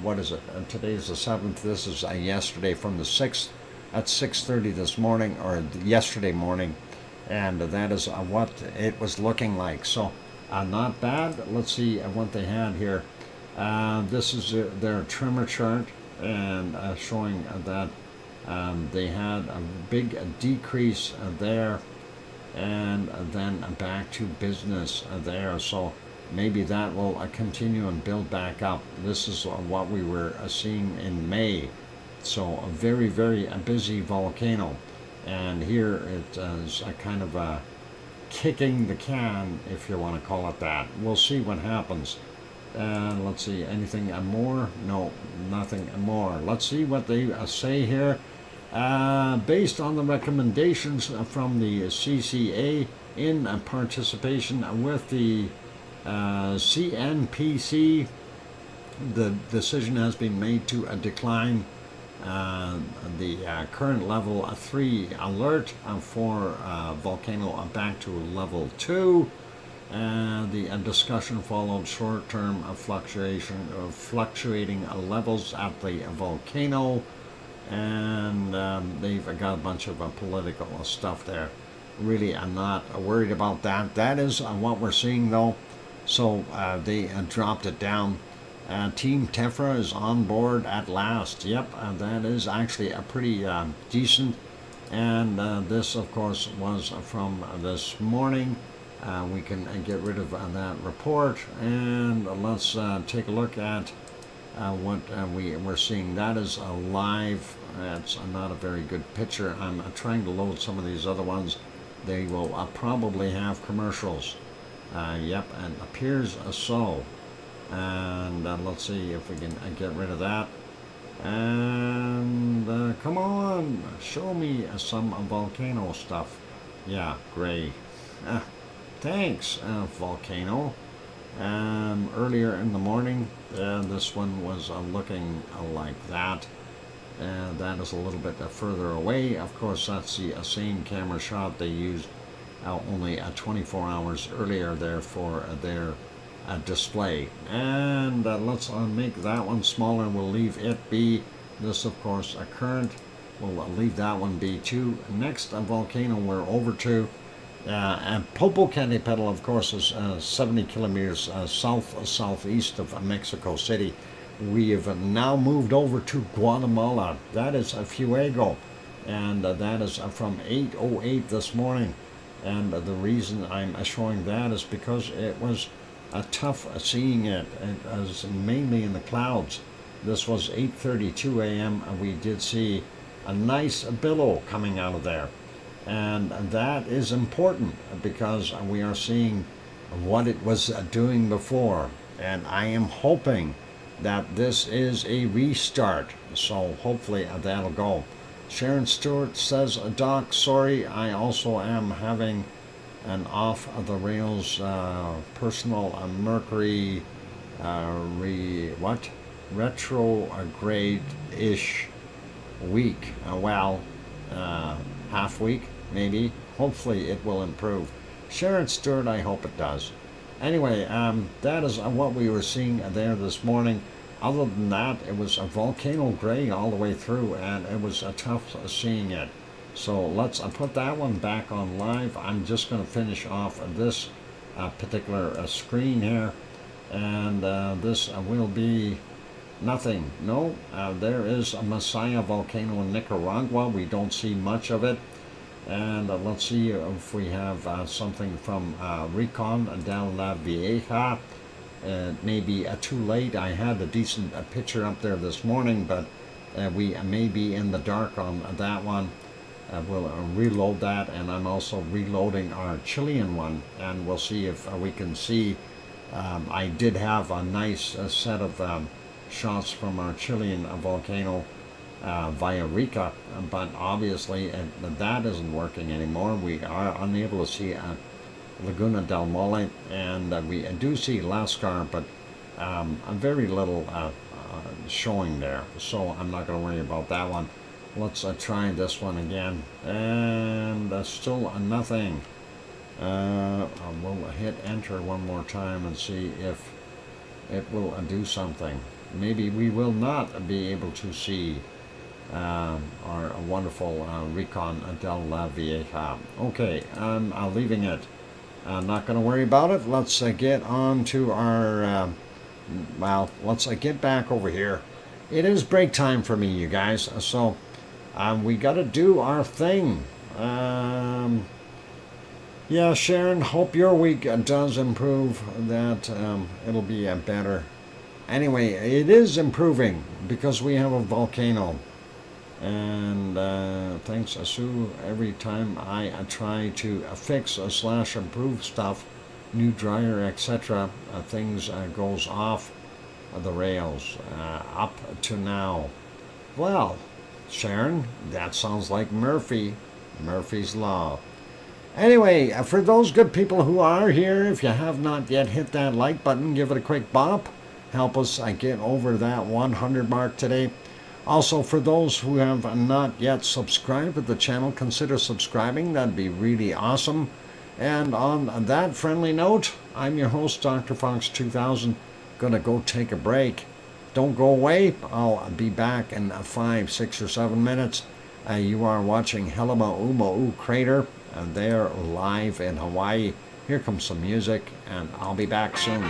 what is it? Today's the 7th. This is yesterday from the 6th at 6:30 this morning, or yesterday morning. And that is what it was looking like. So not bad. Let's see what they had here. This is their tremor chart, and showing that they had a big decrease there, and then back to business there. So maybe that will continue and build back up. This is what we were seeing in May. So a very, very busy volcano. And here it is a kind of a kicking the can, if you want to call it that. We'll see what happens. And let's see, anything more? No, nothing more. Let's see what they say here. Based on the recommendations from the CCA in participation with the CNPC, the decision has been made to decline the current level 3 alert for volcano back to level 2. The discussion followed short-term fluctuating levels at the volcano, and they've got a bunch of political stuff there. Really, I'm not worried about that. That is what we're seeing, though. So they dropped it down. Team Tefra is on board at last. Yep, that is actually a pretty decent. And this, of course, was from this morning. We can get rid of that report, and let's take a look at what we're seeing. That is live. It's not a very good picture. I'm trying to load some of these other ones. They will probably have commercials. Yep, and appears so. And let's see if we can get rid of that. And come on, show me some volcano stuff. Yeah, great. Thanks, Volcano. Earlier in the morning, this one was looking like that. That is a little bit further away. Of course, that's the same camera shot they used only 24 hours earlier there for their display. And let's make that one smaller. We'll leave it be. This, of course, a current. We'll leave that one be too. Next volcano we're over to. And Popocatépetl, of course, is 70 kilometers southeast of Mexico City. We have now moved over to Guatemala. That is Fuego, and that is from 8:08 this morning. And the reason I'm showing that is because it was tough seeing it. It was mainly in the clouds. This was 8:32 a.m. and we did see a nice billow coming out of there. And that is important because we are seeing what it was doing before. And I am hoping that this is a restart. So hopefully that'll go. Sharon Stewart says, Doc, sorry, I also am having an off-the-rails personal Mercury retrograde-ish week. half week, maybe. Hopefully it will improve. Sharon Stewart, I hope it does. Anyway, that is what we were seeing there this morning. Other than that, it was a volcano gray all the way through, and it was tough seeing it. So let's put that one back on live. I'm just going to finish off this particular screen here, and this will be nothing. No, there is a Messiah volcano in Nicaragua. We don't see much of it. And let's see if we have something from Recon de la Vieja. It may be too late. I had a decent picture up there this morning, but we may be in the dark on that one. We'll reload that, and I'm also reloading our Chilean one, and we'll see if we can see. I did have a nice set of shots from our Chilean volcano via Rica, but obviously that isn't working anymore. We are unable to see Laguna del Mole, and we do see Lascar, but a very little showing there, so I'm not going to worry about that one. Let's try this one again, and still nothing. We'll hit enter one more time and see if it will do something. Maybe we will not be able to see our wonderful Recon del la Vieja. Okay, I'm leaving it. I'm not going to worry about it. Let's get on to our, well, let's get back over here. It is break time for me, you guys, so we got to do our thing. Yeah, Sharon, hope your week does improve, that it'll be better. Anyway, it is improving because we have a volcano. And thanks, Sue. Every time I try to fix / improve stuff, new dryer, etc., things goes off the rails up to now. Well, Sharon, that sounds like Murphy's Law. Anyway, for those good people who are here, if you have not yet hit that like button, give it a quick bop. Help us get over that 100 mark today. Also, for those who have not yet subscribed to the channel, consider subscribing. That'd be really awesome. And on that friendly note, I'm your host, DrFox2000. Gonna go take a break. Don't go away. I'll be back in 5, 6, or 7 minutes. You are watching Helima Crater. They're live in Hawaii. Here comes some music, and I'll be back soon.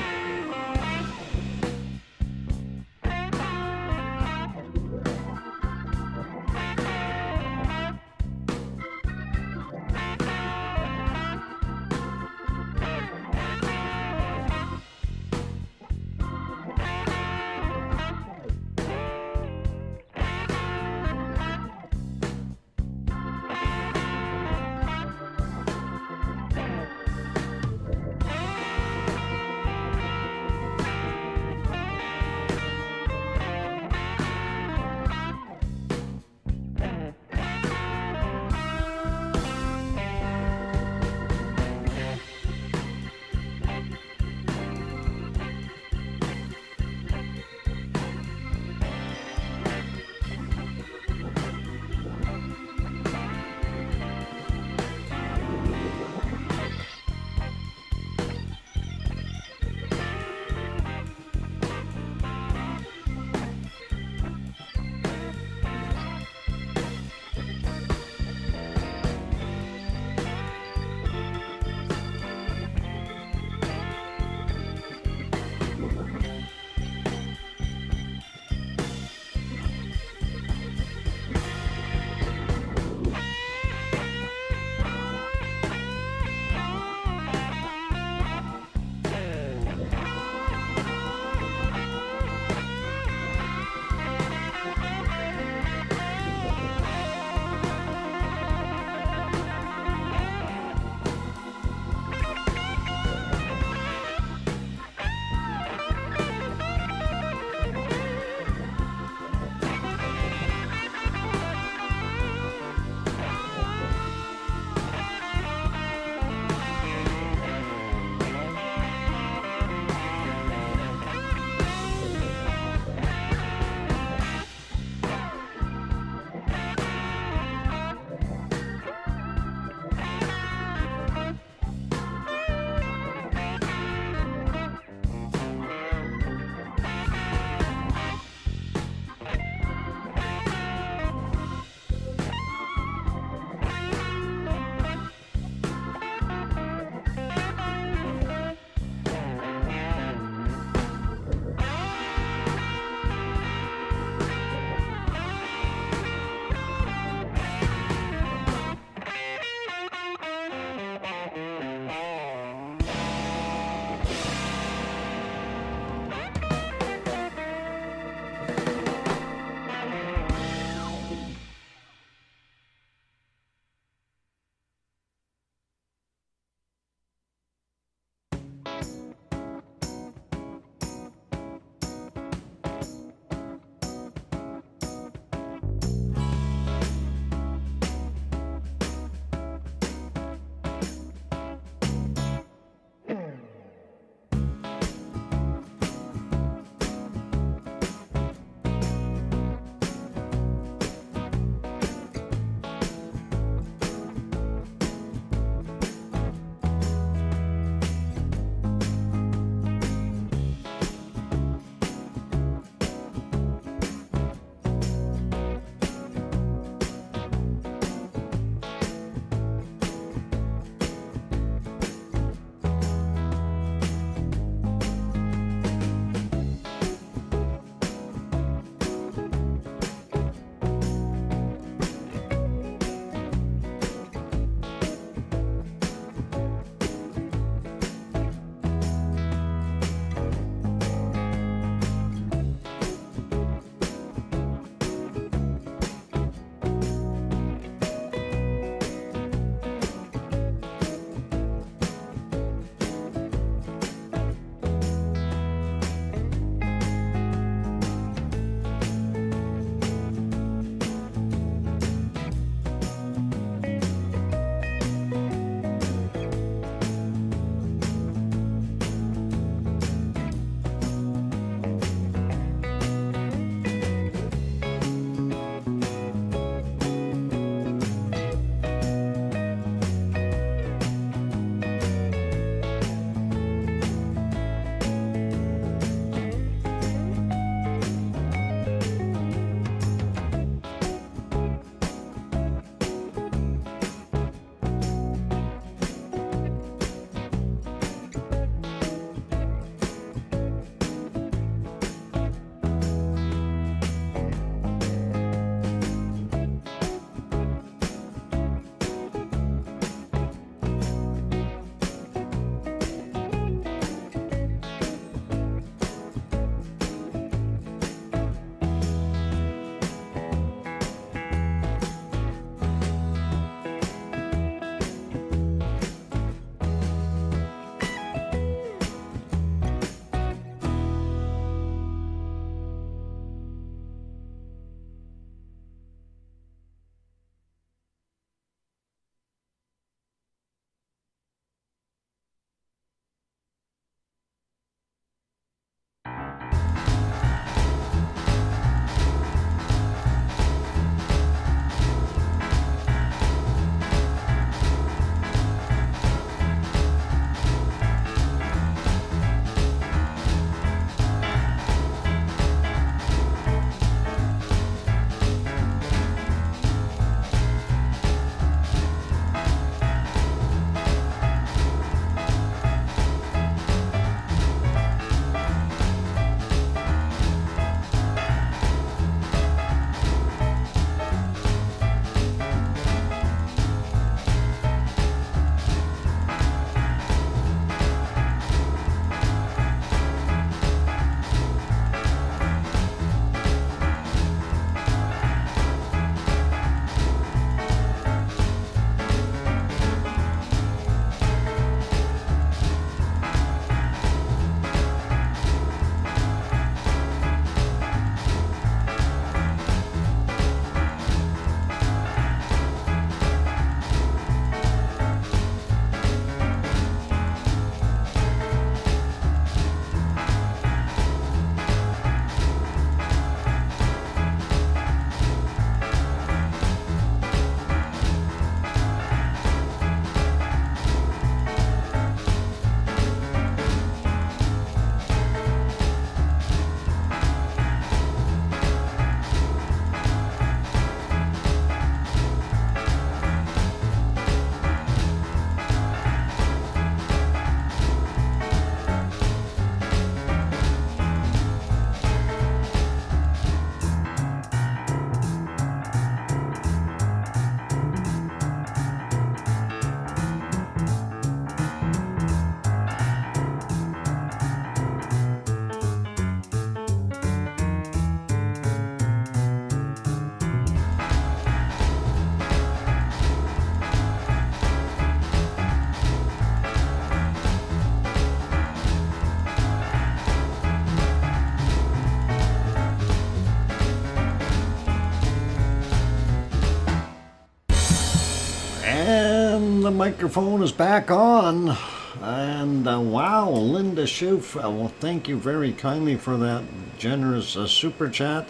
And the microphone is back on. And wow, Linda Schoof, well, thank you very kindly for that generous super chat.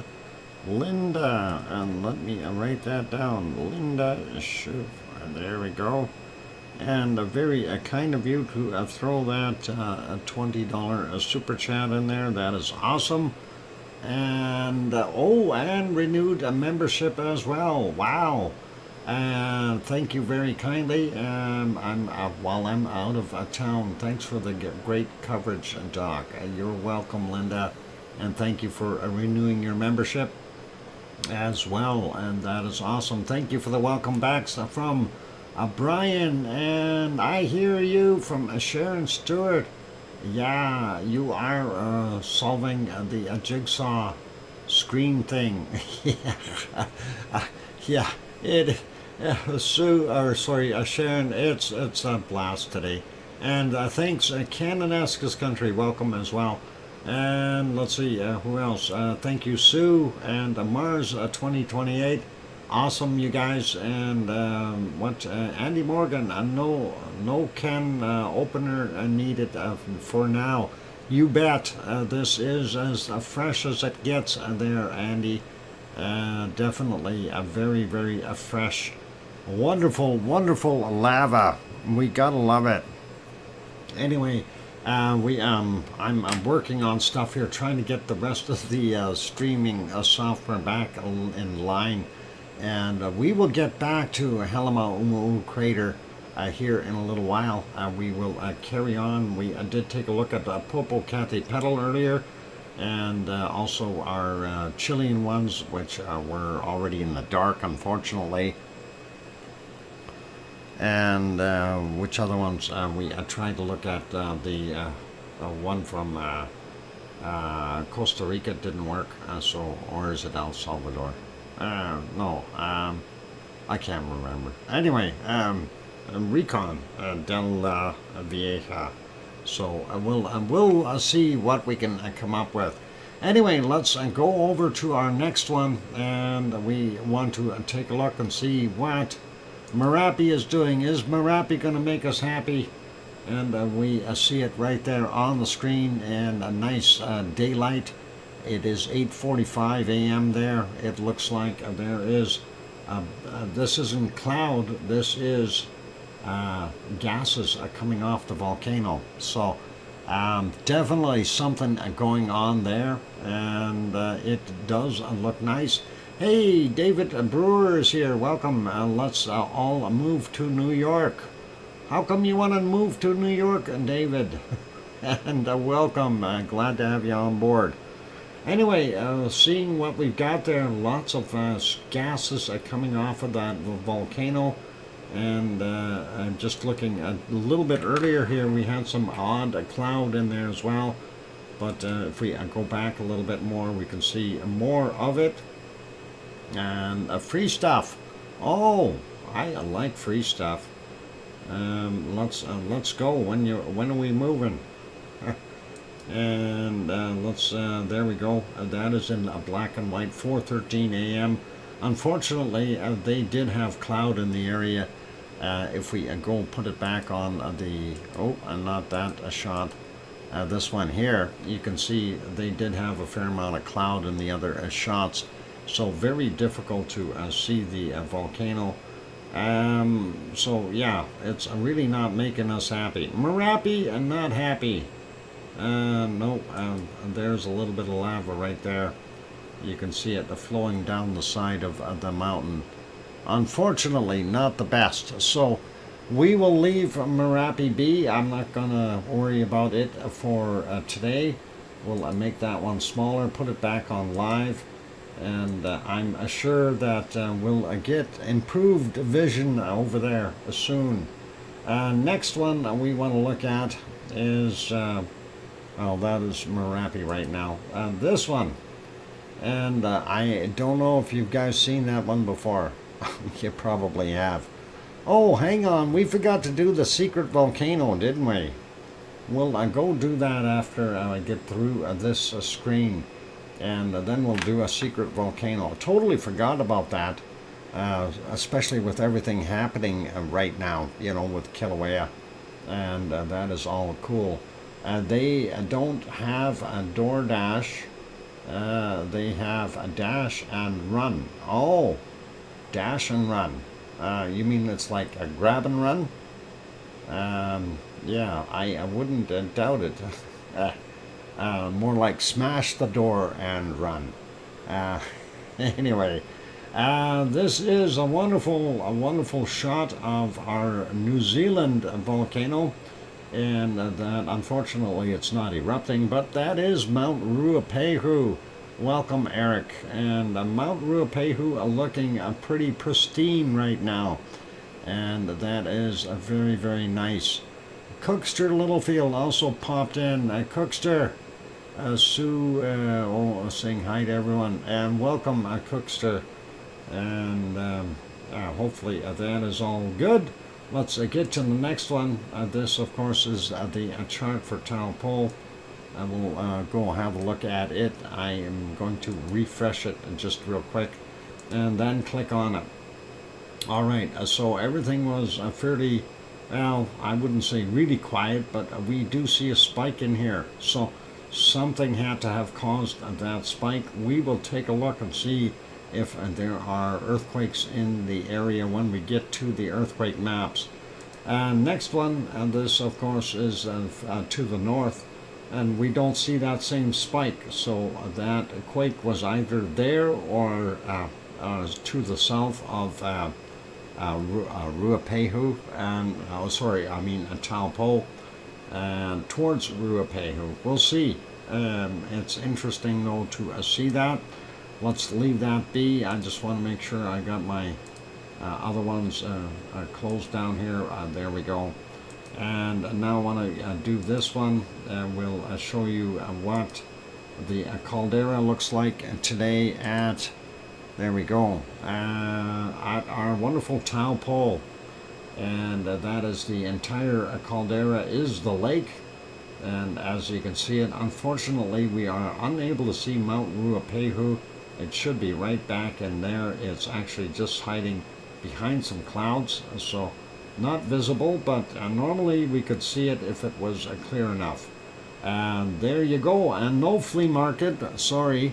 Linda, and let me write that down. Linda Schoof, there we go. And very kind of you to throw that $20 super chat in there. That is awesome. And oh, and renewed a membership as well. Wow. Thank you very kindly. While I'm out of town, thanks for the great coverage, Doc. You're welcome, Linda, and thank you for renewing your membership as well. And that is awesome. Thank you for the welcome backs from Brian, and I hear you from Sharon Stewart. Yeah, you are solving the jigsaw screen thing. Yeah, it. Sharon, it's a blast today. And thanks, Cananescus Country, welcome as well. And let's see, who else? Thank you, Sue, and Mars 2028. Awesome, you guys. And Andy Morgan, no can opener needed for now. You bet. This is as fresh as it gets there, Andy. Definitely a very, very fresh. Wonderful, wonderful lava. We gotta love it. Anyway, I'm working on stuff here, trying to get the rest of the streaming software back in line, and we will get back to Helima Umu crater here in a little while. We will carry on. We did take a look at Popocatépetl earlier, and also our Chilean ones, which were already in the dark, unfortunately. And which other ones? We tried to look at the one from Costa Rica. Didn't work. Or is it El Salvador? No, I can't remember. Anyway, Recon del Vieja. So we'll see what we can come up with. Anyway, let's go over to our next one, and we want to take a look and see what Merapi is doing. Is Merapi going to make us happy? And we see it right there on the screen, and a nice daylight. It is 8:45 a.m. there. It looks like there is, this isn't cloud, this is gases coming off the volcano. So definitely something going on there, and it does look nice. Hey, David Brewer is here. Welcome. Let's all move to New York. How come you want to move to New York, David? And welcome. Glad to have you on board. Anyway, seeing what we've got there, lots of gases coming off of that volcano. And I'm just looking a little bit earlier here, we had some odd cloud in there as well. But if we go back a little bit more, we can see more of it. And free stuff. I like free stuff. Let's go. When are we moving? And there we go. That is in black and white, 4:13 a.m. Unfortunately, they did have cloud in the area. If we go put it back on not that shot. This one here, you can see they did have a fair amount of cloud in the other shots. So very difficult to see the volcano. So yeah, it's really not making us happy. Merapi and not happy. No, there's a little bit of lava right there. You can see it flowing down the side of the mountain. Unfortunately, not the best. So we will leave Merapi be. I'm not gonna worry about it for today. We'll make that one smaller, put it back on live. And I'm sure that we'll get improved vision over there soon. Next one we want to look at is, that is Merapi right now. This one, and I don't know if you guys seen that one before. You probably have. Oh, hang on, we forgot to do the secret volcano, didn't we? We'll go do that after I get through this screen. And then we'll do a secret volcano. Totally forgot about that. especially with everything happening right now, with Kilauea, and that is all cool. They don't have a DoorDash. They have a dash and run. Oh, dash and run. You mean it's like a grab and run? Yeah, I wouldn't doubt it. More like smash the door and run. Uh, anyway, this is a wonderful shot of our New Zealand volcano, and that unfortunately it's not erupting, but that is Mount Ruapehu. Welcome, Eric. And Mount Ruapehu looking pretty pristine right now, and that is very, very nice. Cookster Littlefield also popped in. Cookster, Sue, saying hi to everyone, and welcome, Cookster. And hopefully that is all good. Let's get to the next one. This, of course, is the chart for Taupo. I will go have a look at it. I am going to refresh it just real quick and then click on it. All right, so everything was fairly, well, I wouldn't say really quiet, but we do see a spike in here. So something had to have caused that spike. We will take a look and see if there are earthquakes in the area when we get to the earthquake maps. Next one, and this of course is to the north, and we don't see that same spike, so that quake was either there or to the south of Ruapehu, and Taupo, and towards Ruapehu. We'll see. It's interesting though to see that. Let's leave that be. I just want to make sure I got my other ones closed down here. There we go. And now I want to do this one. We'll show you what the caldera looks like today at, there we go, at our wonderful Taupo. And that is the entire caldera is the lake. And as you can see it, unfortunately, we are unable to see Mount Ruapehu. It should be right back in there. It's actually just hiding behind some clouds, so not visible, but normally we could see it if it was clear enough. And there you go, and no flea market, sorry.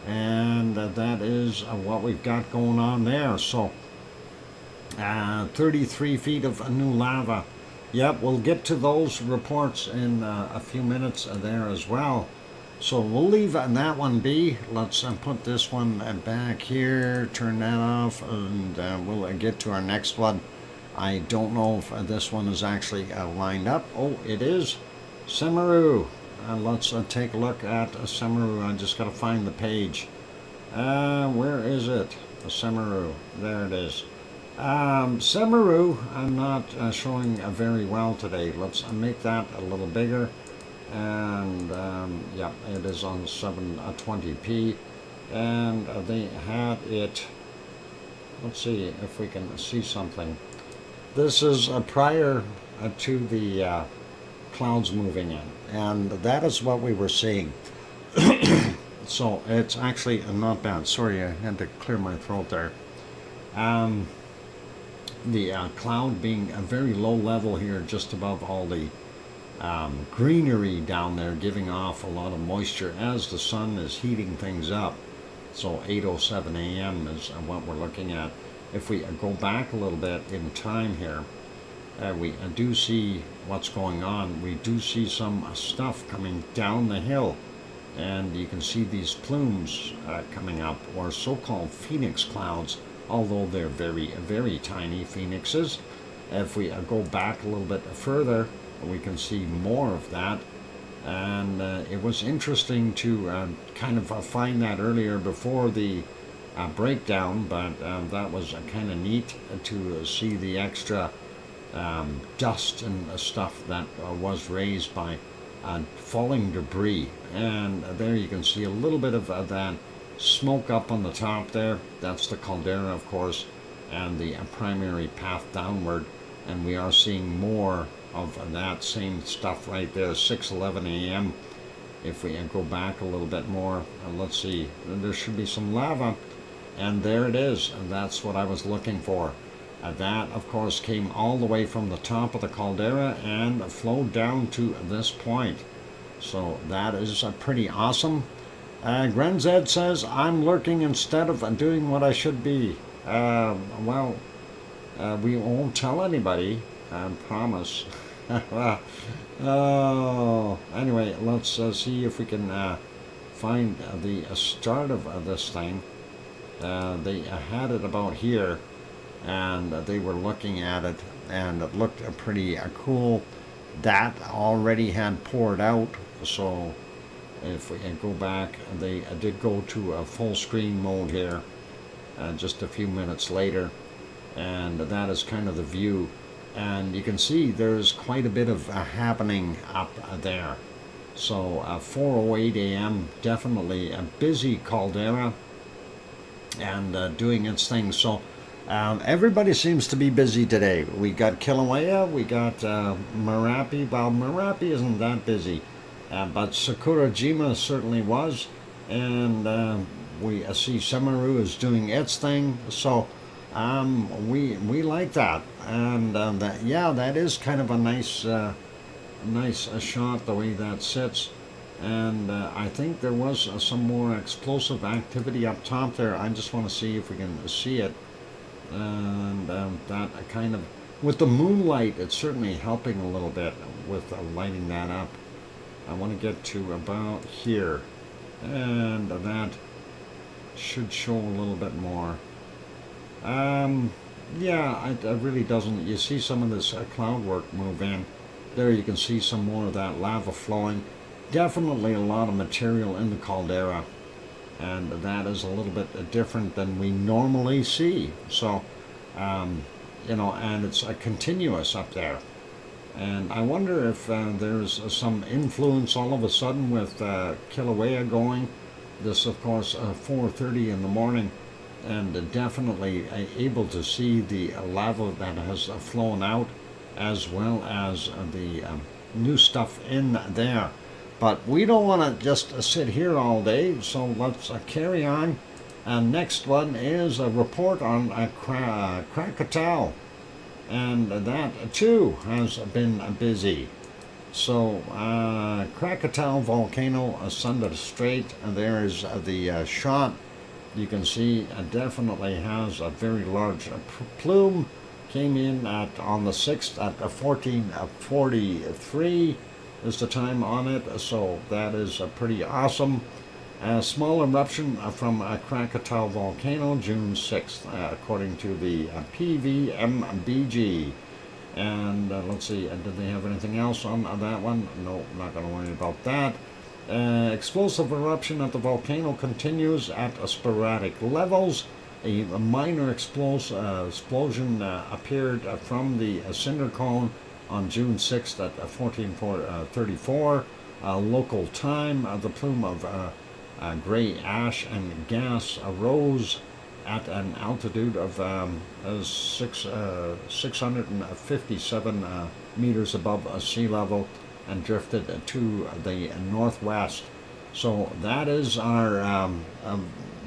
And that is what we've got going on there. So 33 feet of new lava. Yep, we'll get to those reports in a few minutes there as well. So we'll leave that one be. Let's put this one back here, turn that off, and we'll get to our next one. I don't know if this one is actually lined up. Oh, it is. Semeru. Let's take a look at Semeru. I just got to find the page. Where is it? Semeru. There it is. Semeru, I'm not showing very well today. Let's make that a little bigger. And yeah, it is on 720p, and they had it, let's see if we can see something. This is prior to the clouds moving in, and that is what we were seeing. So it's actually not bad. Sorry, I had to clear my throat there. The cloud being a very low level here, just above all the greenery down there, giving off a lot of moisture as the sun is heating things up. So 8:07 a.m. is what we're looking at. If we go back a little bit in time here, we do see what's going on. We do see some stuff coming down the hill, and you can see these plumes coming up, or so-called phoenix clouds, although they're very, very tiny phoenixes. If we go back a little bit further, we can see more of that. And it was interesting to kind of find that earlier before the breakdown, but that was kind of neat to see the extra dust and stuff that was raised by falling debris. And there you can see a little bit of that smoke up on the top there. That's the caldera, of course, and the primary path downward. And we are seeing more of that same stuff right there, 6:11 a.m. If we go back a little bit more, let's see, there should be some lava. And there it is, and that's what I was looking for. That, of course, came all the way from the top of the caldera and flowed down to this point. So that is pretty awesome. Grenzed says, I'm lurking instead of doing what I should be. We won't tell anybody, I promise. Oh, anyway, let's see if we can find the start of this thing. They had it about here, and they were looking at it, and it looked pretty cool. That already had poured out, so if we go back, they did go to a full screen mode here just a few minutes later, and that is kind of the view. And you can see there's quite a bit of happening up there. So 4:08 a.m., definitely a busy caldera and doing its thing. So everybody seems to be busy today. We got Kilauea, we got Merapi. Well, Merapi isn't that busy, but Sakurajima certainly was. And we see Semaru is doing its thing. So we like that. And that is kind of a nice shot, the way that sits. And I think there was some more explosive activity up top there. I just want to see if we can see it. And that kind of, with the moonlight, it's certainly helping a little bit with lighting that up. I want to get to about here, and that should show a little bit more. It really doesn't. You see some of this cloud work move in. There you can see some more of that lava flowing. Definitely a lot of material in the caldera, and that is a little bit different than we normally see. So, and it's continuous up there. And I wonder if there's some influence all of a sudden with Kilauea going. This, of course, 4:30 in the morning. And definitely able to see the lava that has flown out, as well as the new stuff in there. But we don't want to just sit here all day, so let's carry on. And next one is a report on Krakatoa, and that too has been busy. So Krakatoa volcano ascended straight, and there is the shot. You can see it definitely has a very large plume. Came in on the 6th at 14:43 is the time on it. So that is pretty awesome. A small eruption from Krakatoa volcano, June 6th, according to the PVMBG. And let's see, did they have anything else on that one? No, not going to worry about that. Explosive eruption at the volcano continues at sporadic levels. A minor explosion appeared from the cinder cone on June 6th at 14:34 local time. The plume of gray ash and gas arose at an altitude of 657 meters above sea level, and drifted to the northwest. So that is our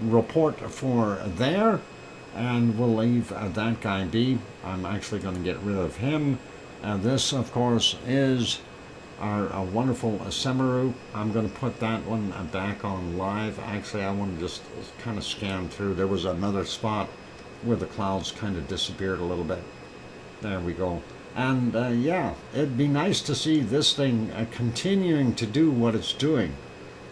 report for there, and we'll leave that guy be. I'm actually going to get rid of him. This, of course, is our wonderful Semaru. I'm going to put that one back on live. Actually, I want to just kind of scan through. There was another spot where the clouds kind of disappeared a little bit. There we go. And it'd be nice to see this thing continuing to do what it's doing.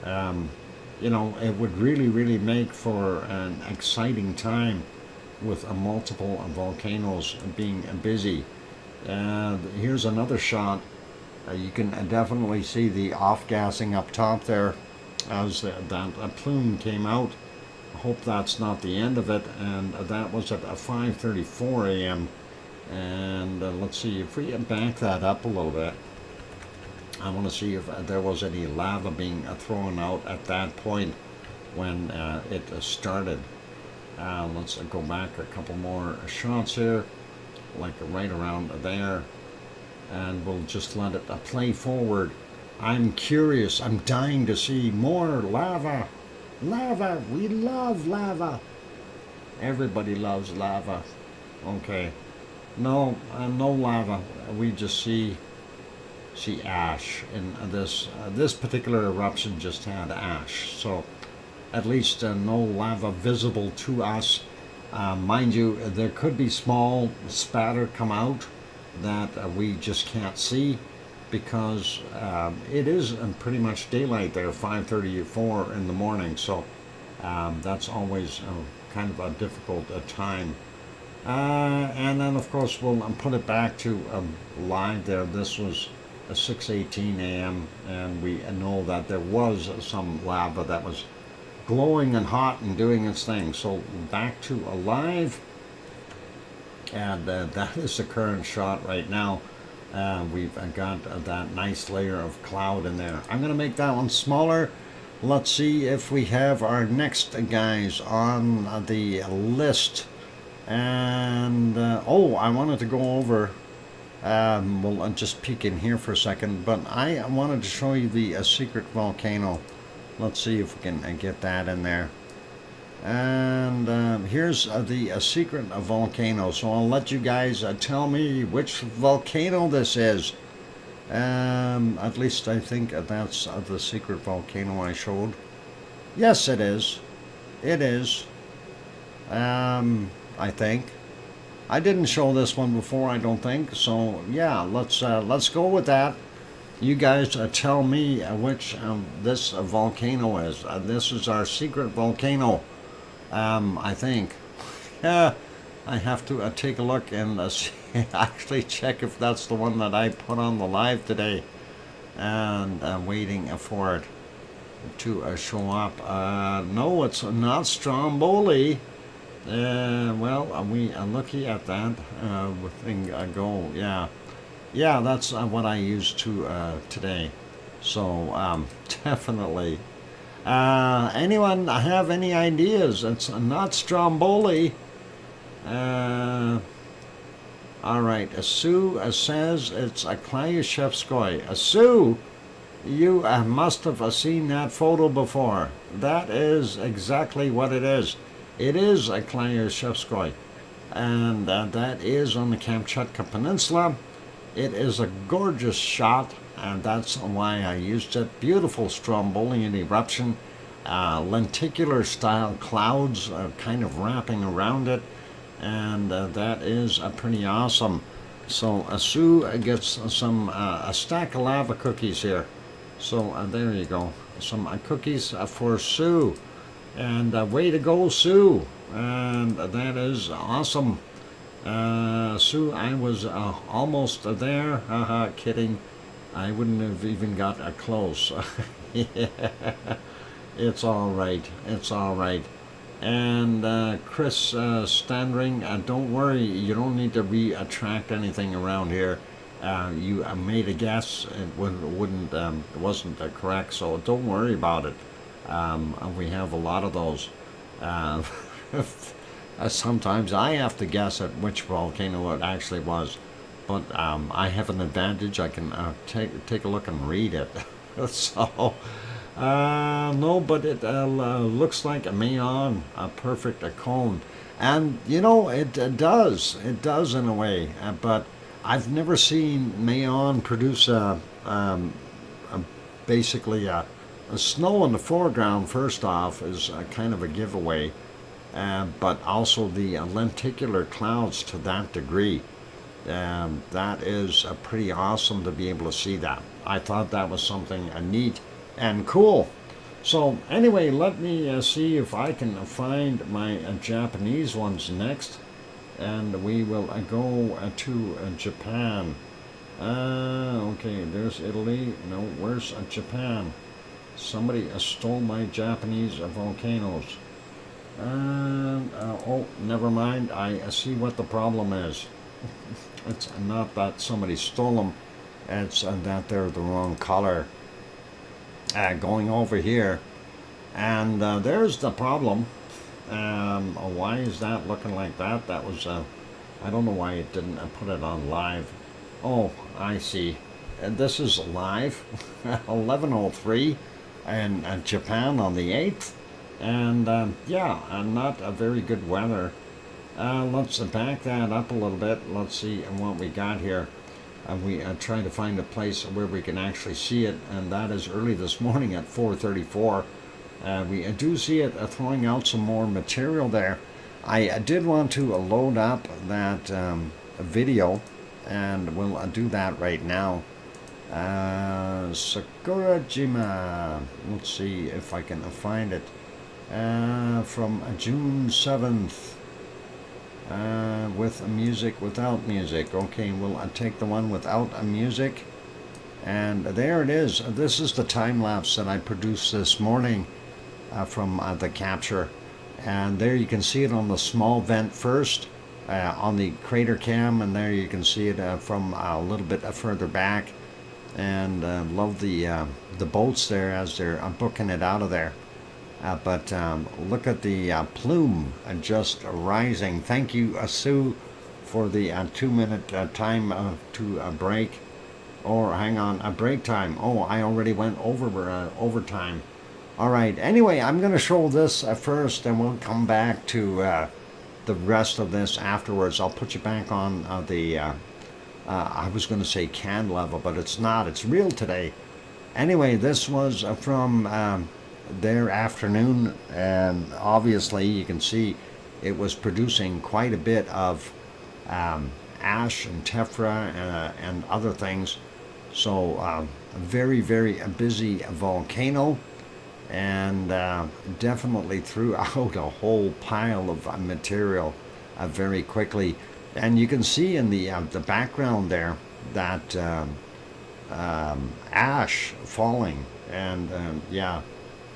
It would really make for an exciting time with multiple volcanoes being busy. Here's another shot. You can definitely see the off-gassing up top there as that plume came out. I hope that's not the end of it. And that was at 5:34 a.m. And let's see if we back that up a little bit. I want to see if there was any lava being thrown out at that point when it started. Let's go back a couple more shots here, like right around there, and we'll just let it play forward. I'm curious. I'm dying to see more lava. Lava. We love lava. Everybody loves lava. Okay. No, no lava. We just see ash, and this particular eruption just had ash. So at least no lava visible to us. Mind you, there could be small spatter come out that we just can't see because it is pretty much daylight there, 5:34 in the morning. So that's always kind of a difficult time. And then of course we'll put it back to live there. This was 6:18 a.m. and we know that there was some lava that was glowing and hot and doing its thing. So back to alive, and that is the current shot right now. We've got that nice layer of cloud in there. I'm going to make that one smaller. Let's see if we have our next guys on the list. And oh, I wanted to go over, well, I'll just peek in here for a second, but I wanted to show you the secret volcano. Let's see if we can get that in there. And here's the secret volcano. So I'll let you guys tell me which volcano this is. At least I think that's the secret volcano I showed. Yes, it is. It is. I think. I didn't show this one before, I don't think. So yeah, let's go with that. You guys tell me which this volcano is. This is our secret volcano. I think. Yeah, I have to take a look and actually check if that's the one that I put on the live today. And waiting for it to show up. No, it's not Stromboli. Well, we are lucky at that thing go. Yeah, that's what I used to today. So definitely. Anyone have any ideas? It's not Stromboli. All right, Sue says it's a Klyushevskoy. Sue, you must have seen that photo before. That is exactly what it is. It is a Klyushevskoy, and that is on the Kamchatka Peninsula. It is a gorgeous shot, and that's why I used it. Beautiful Strombolian eruption, lenticular style clouds kind of wrapping around it, and that is pretty awesome. So Sue gets some a stack of lava cookies here. So there you go, some cookies for Sue. And way to go, Sue. And that is awesome. Sue, I was almost there. Haha, kidding. I wouldn't have even got close. Yeah. It's all right. It's all right. And Chris Standring, don't worry. You don't need to retract anything around here. You made a guess. It wasn't correct. So don't worry about it. We have a lot of those. Sometimes I have to guess at which volcano it actually was, but I have an advantage. I can take a look and read it. So no, but it looks like a Mayon, a perfect cone, and you know it does in a way. But I've never seen Mayon produce basically a snow in the foreground. First off, is kind of a giveaway, but also the lenticular clouds to that degree. That is pretty awesome to be able to see that. I thought that was something neat and cool. So anyway, let me see if I can find my Japanese ones next, and we will go to Japan. Okay, there's Italy. No, where's Japan? Somebody stole my Japanese volcanoes. Oh, never mind. I see what the problem is. It's not that somebody stole them. It's that they're the wrong color. Going over here. And there's the problem. Why is that looking like that? That was, I don't know why it didn't put it on live. Oh, I see. And this is live. 11:03. And Japan on the 8th. And yeah, not a very good weather. Let's back that up a little bit. Let's see what we got here. We try to find a place where we can actually see it, and that is early this morning at 4:34. We do see it throwing out some more material there. I did want to load up that video, and we'll do that right now. Sakurajima. Let's see if I can find it. From June 7th. With music, without music. Okay, we'll take the one without music. And there it is. This is the time lapse that I produced this morning from the capture. And there you can see it on the small vent first, on the crater cam, and there you can see it from a little bit further back. And love the boats there as they're booking it out of there. But look at the plume just rising. Thank you, Sue, for the 2-minute time to break. Or hang on, a break time. Oh, I already went over overtime. All right. Anyway, I'm going to show this first, and we'll come back to the rest of this afterwards. I'll put you back on the. I was going to say canned level, but it's not. It's real today. Anyway, this was from their afternoon, and obviously you can see it was producing quite a bit of ash and tephra and other things. So a very, very busy volcano, and definitely threw out a whole pile of material very quickly. And you can see in the background there that ash falling, and yeah,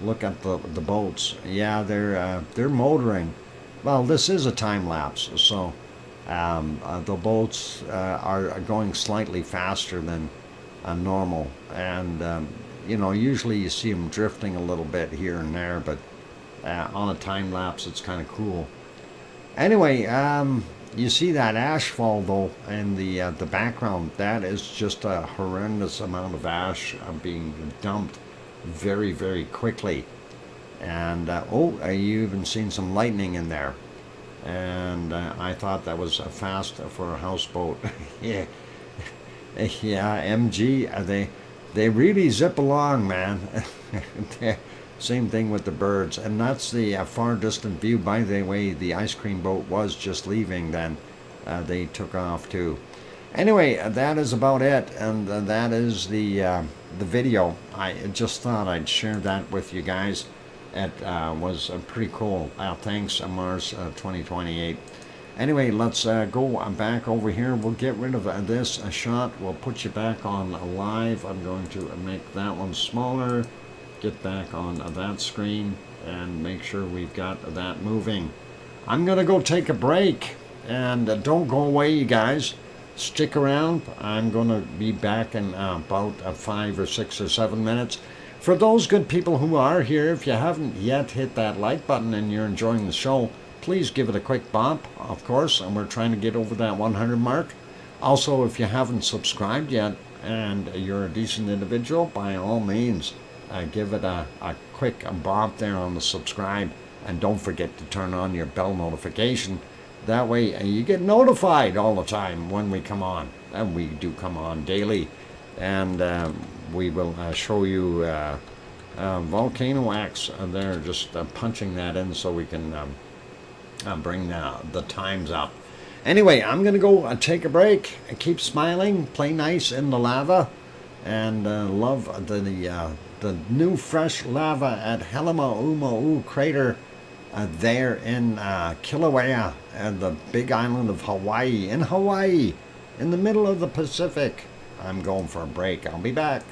look at the boats. Yeah, they're motoring. Well, this is a time lapse, so the boats are going slightly faster than normal, and you know, usually you see them drifting a little bit here and there, but on a time lapse it's kind of cool. Anyway, you see that ash fall though in the background. That is just a horrendous amount of ash being dumped very, very quickly. And oh, you even seen some lightning in there, and I thought that was fast for a houseboat. Yeah. Yeah, MG, they really zip along, man. Same thing with the birds, and that's the far distant view. By the way, the ice cream boat was just leaving then. They took off too. Anyway, that is about it, and that is the video. I just thought I'd share that with you guys. It was pretty cool. Thanks, Mars 2028. Anyway, let's go back over here. We'll get rid of this shot. We'll put you back on live. I'm going to make that one smaller. Get back on that screen and make sure we've got that moving. I'm going to go take a break. And don't go away, you guys. Stick around. I'm going to be back in about 5 or 6 or 7 minutes. For those good people who are here, if you haven't yet hit that like button and you're enjoying the show, please give it a quick bump, of course, and we're trying to get over that 100 mark. Also, if you haven't subscribed yet and you're a decent individual, by all means, give it a quick bump there on the subscribe, and don't forget to turn on your bell notification. That way you get notified all the time when we come on, and we do come on daily, and we will show you VolcanoX there, just punching that in so we can bring the times up. Anyway, I'm going to go take a break. Keep smiling, play nice in the lava, and love the new fresh lava at Helima crater there in Kilauea, the big island of Hawaii, in the middle of the Pacific. I'm going for a break. I'll be back.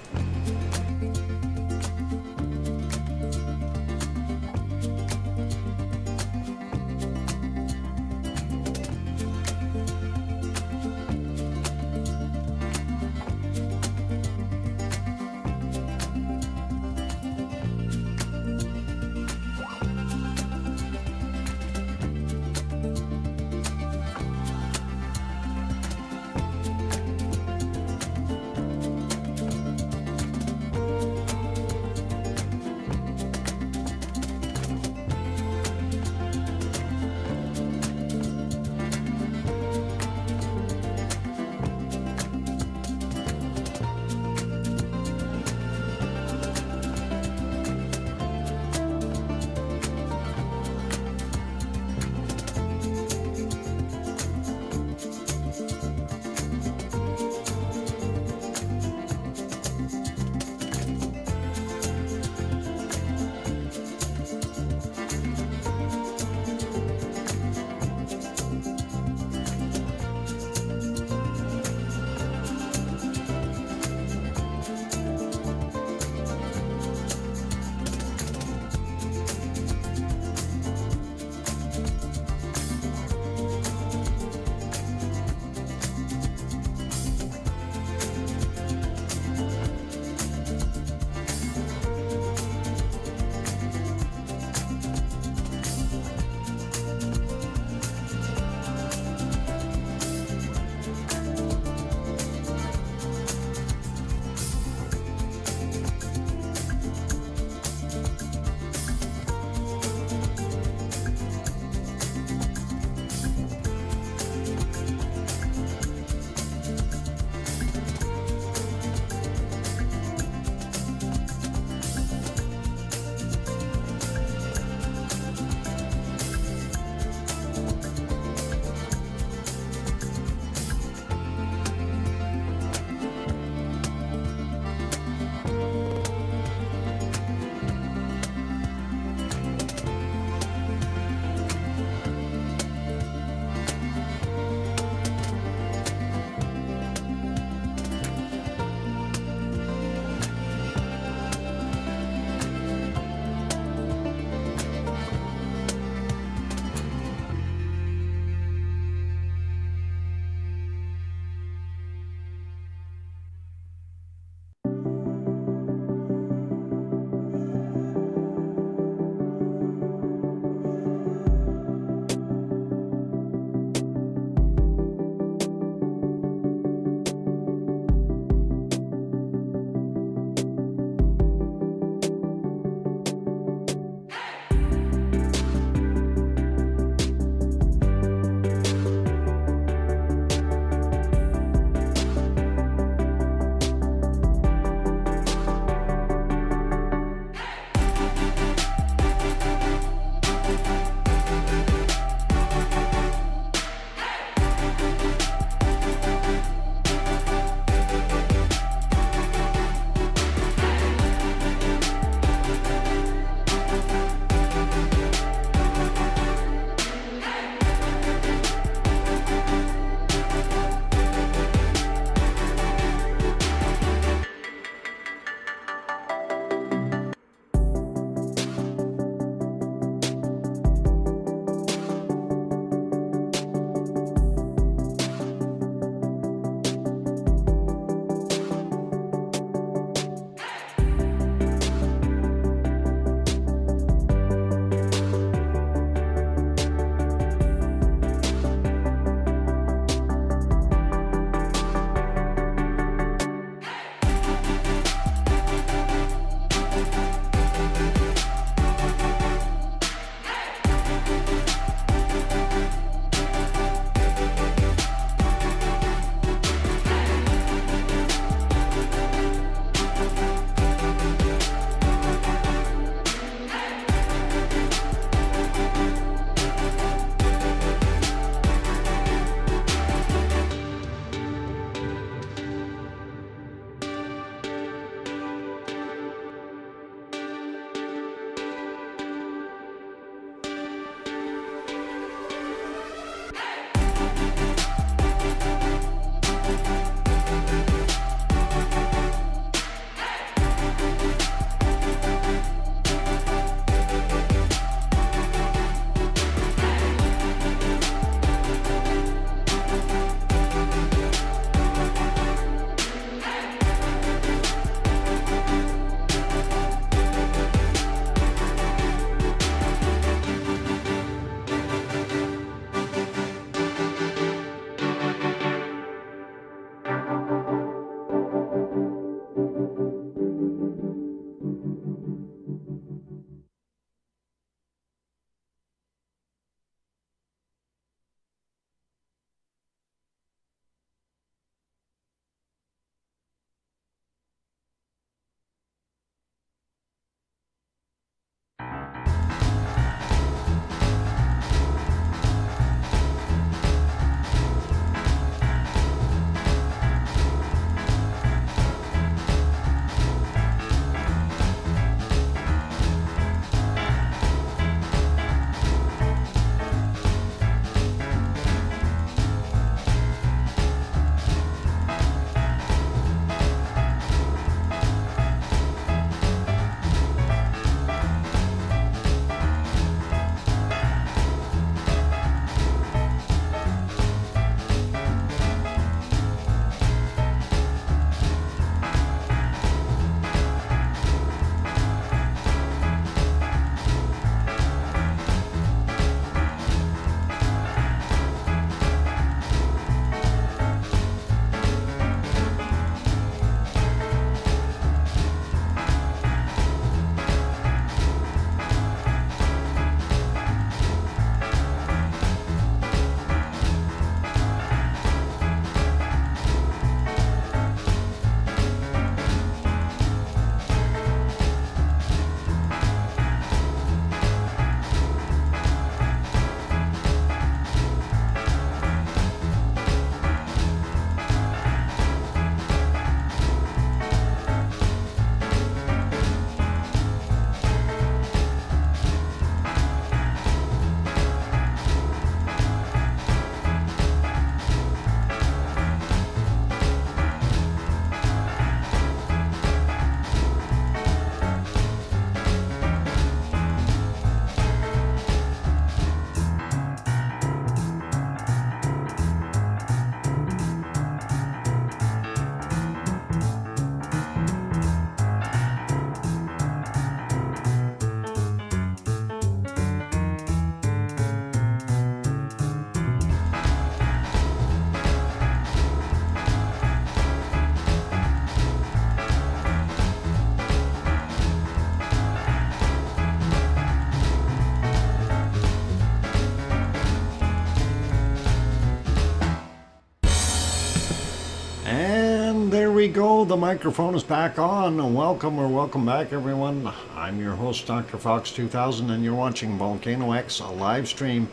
And there we go. The microphone is back on. Welcome or welcome back, everyone. I'm your host, DrFox2000, and you're watching VolcanoX, a live stream.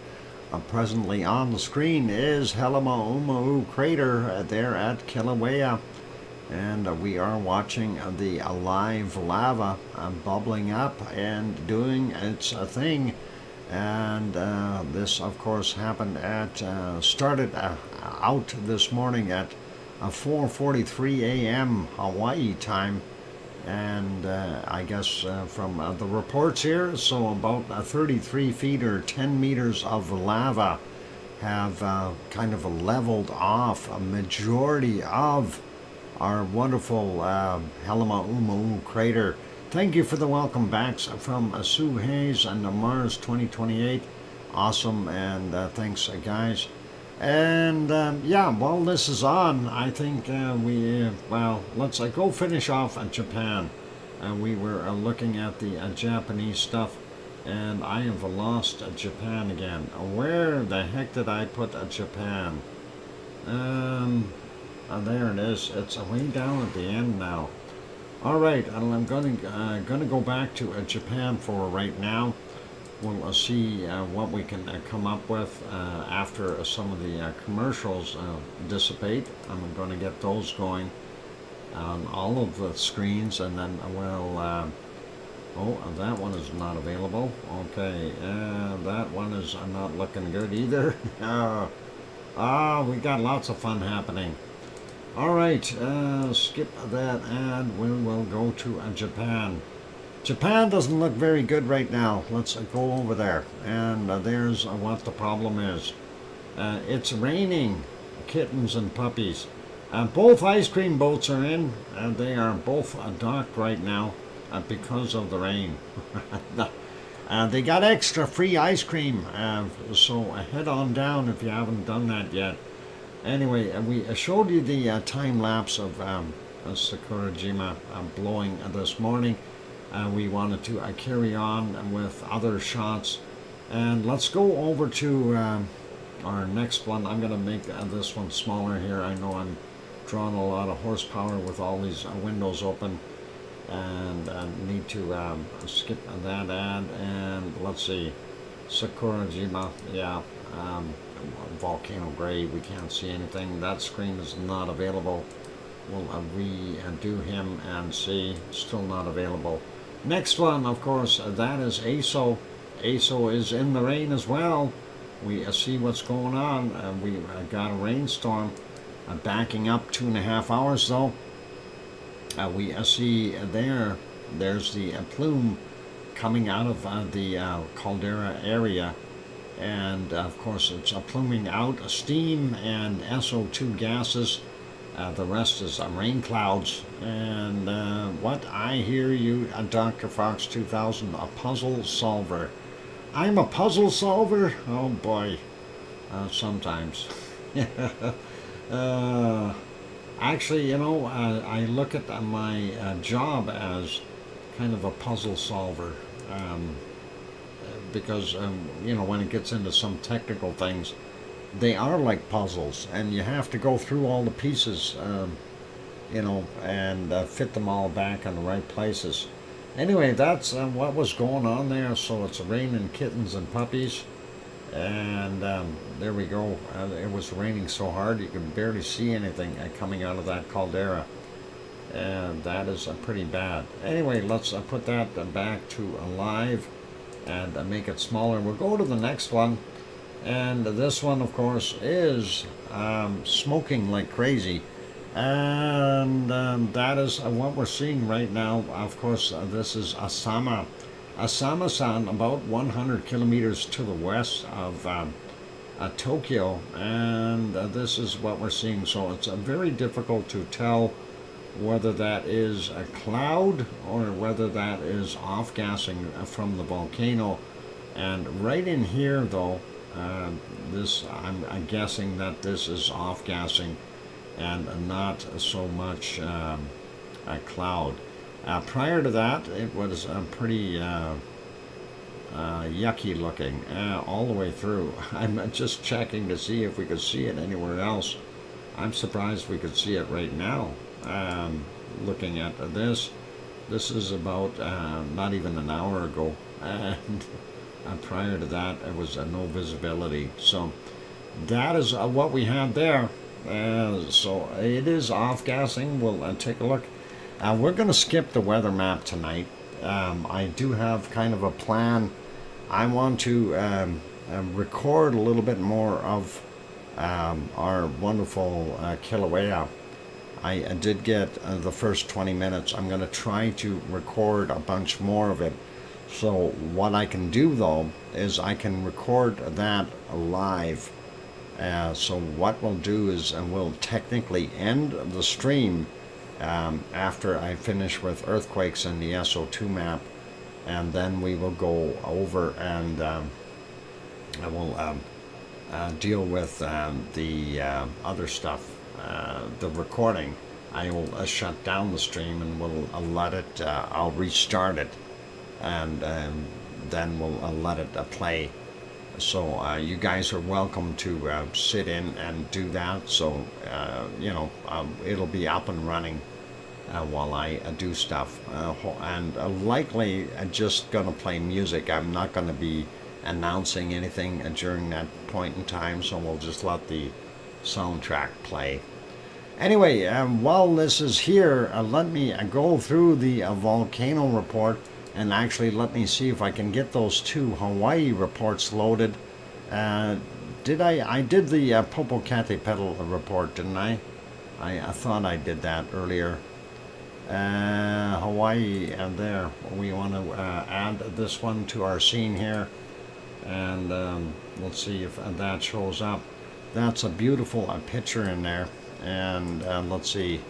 Presently on the screen is Helima crater there at Kilauea. And we are watching the live lava bubbling up and doing its thing. And this, of course, happened started out this morning at 4:43 a.m. Hawaii time, and I guess from the reports here, so about 33 feet or 10 meters of lava have kind of leveled off a majority of our wonderful Helima crater. Thank you for the welcome backs from Sue Hayes and Mars 2028. Awesome, and thanks, guys. And yeah, while this is on, I think let's go finish off Japan. We were looking at the Japanese stuff, and I have lost Japan again. Where the heck did I put Japan? There it is. It's way down at the end now. All right, I'm gonna go back to Japan for right now. We'll see what we can come up with after some of the commercials dissipate. I'm going to get those going on all of the screens, and then we'll... oh, that one is not available. Okay, that one is not looking good either. We got lots of fun happening. All right, skip that, and we'll go to Japan. Japan doesn't look very good right now. Let's go over there. And there's what the problem is. It's raining kittens and puppies. Both ice cream boats are in, and they are both docked right now because of the rain. They got extra free ice cream, so head on down if you haven't done that yet. Anyway, we showed you the time lapse of Sakurajima blowing this morning. We wanted to carry on with other shots, and let's go over to our next one. I'm going to make this one smaller here. I know I'm drawing a lot of horsepower with all these windows open, and need to skip that ad. And let's see, Sakurajima, yeah, volcano gray, we can't see anything. That screen is not available. We'll redo him and see, still not available. Next one, of course, that is ASO. ASO is in the rain as well. We see what's going on. We got a rainstorm backing up 2.5 hours though. We see there's the plume coming out of the caldera area, and of course it's pluming out steam and SO2 gases. The rest is rain clouds, and what I hear you, DrFox2000, a puzzle solver. I'm a puzzle solver? Oh boy, sometimes. Actually, you know, I look at my job as kind of a puzzle solver, because, you know, when it gets into some technical things, they are like puzzles, and you have to go through all the pieces, you know, and fit them all back in the right places. Anyway, that's what was going on there. So it's raining kittens and puppies, and there we go. It was raining so hard you can barely see anything coming out of that caldera, and that is pretty bad. Anyway, let's put that back to live and make it smaller. We'll go to the next one. And this one, of course, is smoking like crazy. And that is what we're seeing right now. Of course, this is Asama. Asama-san, about 100 kilometers to the west of Tokyo. And this is what we're seeing. So it's very difficult to tell whether that is a cloud or whether that is off-gassing from the volcano. And right in here, though, I'm guessing that this is off-gassing and not so much a cloud. Prior to that, it was pretty yucky looking all the way through. I'm just checking to see if we could see it anywhere else. I'm surprised we could see it right now. Looking at this is about not even an hour ago, and prior to that it was no visibility. So that is what we have there. So it is off-gassing. We'll take a look. We're going to skip the weather map tonight. I do have kind of a plan. I want to record a little bit more of our wonderful Kilauea. I did get the first 20 minutes. I'm going to try to record a bunch more of it. So what I can do though is I can record that live. So what we'll do is we'll technically end the stream after I finish with earthquakes and the SO2 map, and then we will go over and I will deal with the other stuff. The recording, I will shut down the stream and we'll let it, I'll restart it, and then we'll let it play. So you guys are welcome to sit in and do that. So you know, it'll be up and running while I do stuff, and likely I'm just gonna play music. I'm not gonna be announcing anything during that point in time, so we'll just let the soundtrack play. Anyway, while this is here, let me go through the volcano report, and actually let me see if I can get those two Hawaii reports loaded. I did the Popocatépetl report, didn't I? I thought I did that earlier. Hawaii, and there, we want to add this one to our scene here, and let's see if that shows up. That's a beautiful picture in there, and let's see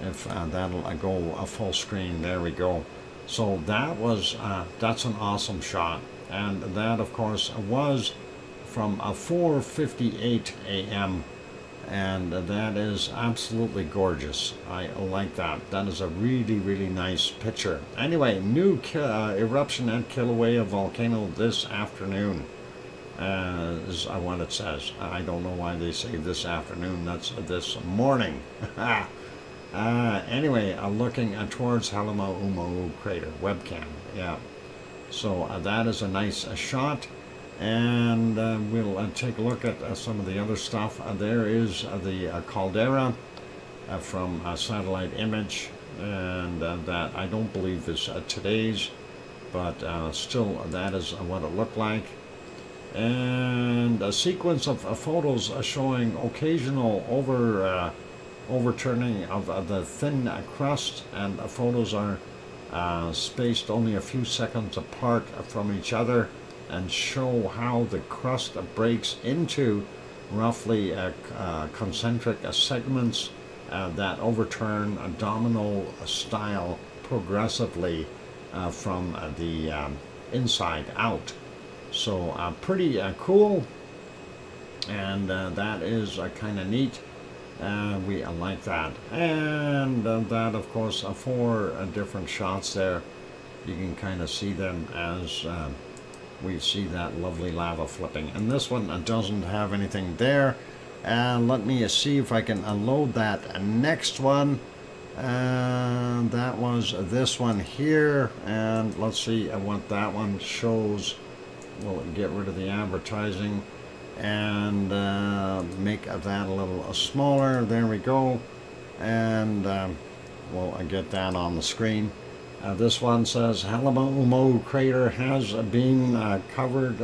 if that'll go full screen. There we go. So that was that's an awesome shot, and that of course was from 4:58 a.m. and that is absolutely gorgeous. I like that. That is a really nice picture. Anyway, new eruption at Kilauea volcano this afternoon is what it says. I don't know why they say this afternoon. That's this morning. Anyway, looking towards Halemaumau crater webcam. Yeah, so that is a nice shot, and we'll take a look at some of the other stuff. There is the caldera from a satellite image, and that I don't believe is today's, but still that is what it looked like. And a sequence of photos showing occasional overturning of the thin crust, and the photos are spaced only a few seconds apart from each other and show how the crust breaks into roughly concentric segments that overturn a domino style progressively from the inside out. So pretty cool, and that is kind of neat. We like that, and that of course 4 different shots there. You can kind of see them as we see that lovely lava flipping, and this one doesn't have anything there. Let me see if I can unload that next one. That was this one here, and let's see what that one shows. We'll get rid of the advertising and make that a little smaller. There we go, and we'll get that on the screen. This one says Halemaumau crater has been covered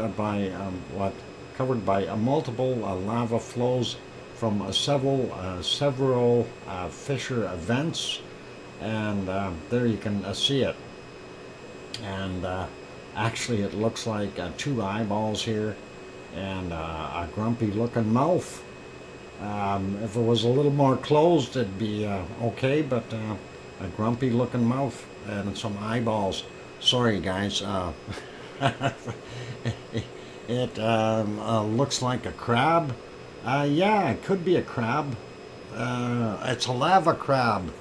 by multiple lava flows from several fissure vents, and there you can see it. And actually, it looks like 2 eyeballs here and a grumpy looking mouth. If it was a little more closed, it'd be okay, but a grumpy looking mouth and some eyeballs. Sorry guys, it looks like a crab. Yeah, it could be a crab. It's a lava crab.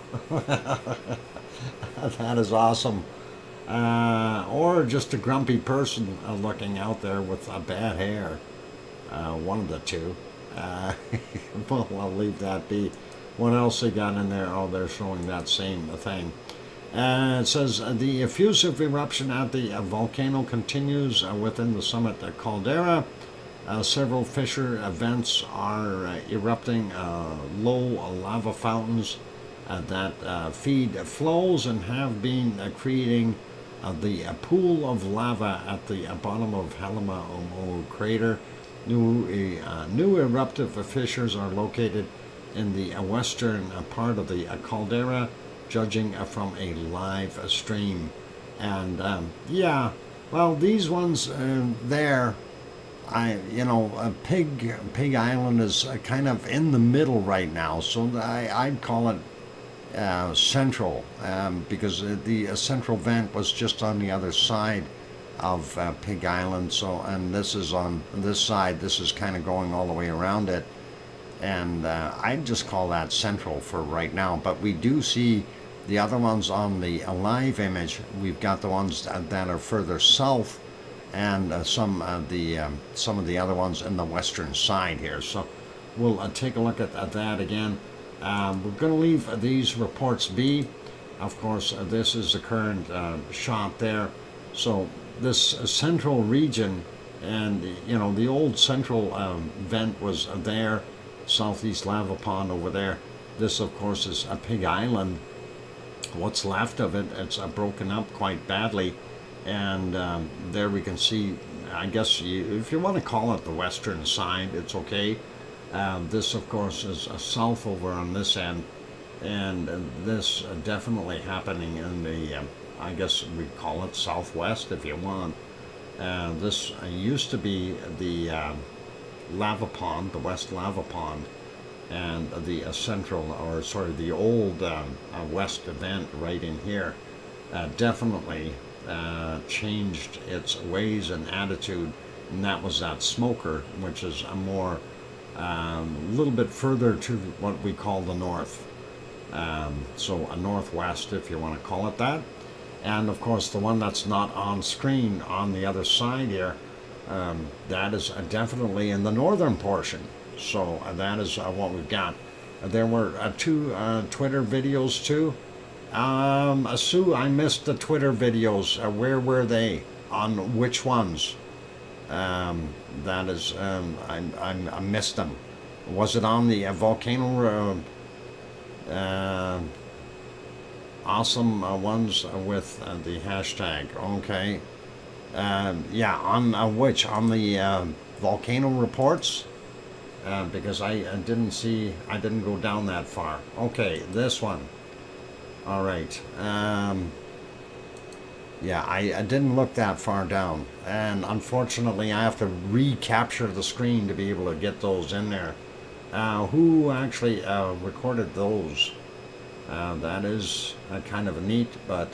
That is awesome. Or just a grumpy person looking out there with bad hair. One of the two. Well, I'll leave that be. What else they got in there? Oh, they're showing that same thing. It says the effusive eruption at the volcano continues within the summit caldera. Several fissure vents are erupting low lava fountains that feed flows and have been creating the pool of lava at the bottom of Palma crater. New eruptive fissures are located in the western part of the caldera, judging from a live stream. And yeah, well, these ones there, Pig Island is kind of in the middle right now, so I'd call it central, because the central vent was just on the other side of Pig Island. So, and this is on this side. This is kind of going all the way around it, and I'd just call that central for right now. But we do see the other ones on the live image. We've got the ones that are further south, and some of the other ones in the western side here. So we'll take a look at that again. We're going to leave these reports be. Of course, this is the current shot there. So this central region, and the old central vent was there, southeast lava pond over there. This, of course, is a Pig Island. What's left of it, it's broken up quite badly, and there we can see, I guess if you want to call it the western side, it's okay. This, of course, is south over on this end, and this definitely happening in the, I guess we call it southwest if you want. This used to be the lava pond, the west lava pond, and the the old west event right in here definitely changed its ways and attitude, and that was that smoker, which is a more little bit further to what we call the north, so a northwest if you want to call it that. And of course the one that's not on screen on the other side here, that is definitely in the northern portion. So that is what we've got. There were two Twitter videos too. Sue, I missed the Twitter videos. Where were they? On which ones? That is, I missed them. Was it on the volcano awesome ones with the hashtag? Okay. Yeah, on which? On the volcano reports? Because I didn't go down that far. Okay, this one. All right. Yeah, I didn't look that far down, and unfortunately I have to recapture the screen to be able to get those in there. Who actually recorded those? That is kind of neat, but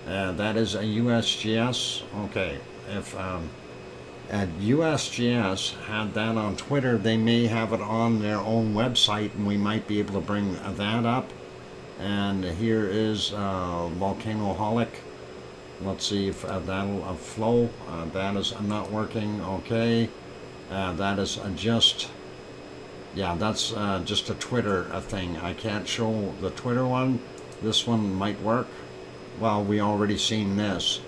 that is a USGS. Okay, if USGS had that on Twitter, they may have it on their own website, and we might be able to bring that up. And here is Volcanoholic. Let's see if that'll flow. That is not working. Okay, that is just, yeah, that's just a Twitter thing. I can't show the Twitter one. This one might work. Well, we already seen this.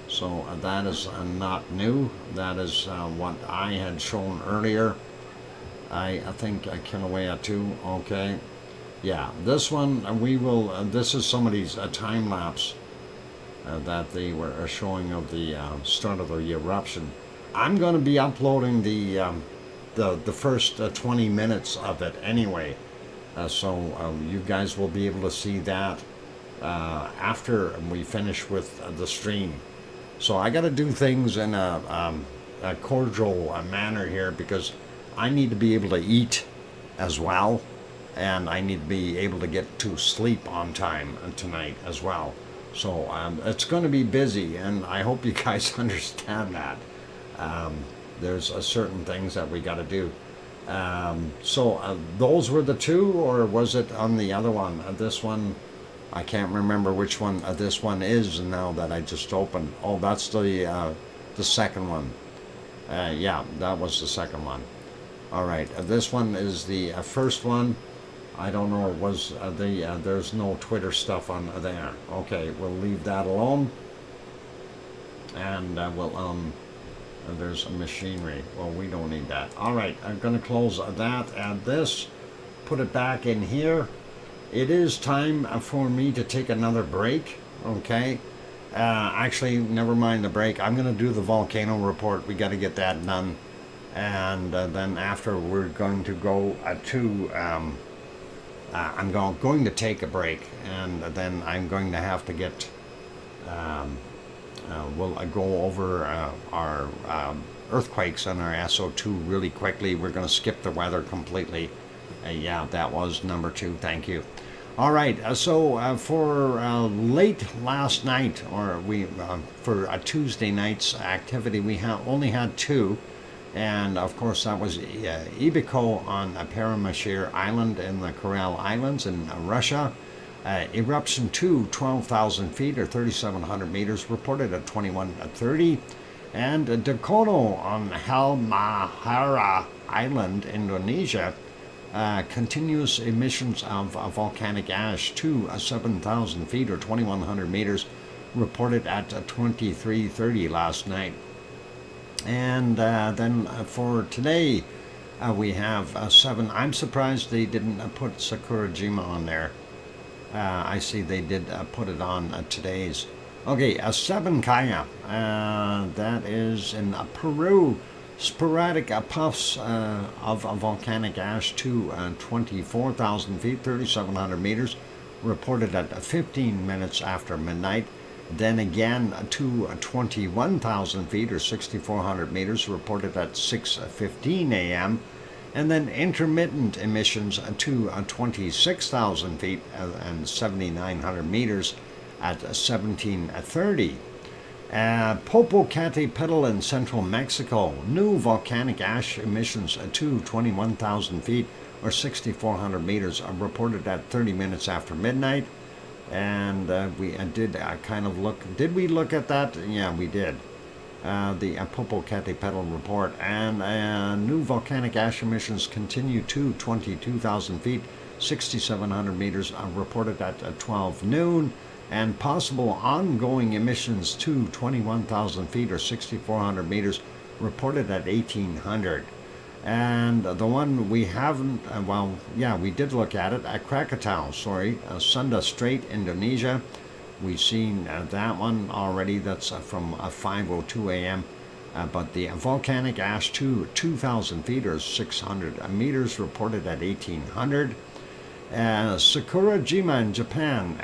So that is not new. That is what I had shown earlier. I think Kilauea too. Okay. Yeah, this one we will. This is somebody's time lapse that they were showing of the start of the eruption. I'm going to be uploading the first 20 minutes of it anyway, so you guys will be able to see that after we finish with the stream. So I got to do things in a cordial manner here, because I need to be able to eat as well, and I need to be able to get to sleep on time tonight as well. So it's going to be busy, and I hope you guys understand that. There's certain things that we got to do. So those were the two, or was it on the other one? This one, I can't remember which one this one is now that I just opened. Oh, that's the second one. Yeah, that was the second one. All right, this one is the first one. I don't know, it was there's no Twitter stuff on there. Okay, we'll leave that alone. And there's a machinery. Well, we don't need that. All right, I'm going to close that, add this, put it back in here. It is time for me to take another break, okay? Actually, never mind the break. I'm going to do the volcano report. We got to get that done. And then after, we're going to go I'm going to take a break, and then I'm going to have to get we'll go over our earthquakes on our SO2 really quickly. We're going to skip the weather completely. Yeah, that was number 2. Thank you. All right. So for late last night, or for a Tuesday night's activity, we only had 2. And of course, that was Ibico on Paramashir Island in the Kuril Islands in Russia. Eruption 2, 12,000 feet or 3,700 meters, reported at 21:30. And Dakono on Halmahera Island, Indonesia, continuous emissions of volcanic ash to 7,000 feet or 2,100 meters, reported at 23:30 last night. And then for today, we have 7. I'm surprised they didn't put Sakurajima on there. I see they did put it on today's. Okay, 7 Kaya. That is in Peru. Sporadic puffs of volcanic ash to 24,000 feet, 3,700 meters, reported at 15 minutes after midnight. Then again to 21,000 feet or 6,400 meters, reported at 6:15 a.m. And then intermittent emissions to 26,000 feet and 7,900 meters at 17:30. Popocatépetl in central Mexico, new volcanic ash emissions to 21,000 feet or 6,400 meters are reported at 30 minutes after midnight. And we did kind of look. Did we look at that? Yeah, we did. The Popocatépetl report. And new volcanic ash emissions continue to 22,000 feet, 6,700 meters reported at 12 noon. And possible ongoing emissions to 21,000 feet or 6,400 meters reported at 1800. And the one we haven't, we did look at it at Krakatau, Sunda Strait, Indonesia. We've seen that one already. That's from 5:02 a.m. But the volcanic ash to 2,000 feet or 600 meters reported at 1800. Sakurajima in Japan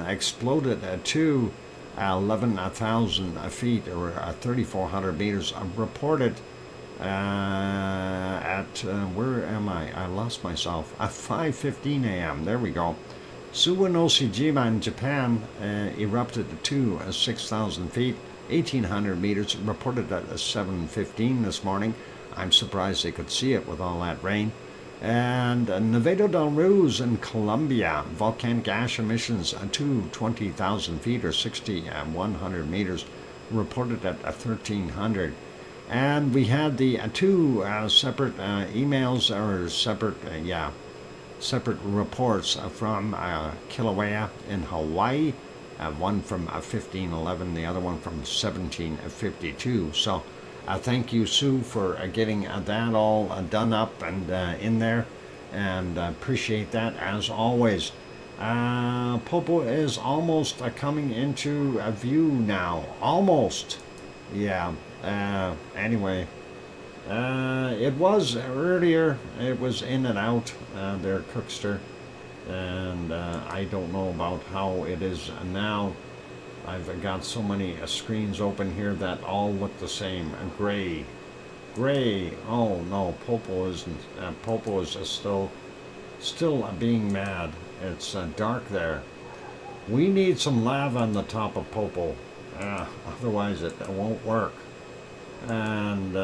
exploded to 11,000 feet or 3,400 meters reported where am I lost myself, at 5:15 a.m. There we go. Suwanoshijima in Japan erupted to 6,000 feet, 1,800 meters, reported at 7:15 this morning. I'm surprised they could see it with all that rain. And Nevado del Ruiz in Colombia, volcanic ash emissions to 20,000 feet or 6,100 meters, reported at 1,300. And we had the 2 separate emails or separate reports from Kilauea in Hawaii, one from 1511, the other one from 1752. So thank you, Sue, for getting that all done up and in there, and appreciate that as always. Popo is almost coming into view now. Almost. Yeah. Anyway, it was earlier. It was in and out there, Cookster, and I don't know about how it is now. I've got so many screens open here that all look the same. Gray. Oh no, Popo isn't. Popo is still being mad. It's dark there. We need some lava on the top of Popo. Otherwise it won't work. And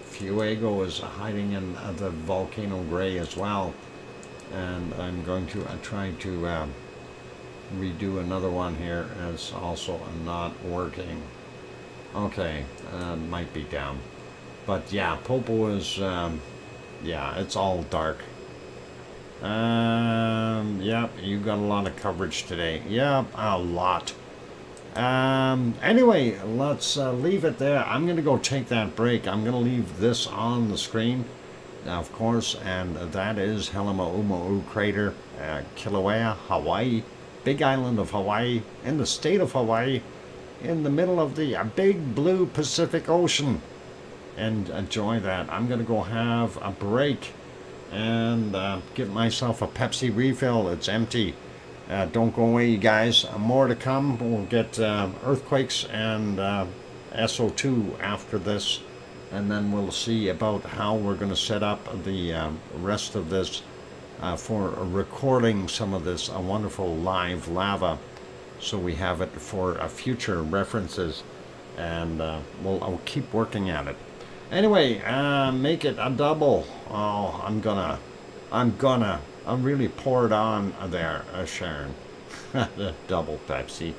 Fuego is hiding in the volcano gray as well. And I'm going to try to redo another one here. It's also not working. Okay, might be down. But yeah, Popo is Yeah, it's all dark. Yep, you got a lot of coverage today. Yep, a lot. Anyway, let's leave it there. I'm going to go take that break. I'm going to leave this on the screen, of course, and that is Helemaumau Crater, Kilauea, Hawaii, big island of Hawaii, in the state of Hawaii, in the middle of the big blue Pacific Ocean. And enjoy that. I'm going to go have a break and get myself a Pepsi refill. It's empty. Don't go away, you guys. More to come. We'll get earthquakes and SO2 after this, and then we'll see about how we're going to set up the rest of this for recording some of this wonderful live lava, so we have it for future references, and I'll keep working at it. Anyway, make it a double. Oh, I'll really pour it on there, Sharon. The double Pepsi.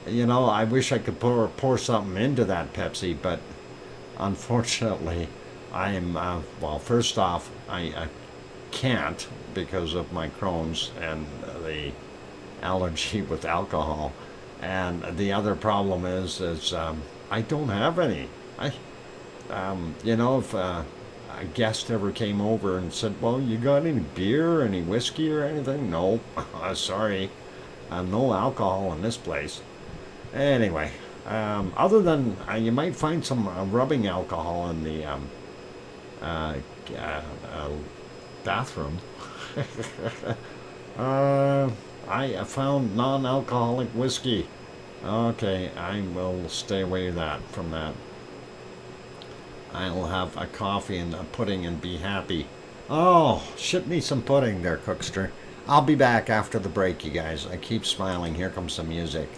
You know, I wish I could pour something into that Pepsi, but unfortunately, I'm, well, first off, I can't because of my Crohn's and the allergy with alcohol. And the other problem is I don't have any. You know, if a guest ever came over and said, well, you got any beer, any whiskey or anything? No, sorry. No alcohol in this place. Anyway, other than, you might find some rubbing alcohol in the bathroom. I found non-alcoholic whiskey. Okay, I will stay away from that. I'll have a coffee and a pudding and be happy. Oh, ship me some pudding there, Cookster. I'll be back after the break, you guys. I keep smiling. Here comes some music.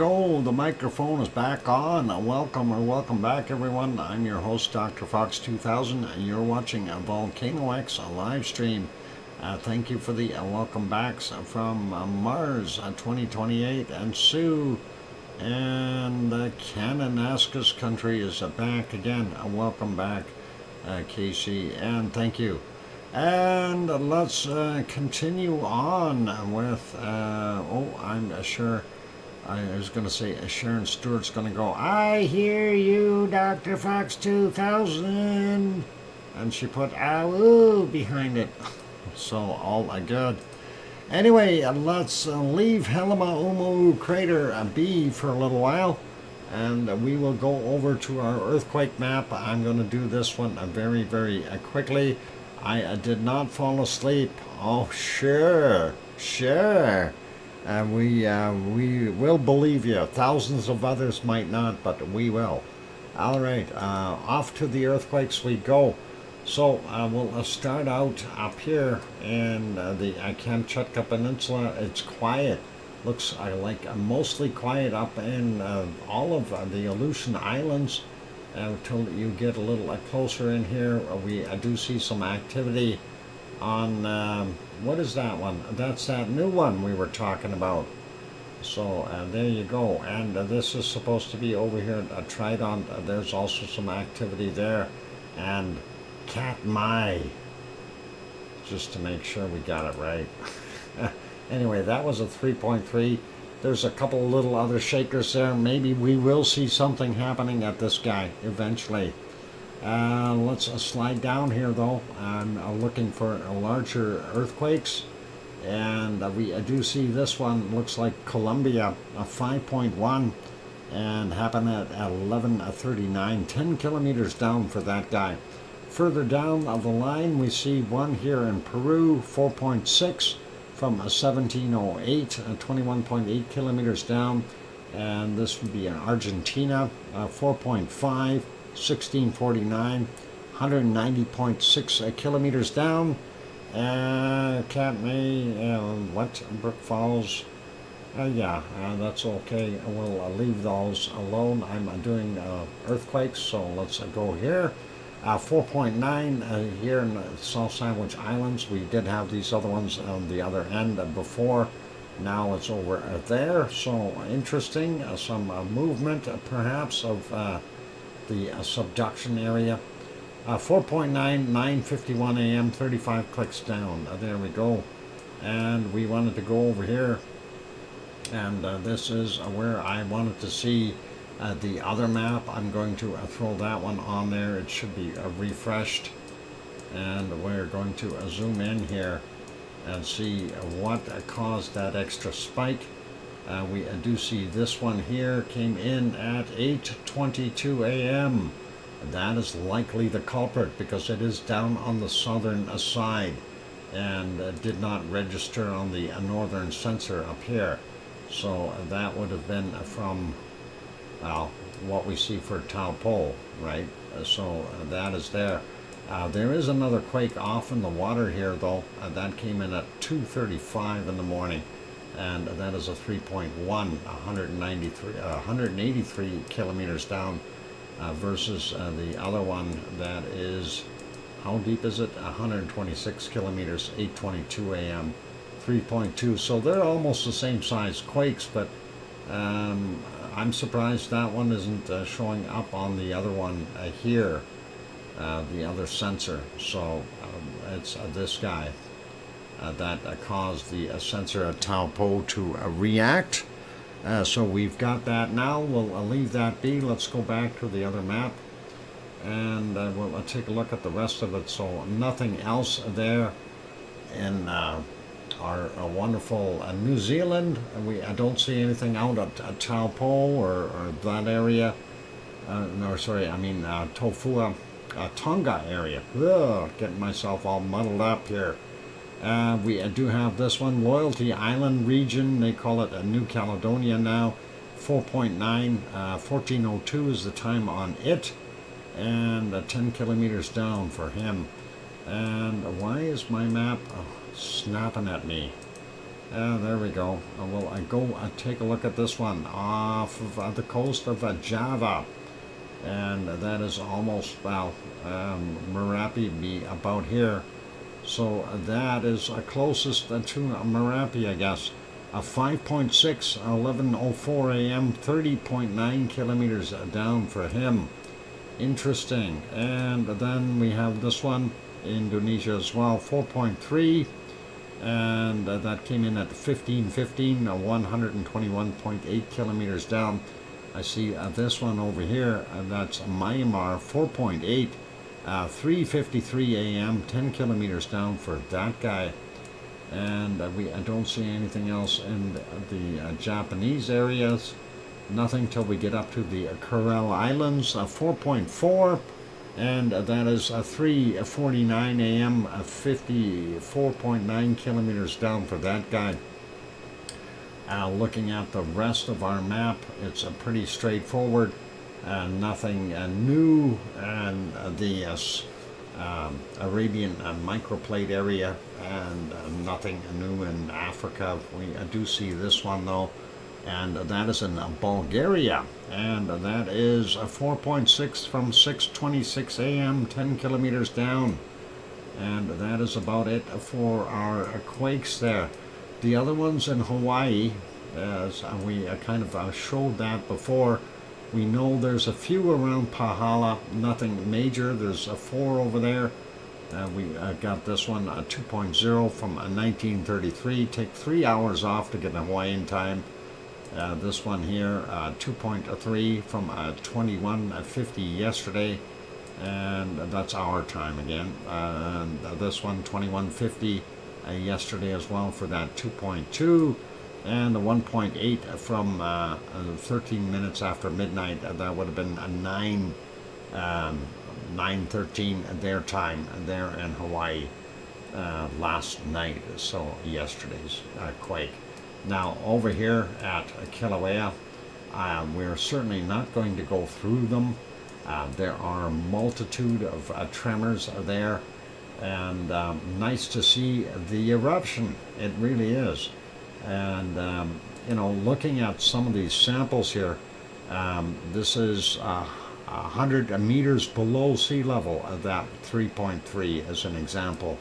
go. The microphone is back on. Welcome or welcome back, everyone. I'm your host, DrFox2000, and you're watching a VolcanoX live stream. Thank you for the welcome backs from Mars 2028 and Sue. And Cananaskis country is back again. Welcome back, Casey, and thank you. And let's continue on with, I'm sure, I was going to say Sharon Stewart's going to go, I hear you, Dr. Fox 2000. And she put, ooh, behind it. So, all good. Anyway, let's leave Helima Umu Crater be for a little while. And we will go over to our earthquake map. I'm going to do this one very, very quickly. I did not fall asleep. Oh, sure. We will believe you. Thousands of others might not, but we will. All right, off to the earthquakes we go. So we'll start out up here in the Kamchatka Peninsula. It's quiet. Looks like mostly quiet up in all of the Aleutian Islands. Until you get a little closer in here, we do see some activity on, what is that one? That's that new one we were talking about. So there you go. And this is supposed to be over here at Trident. There's also some activity there. And Katmai, just to make sure we got it right. Anyway, that was a 3.3. There's a couple little other shakers there. Maybe we will see something happening at this guy eventually. Let's slide down here though. I'm looking for larger earthquakes. And we do see this one. Looks like Columbia, a 5.1. And happened at 11:39. 10 kilometers down for that guy. Further down the line, we see one here in Peru, 4.6. From 1708, 21.8 kilometers down, and this would be in Argentina, 4.5, 1649, 190.6 kilometers down, Katmai, what, Brook Falls, that's okay, we'll leave those alone. I'm doing earthquakes, so let's go here. 4.9 here in the South Sandwich Islands. We did have these other ones on the other end before. Now it's over there. So interesting. Some movement perhaps of the subduction area. 4.9, 9:51 a.m., 35 clicks down. There we go. And we wanted to go over here. And this is where I wanted to see the other map. I'm going to throw that one on there. It should be refreshed. And we're going to zoom in here and see what caused that extra spike. We do see this one here came in at 8:22 a.m. That is likely the culprit because it is down on the southern side and did not register on the northern sensor up here. So that would have been from what we see for Taupo, right? So that is there. There is another quake off in the water here, though. That came in at 2:35 in the morning, and that is a 3.1, 183 kilometers down, versus the other one that is, how deep is it? 126 kilometers, 8:22 a.m., 3.2. So they're almost the same size quakes, but I'm surprised that one isn't showing up on the other one here, the other sensor. So it's this guy that caused the sensor at Taupo to react. So we've got that now. We'll leave that be. Let's go back to the other map and we'll take a look at the rest of it. So nothing else there in our wonderful New Zealand. I don't see anything out at Taupo or that area. Tofua, Tonga area. Ugh, getting myself all muddled up here. We do have this one, Loyalty Island region. They call it New Caledonia now. 4.9, 14:02 is the time on it, and 10 kilometers down for him. And why is my map snapping at me? There we go. We'll go take a look at this one off of the coast of Java. And that is almost, well, Merapi be about here. So that is closest to Merapi, I guess. 5.6, 11:04 a.m., 30.9 kilometers down for him. Interesting. And then we have this one, Indonesia as well, 4.3. And that came in at 15:15, 121.8 kilometers down. I see this one over here, that's Myanmar, 4.8, 3:53 a.m., 10 kilometers down for that guy. And I don't see anything else in the Japanese areas. Nothing till we get up to the Kuril Islands, 4.4, and that is 3:49 a.m., 54.9 kilometers down for that guy. Looking at the rest of our map, it's pretty straightforward. Nothing new, and the Arabian microplate area, and nothing new in Africa. We do see this one though, and that is in Bulgaria, and that is 4.6 from 6:26 a.m., 10 kilometers down. And that is about it for our quakes there. The other ones in Hawaii, as we kind of showed that before, we know there's a few around Pahala, nothing major. There's 4 over there. We got this one, 2.0 from 1933. Take 3 hours off to get Hawaiian time. This one here, 2.3 from 21:50 yesterday, and that's our time again. And this one, 21:50 yesterday as well for that 2.2. And the 1.8 from 13 minutes after midnight. That would have been a 9:13 their time there in Hawaii last night. So yesterday's quake. Now over here at Kilauea, we're certainly not going to go through them. There are a multitude of tremors there, and nice to see the eruption. It really is. And you know, looking at some of these samples here, this is 100 meters below sea level, that 3.3 as an example.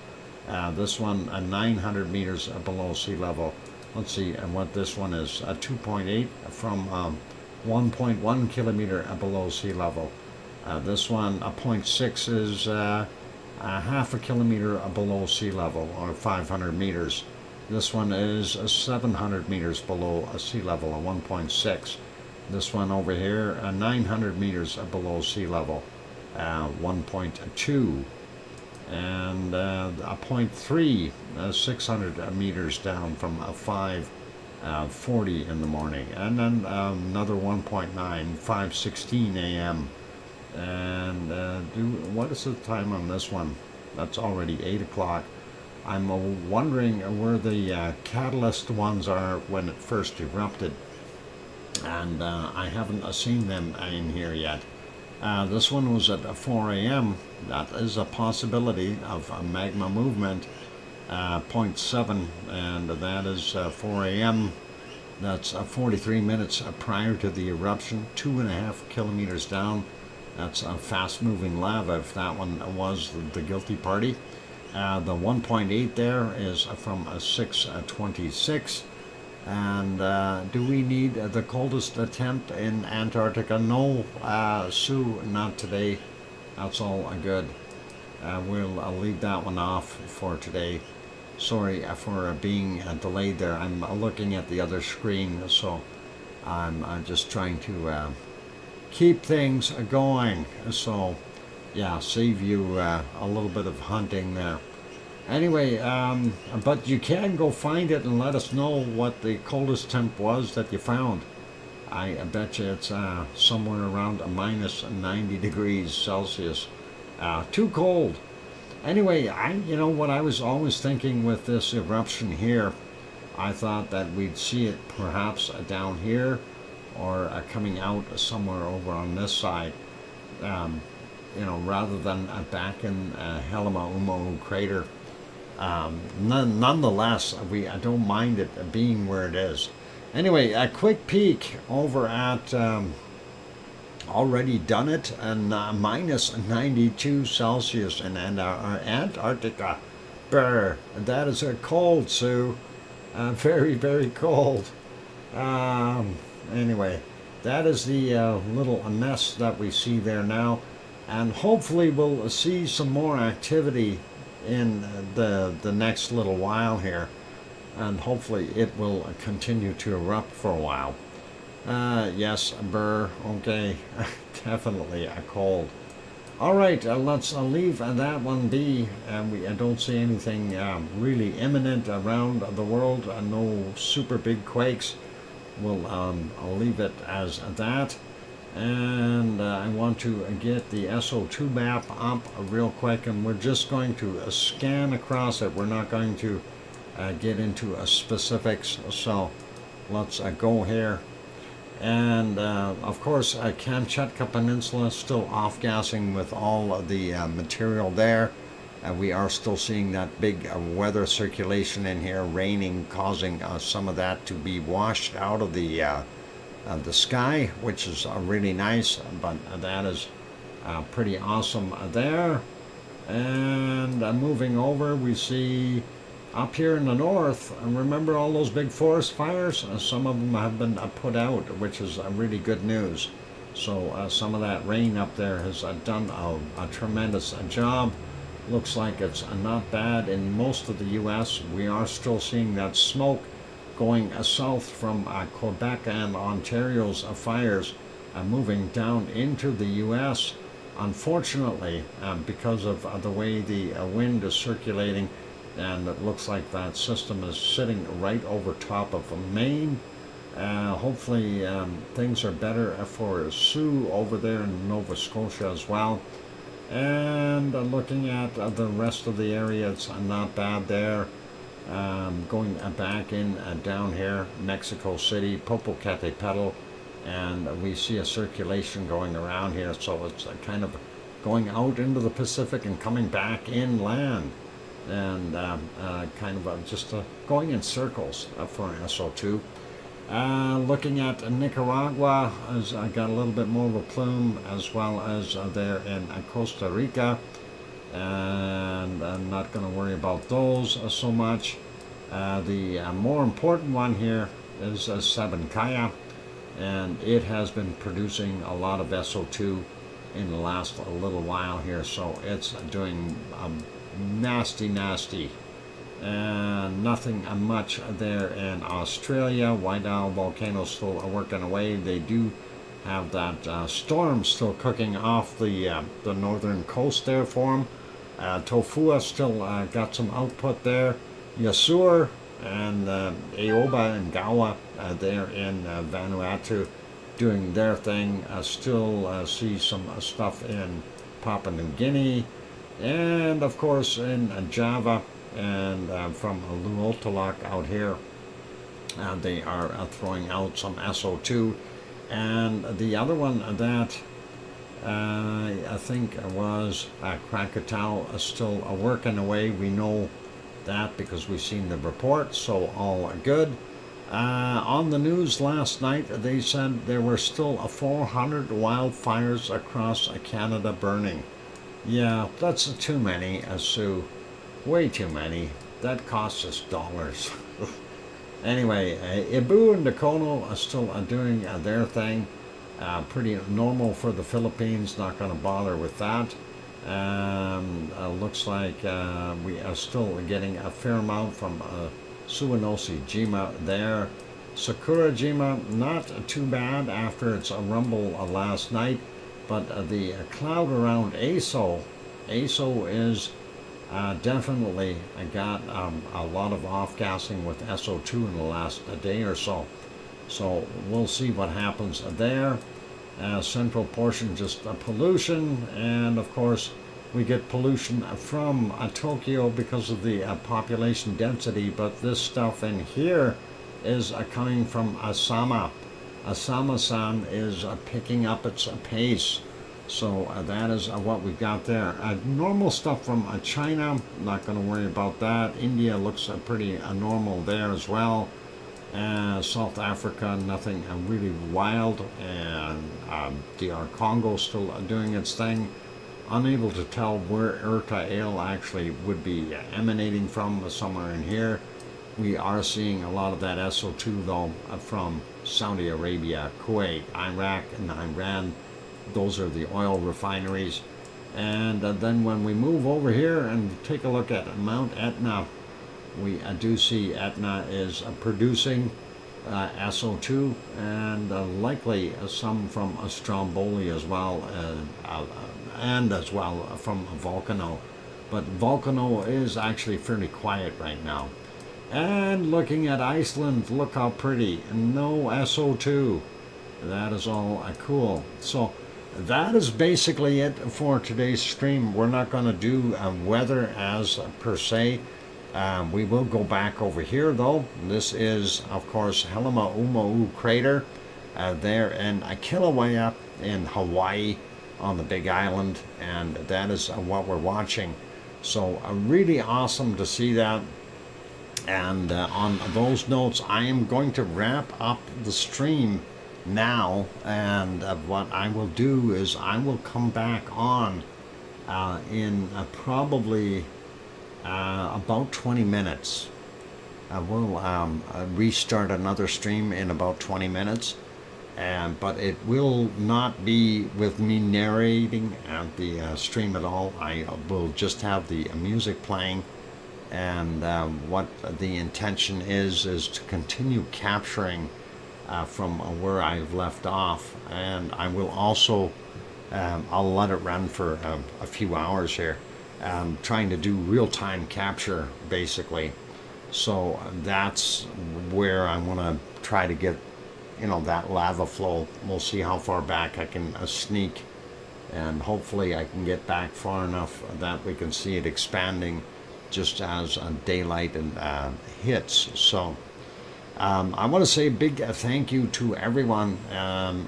This one 900 meters below sea level. Let's see, and what this one is, 2.8 from 1.1 kilometer below sea level. This one, 0.6 is half a kilometer below sea level, or 500 meters. This one is 700 meters below sea level, 1.6. This one over here, 900 meters below sea level, 1.2. And a 0.3, 600 meters down from 5:40 in the morning. And then another 1.9, 5:16 a.m. And what is the time on this one? That's already 8 o'clock. I'm wondering where the catalyst ones are when it first erupted, and I haven't seen them in here yet. This one was at 4 a.m. That is a possibility of a magma movement, 0.7, and that is 4 a.m. That's 43 minutes prior to the eruption, 2.5 kilometers down. That's a fast-moving lava, if that one was the guilty party. The 1.8 there is from 6:26. And do we need the coldest attempt in Antarctica? No, Sue, not today. That's all good. We'll leave that one off for today. Sorry for being delayed there. I'm looking at the other screen, so I'm just trying to keep things going. So yeah, save you a little bit of hunting there. Anyway, but you can go find it and let us know what the coldest temp was that you found. I bet you it's somewhere around minus 90 degrees Celsius. Too cold. Anyway, you know what I was always thinking with this eruption here, I thought that we'd see it perhaps down here or coming out somewhere over on this side. You know, rather than back in Helima Umohu crater. nonetheless, I don't mind it being where it is. Anyway, a quick peek over at already done it, and minus 92 Celsius in Antarctica. Brr, that is a cold, Sue. Very, very cold. Anyway, that is the little mess that we see there now, and hopefully we'll see some more activity in the next little while here, and hopefully it will continue to erupt for a while. Yes, burr, okay, definitely a cold. All right, let's leave that one be. I don't see anything really imminent around the world, no super big quakes. I'll leave it as that. And I want to get the SO2 map up real quick, and we're just going to scan across it. We're not going to get into specifics, so let's go here. And of course, Kamchatka Peninsula is still off-gassing with all of the material there. We are still seeing that big weather circulation in here, raining, causing some of that to be washed out of the sky, which is really nice, but that is pretty awesome there. And moving over, we see up here in the north, remember all those big forest fires? Some of them have been put out, which is really good news. So some of that rain up there has done a tremendous job. Looks like it's not bad in most of the U.S. We are still seeing that smoke going south from Quebec and Ontario's fires, moving down into the U.S. Unfortunately, because of the way the wind is circulating, and it looks like that system is sitting right over top of Maine. Hopefully things are better for Sue over there in Nova Scotia as well. And looking at the rest of the area, it's not bad there. Going back in down here, Mexico City, Popocatépetl, and we see a circulation going around here, so it's kind of going out into the Pacific and coming back inland, and kind of just going in circles for SO2. Looking at Nicaragua, has got a little bit more of a plume, as well as there in Costa Rica, and I'm not going to worry about those so much. The more important one here is Sabancaya, and it has been producing a lot of SO2 in the last little while here, so it's doing nasty. And nothing much there in Australia. White Owl volcano still working away. They do have that storm still cooking off the northern coast there for them. Tofua still got some output there. Yasur and Aoba and Gawa there in Vanuatu doing their thing. Still see some stuff in Papua New Guinea, and of course in Java. And from Luotalak out here, they are throwing out some SO2. And the other one that I think was Krakatau still working away. We know that because we've seen the report, so all good. On the news last night, they said there were still 400 wildfires across Canada burning. Yeah, that's too many, Sue. Way too many. That costs us dollars. Anyway, Ibu and Dakono are still doing their thing. Pretty normal for the Philippines. Not going to bother with that. Looks like we are still getting a fair amount from Suwanosi Jima there. Sakurajima, not too bad after its rumble last night. But the cloud around Aso is definitely got a lot of off-gassing with SO2 in the last day or so. So we'll see what happens there. Central portion just pollution, and of course we get pollution from Tokyo because of the population density, but this stuff in here is coming from Asama. Asama-san is picking up its pace. So that is what we've got there. Normal stuff from China, not going to worry about that. India looks pretty normal there as well. South Africa, nothing really wild. And DR Congo still doing its thing. Unable to tell where Eruption actually would be emanating from, somewhere in here. We are seeing a lot of that SO2 though from Saudi Arabia, Kuwait, Iraq, and Iran. Those are the oil refineries. And then when we move over here and take a look at Mount Etna, we do see Etna is producing SO2 and likely some from Stromboli as well, and as well from Volcano. But Volcano is actually fairly quiet right now. And looking at Iceland, look how pretty. No SO2. That is all cool. So that is basically it for today's stream. We're not going to do weather as per se. We will go back over here though. This is, of course, Helima crater there in Kilauea in Hawaii on the Big Island, and that is what we're watching. So really awesome to see that. And on those notes, I am going to wrap up the stream now, and what I will do is I will come back on in probably about 20 minutes. I will restart another stream in about 20 minutes, but it will not be with me narrating the stream at all. I will just have the music playing, and what the intention is to continue capturing from where I've left off, and I will also I'll let it run for a few hours here, trying to do real-time capture basically. So that's where I want to try to get, that lava flow. We'll see how far back I can sneak, and hopefully I can get back far enough that we can see it expanding just as daylight and hits. So I want to say a big thank you to everyone,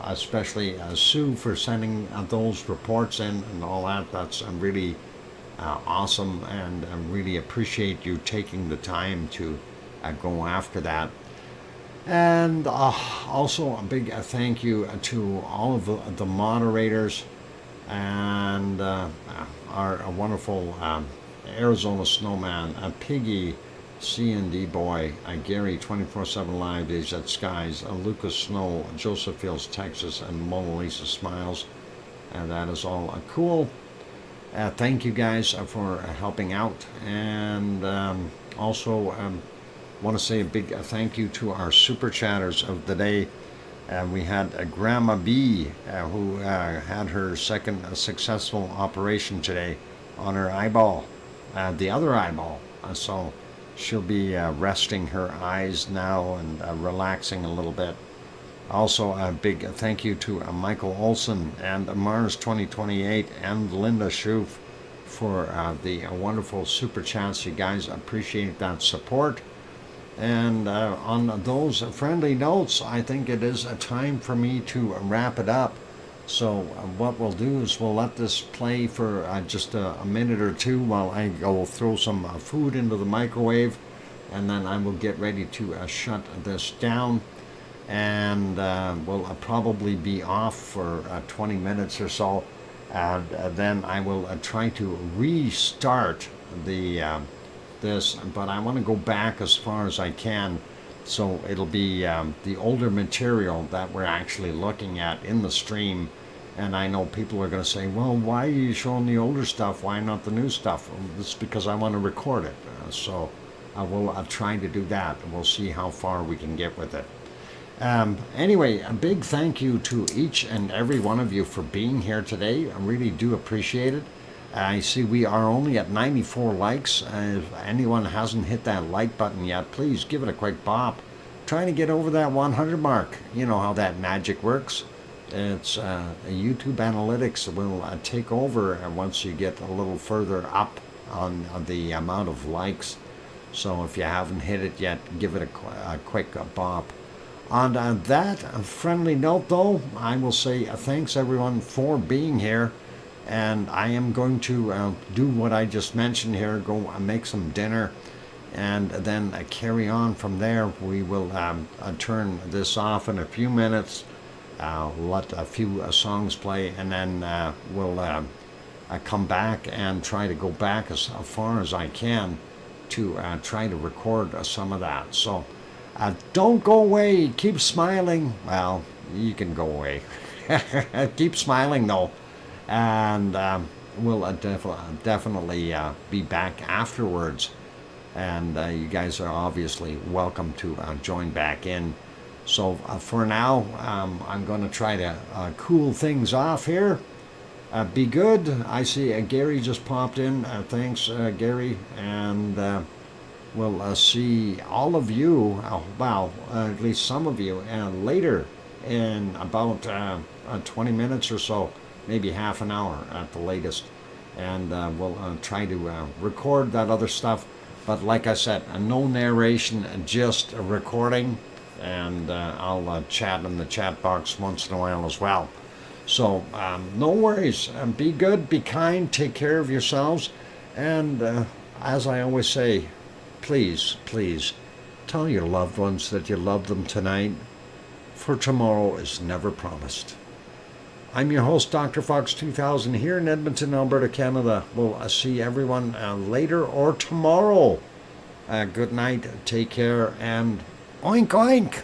especially Sue for sending those reports in and all that. That's really awesome, and I really appreciate you taking the time to go after that. And also a big thank you to all of the moderators and our wonderful Arizona Snowman, Piggy, C&D Boy, Gary 24/7 Live, Days at Skies, Lucas Snow, Joseph Fields, Texas, and Mona Lisa Smiles. And that is all cool. Thank you guys for helping out. And also want to say a big thank you to our super chatters of the day. We had Grandma B, who had her second successful operation today on her eyeball, the other eyeball. So she'll be resting her eyes now and relaxing a little bit. Also, a big thank you to Michael Olson and Mars 2028 and Linda Schoof for the wonderful super chats. You guys appreciate that support. And on those friendly notes, I think it is a time for me to wrap it up. So what we'll do is we'll let this play for just a minute or two while I go throw some food into the microwave, and then I will get ready to shut this down. And we'll probably be off for 20 minutes or so, and then I will try to restart the this, but I want to go back as far as I can, so it'll be the older material that we're actually looking at in the stream. And I know people are going to say, well, why are you showing the older stuff? Why not the new stuff? Well, this is because I want to record it. So I will try to do that, and we'll see how far we can get with it. Anyway, a big thank you to each and every one of you for being here today. I really do appreciate it. I see we are only at 94 likes. If anyone hasn't hit that like button yet, please give it a quick bop. Trying to get over that 100 mark. You know how that magic works. It's YouTube analytics will take over once you get a little further up on the amount of likes. So if you haven't hit it yet, give it a quick bop. On that friendly note, though, I will say thanks everyone for being here. And I am going to do what I just mentioned here, go make some dinner, and then carry on from there. We will turn this off in a few minutes, let a few songs play, and then we'll come back and try to go back as far as I can to try to record some of that. So don't go away. Keep smiling. Well, you can go away. Keep smiling, though. And we'll definitely be back afterwards. And you guys are obviously welcome to join back in. So for now, I'm going to try to cool things off here. Be good. I see Gary just popped in. Thanks, Gary. And we'll see all of you, well, at least some of you, later in about 20 minutes or so, maybe half an hour at the latest. And we'll try to record that other stuff. But like I said, no narration, just a recording. And I'll chat in the chat box once in a while as well. So no worries. Be good, be kind, take care of yourselves. And as I always say, please, please, tell your loved ones that you love them tonight, for tomorrow is never promised. I'm your host, DrFox2000, here in Edmonton, Alberta, Canada. We'll see everyone later or tomorrow. Good night, take care, and oink oink!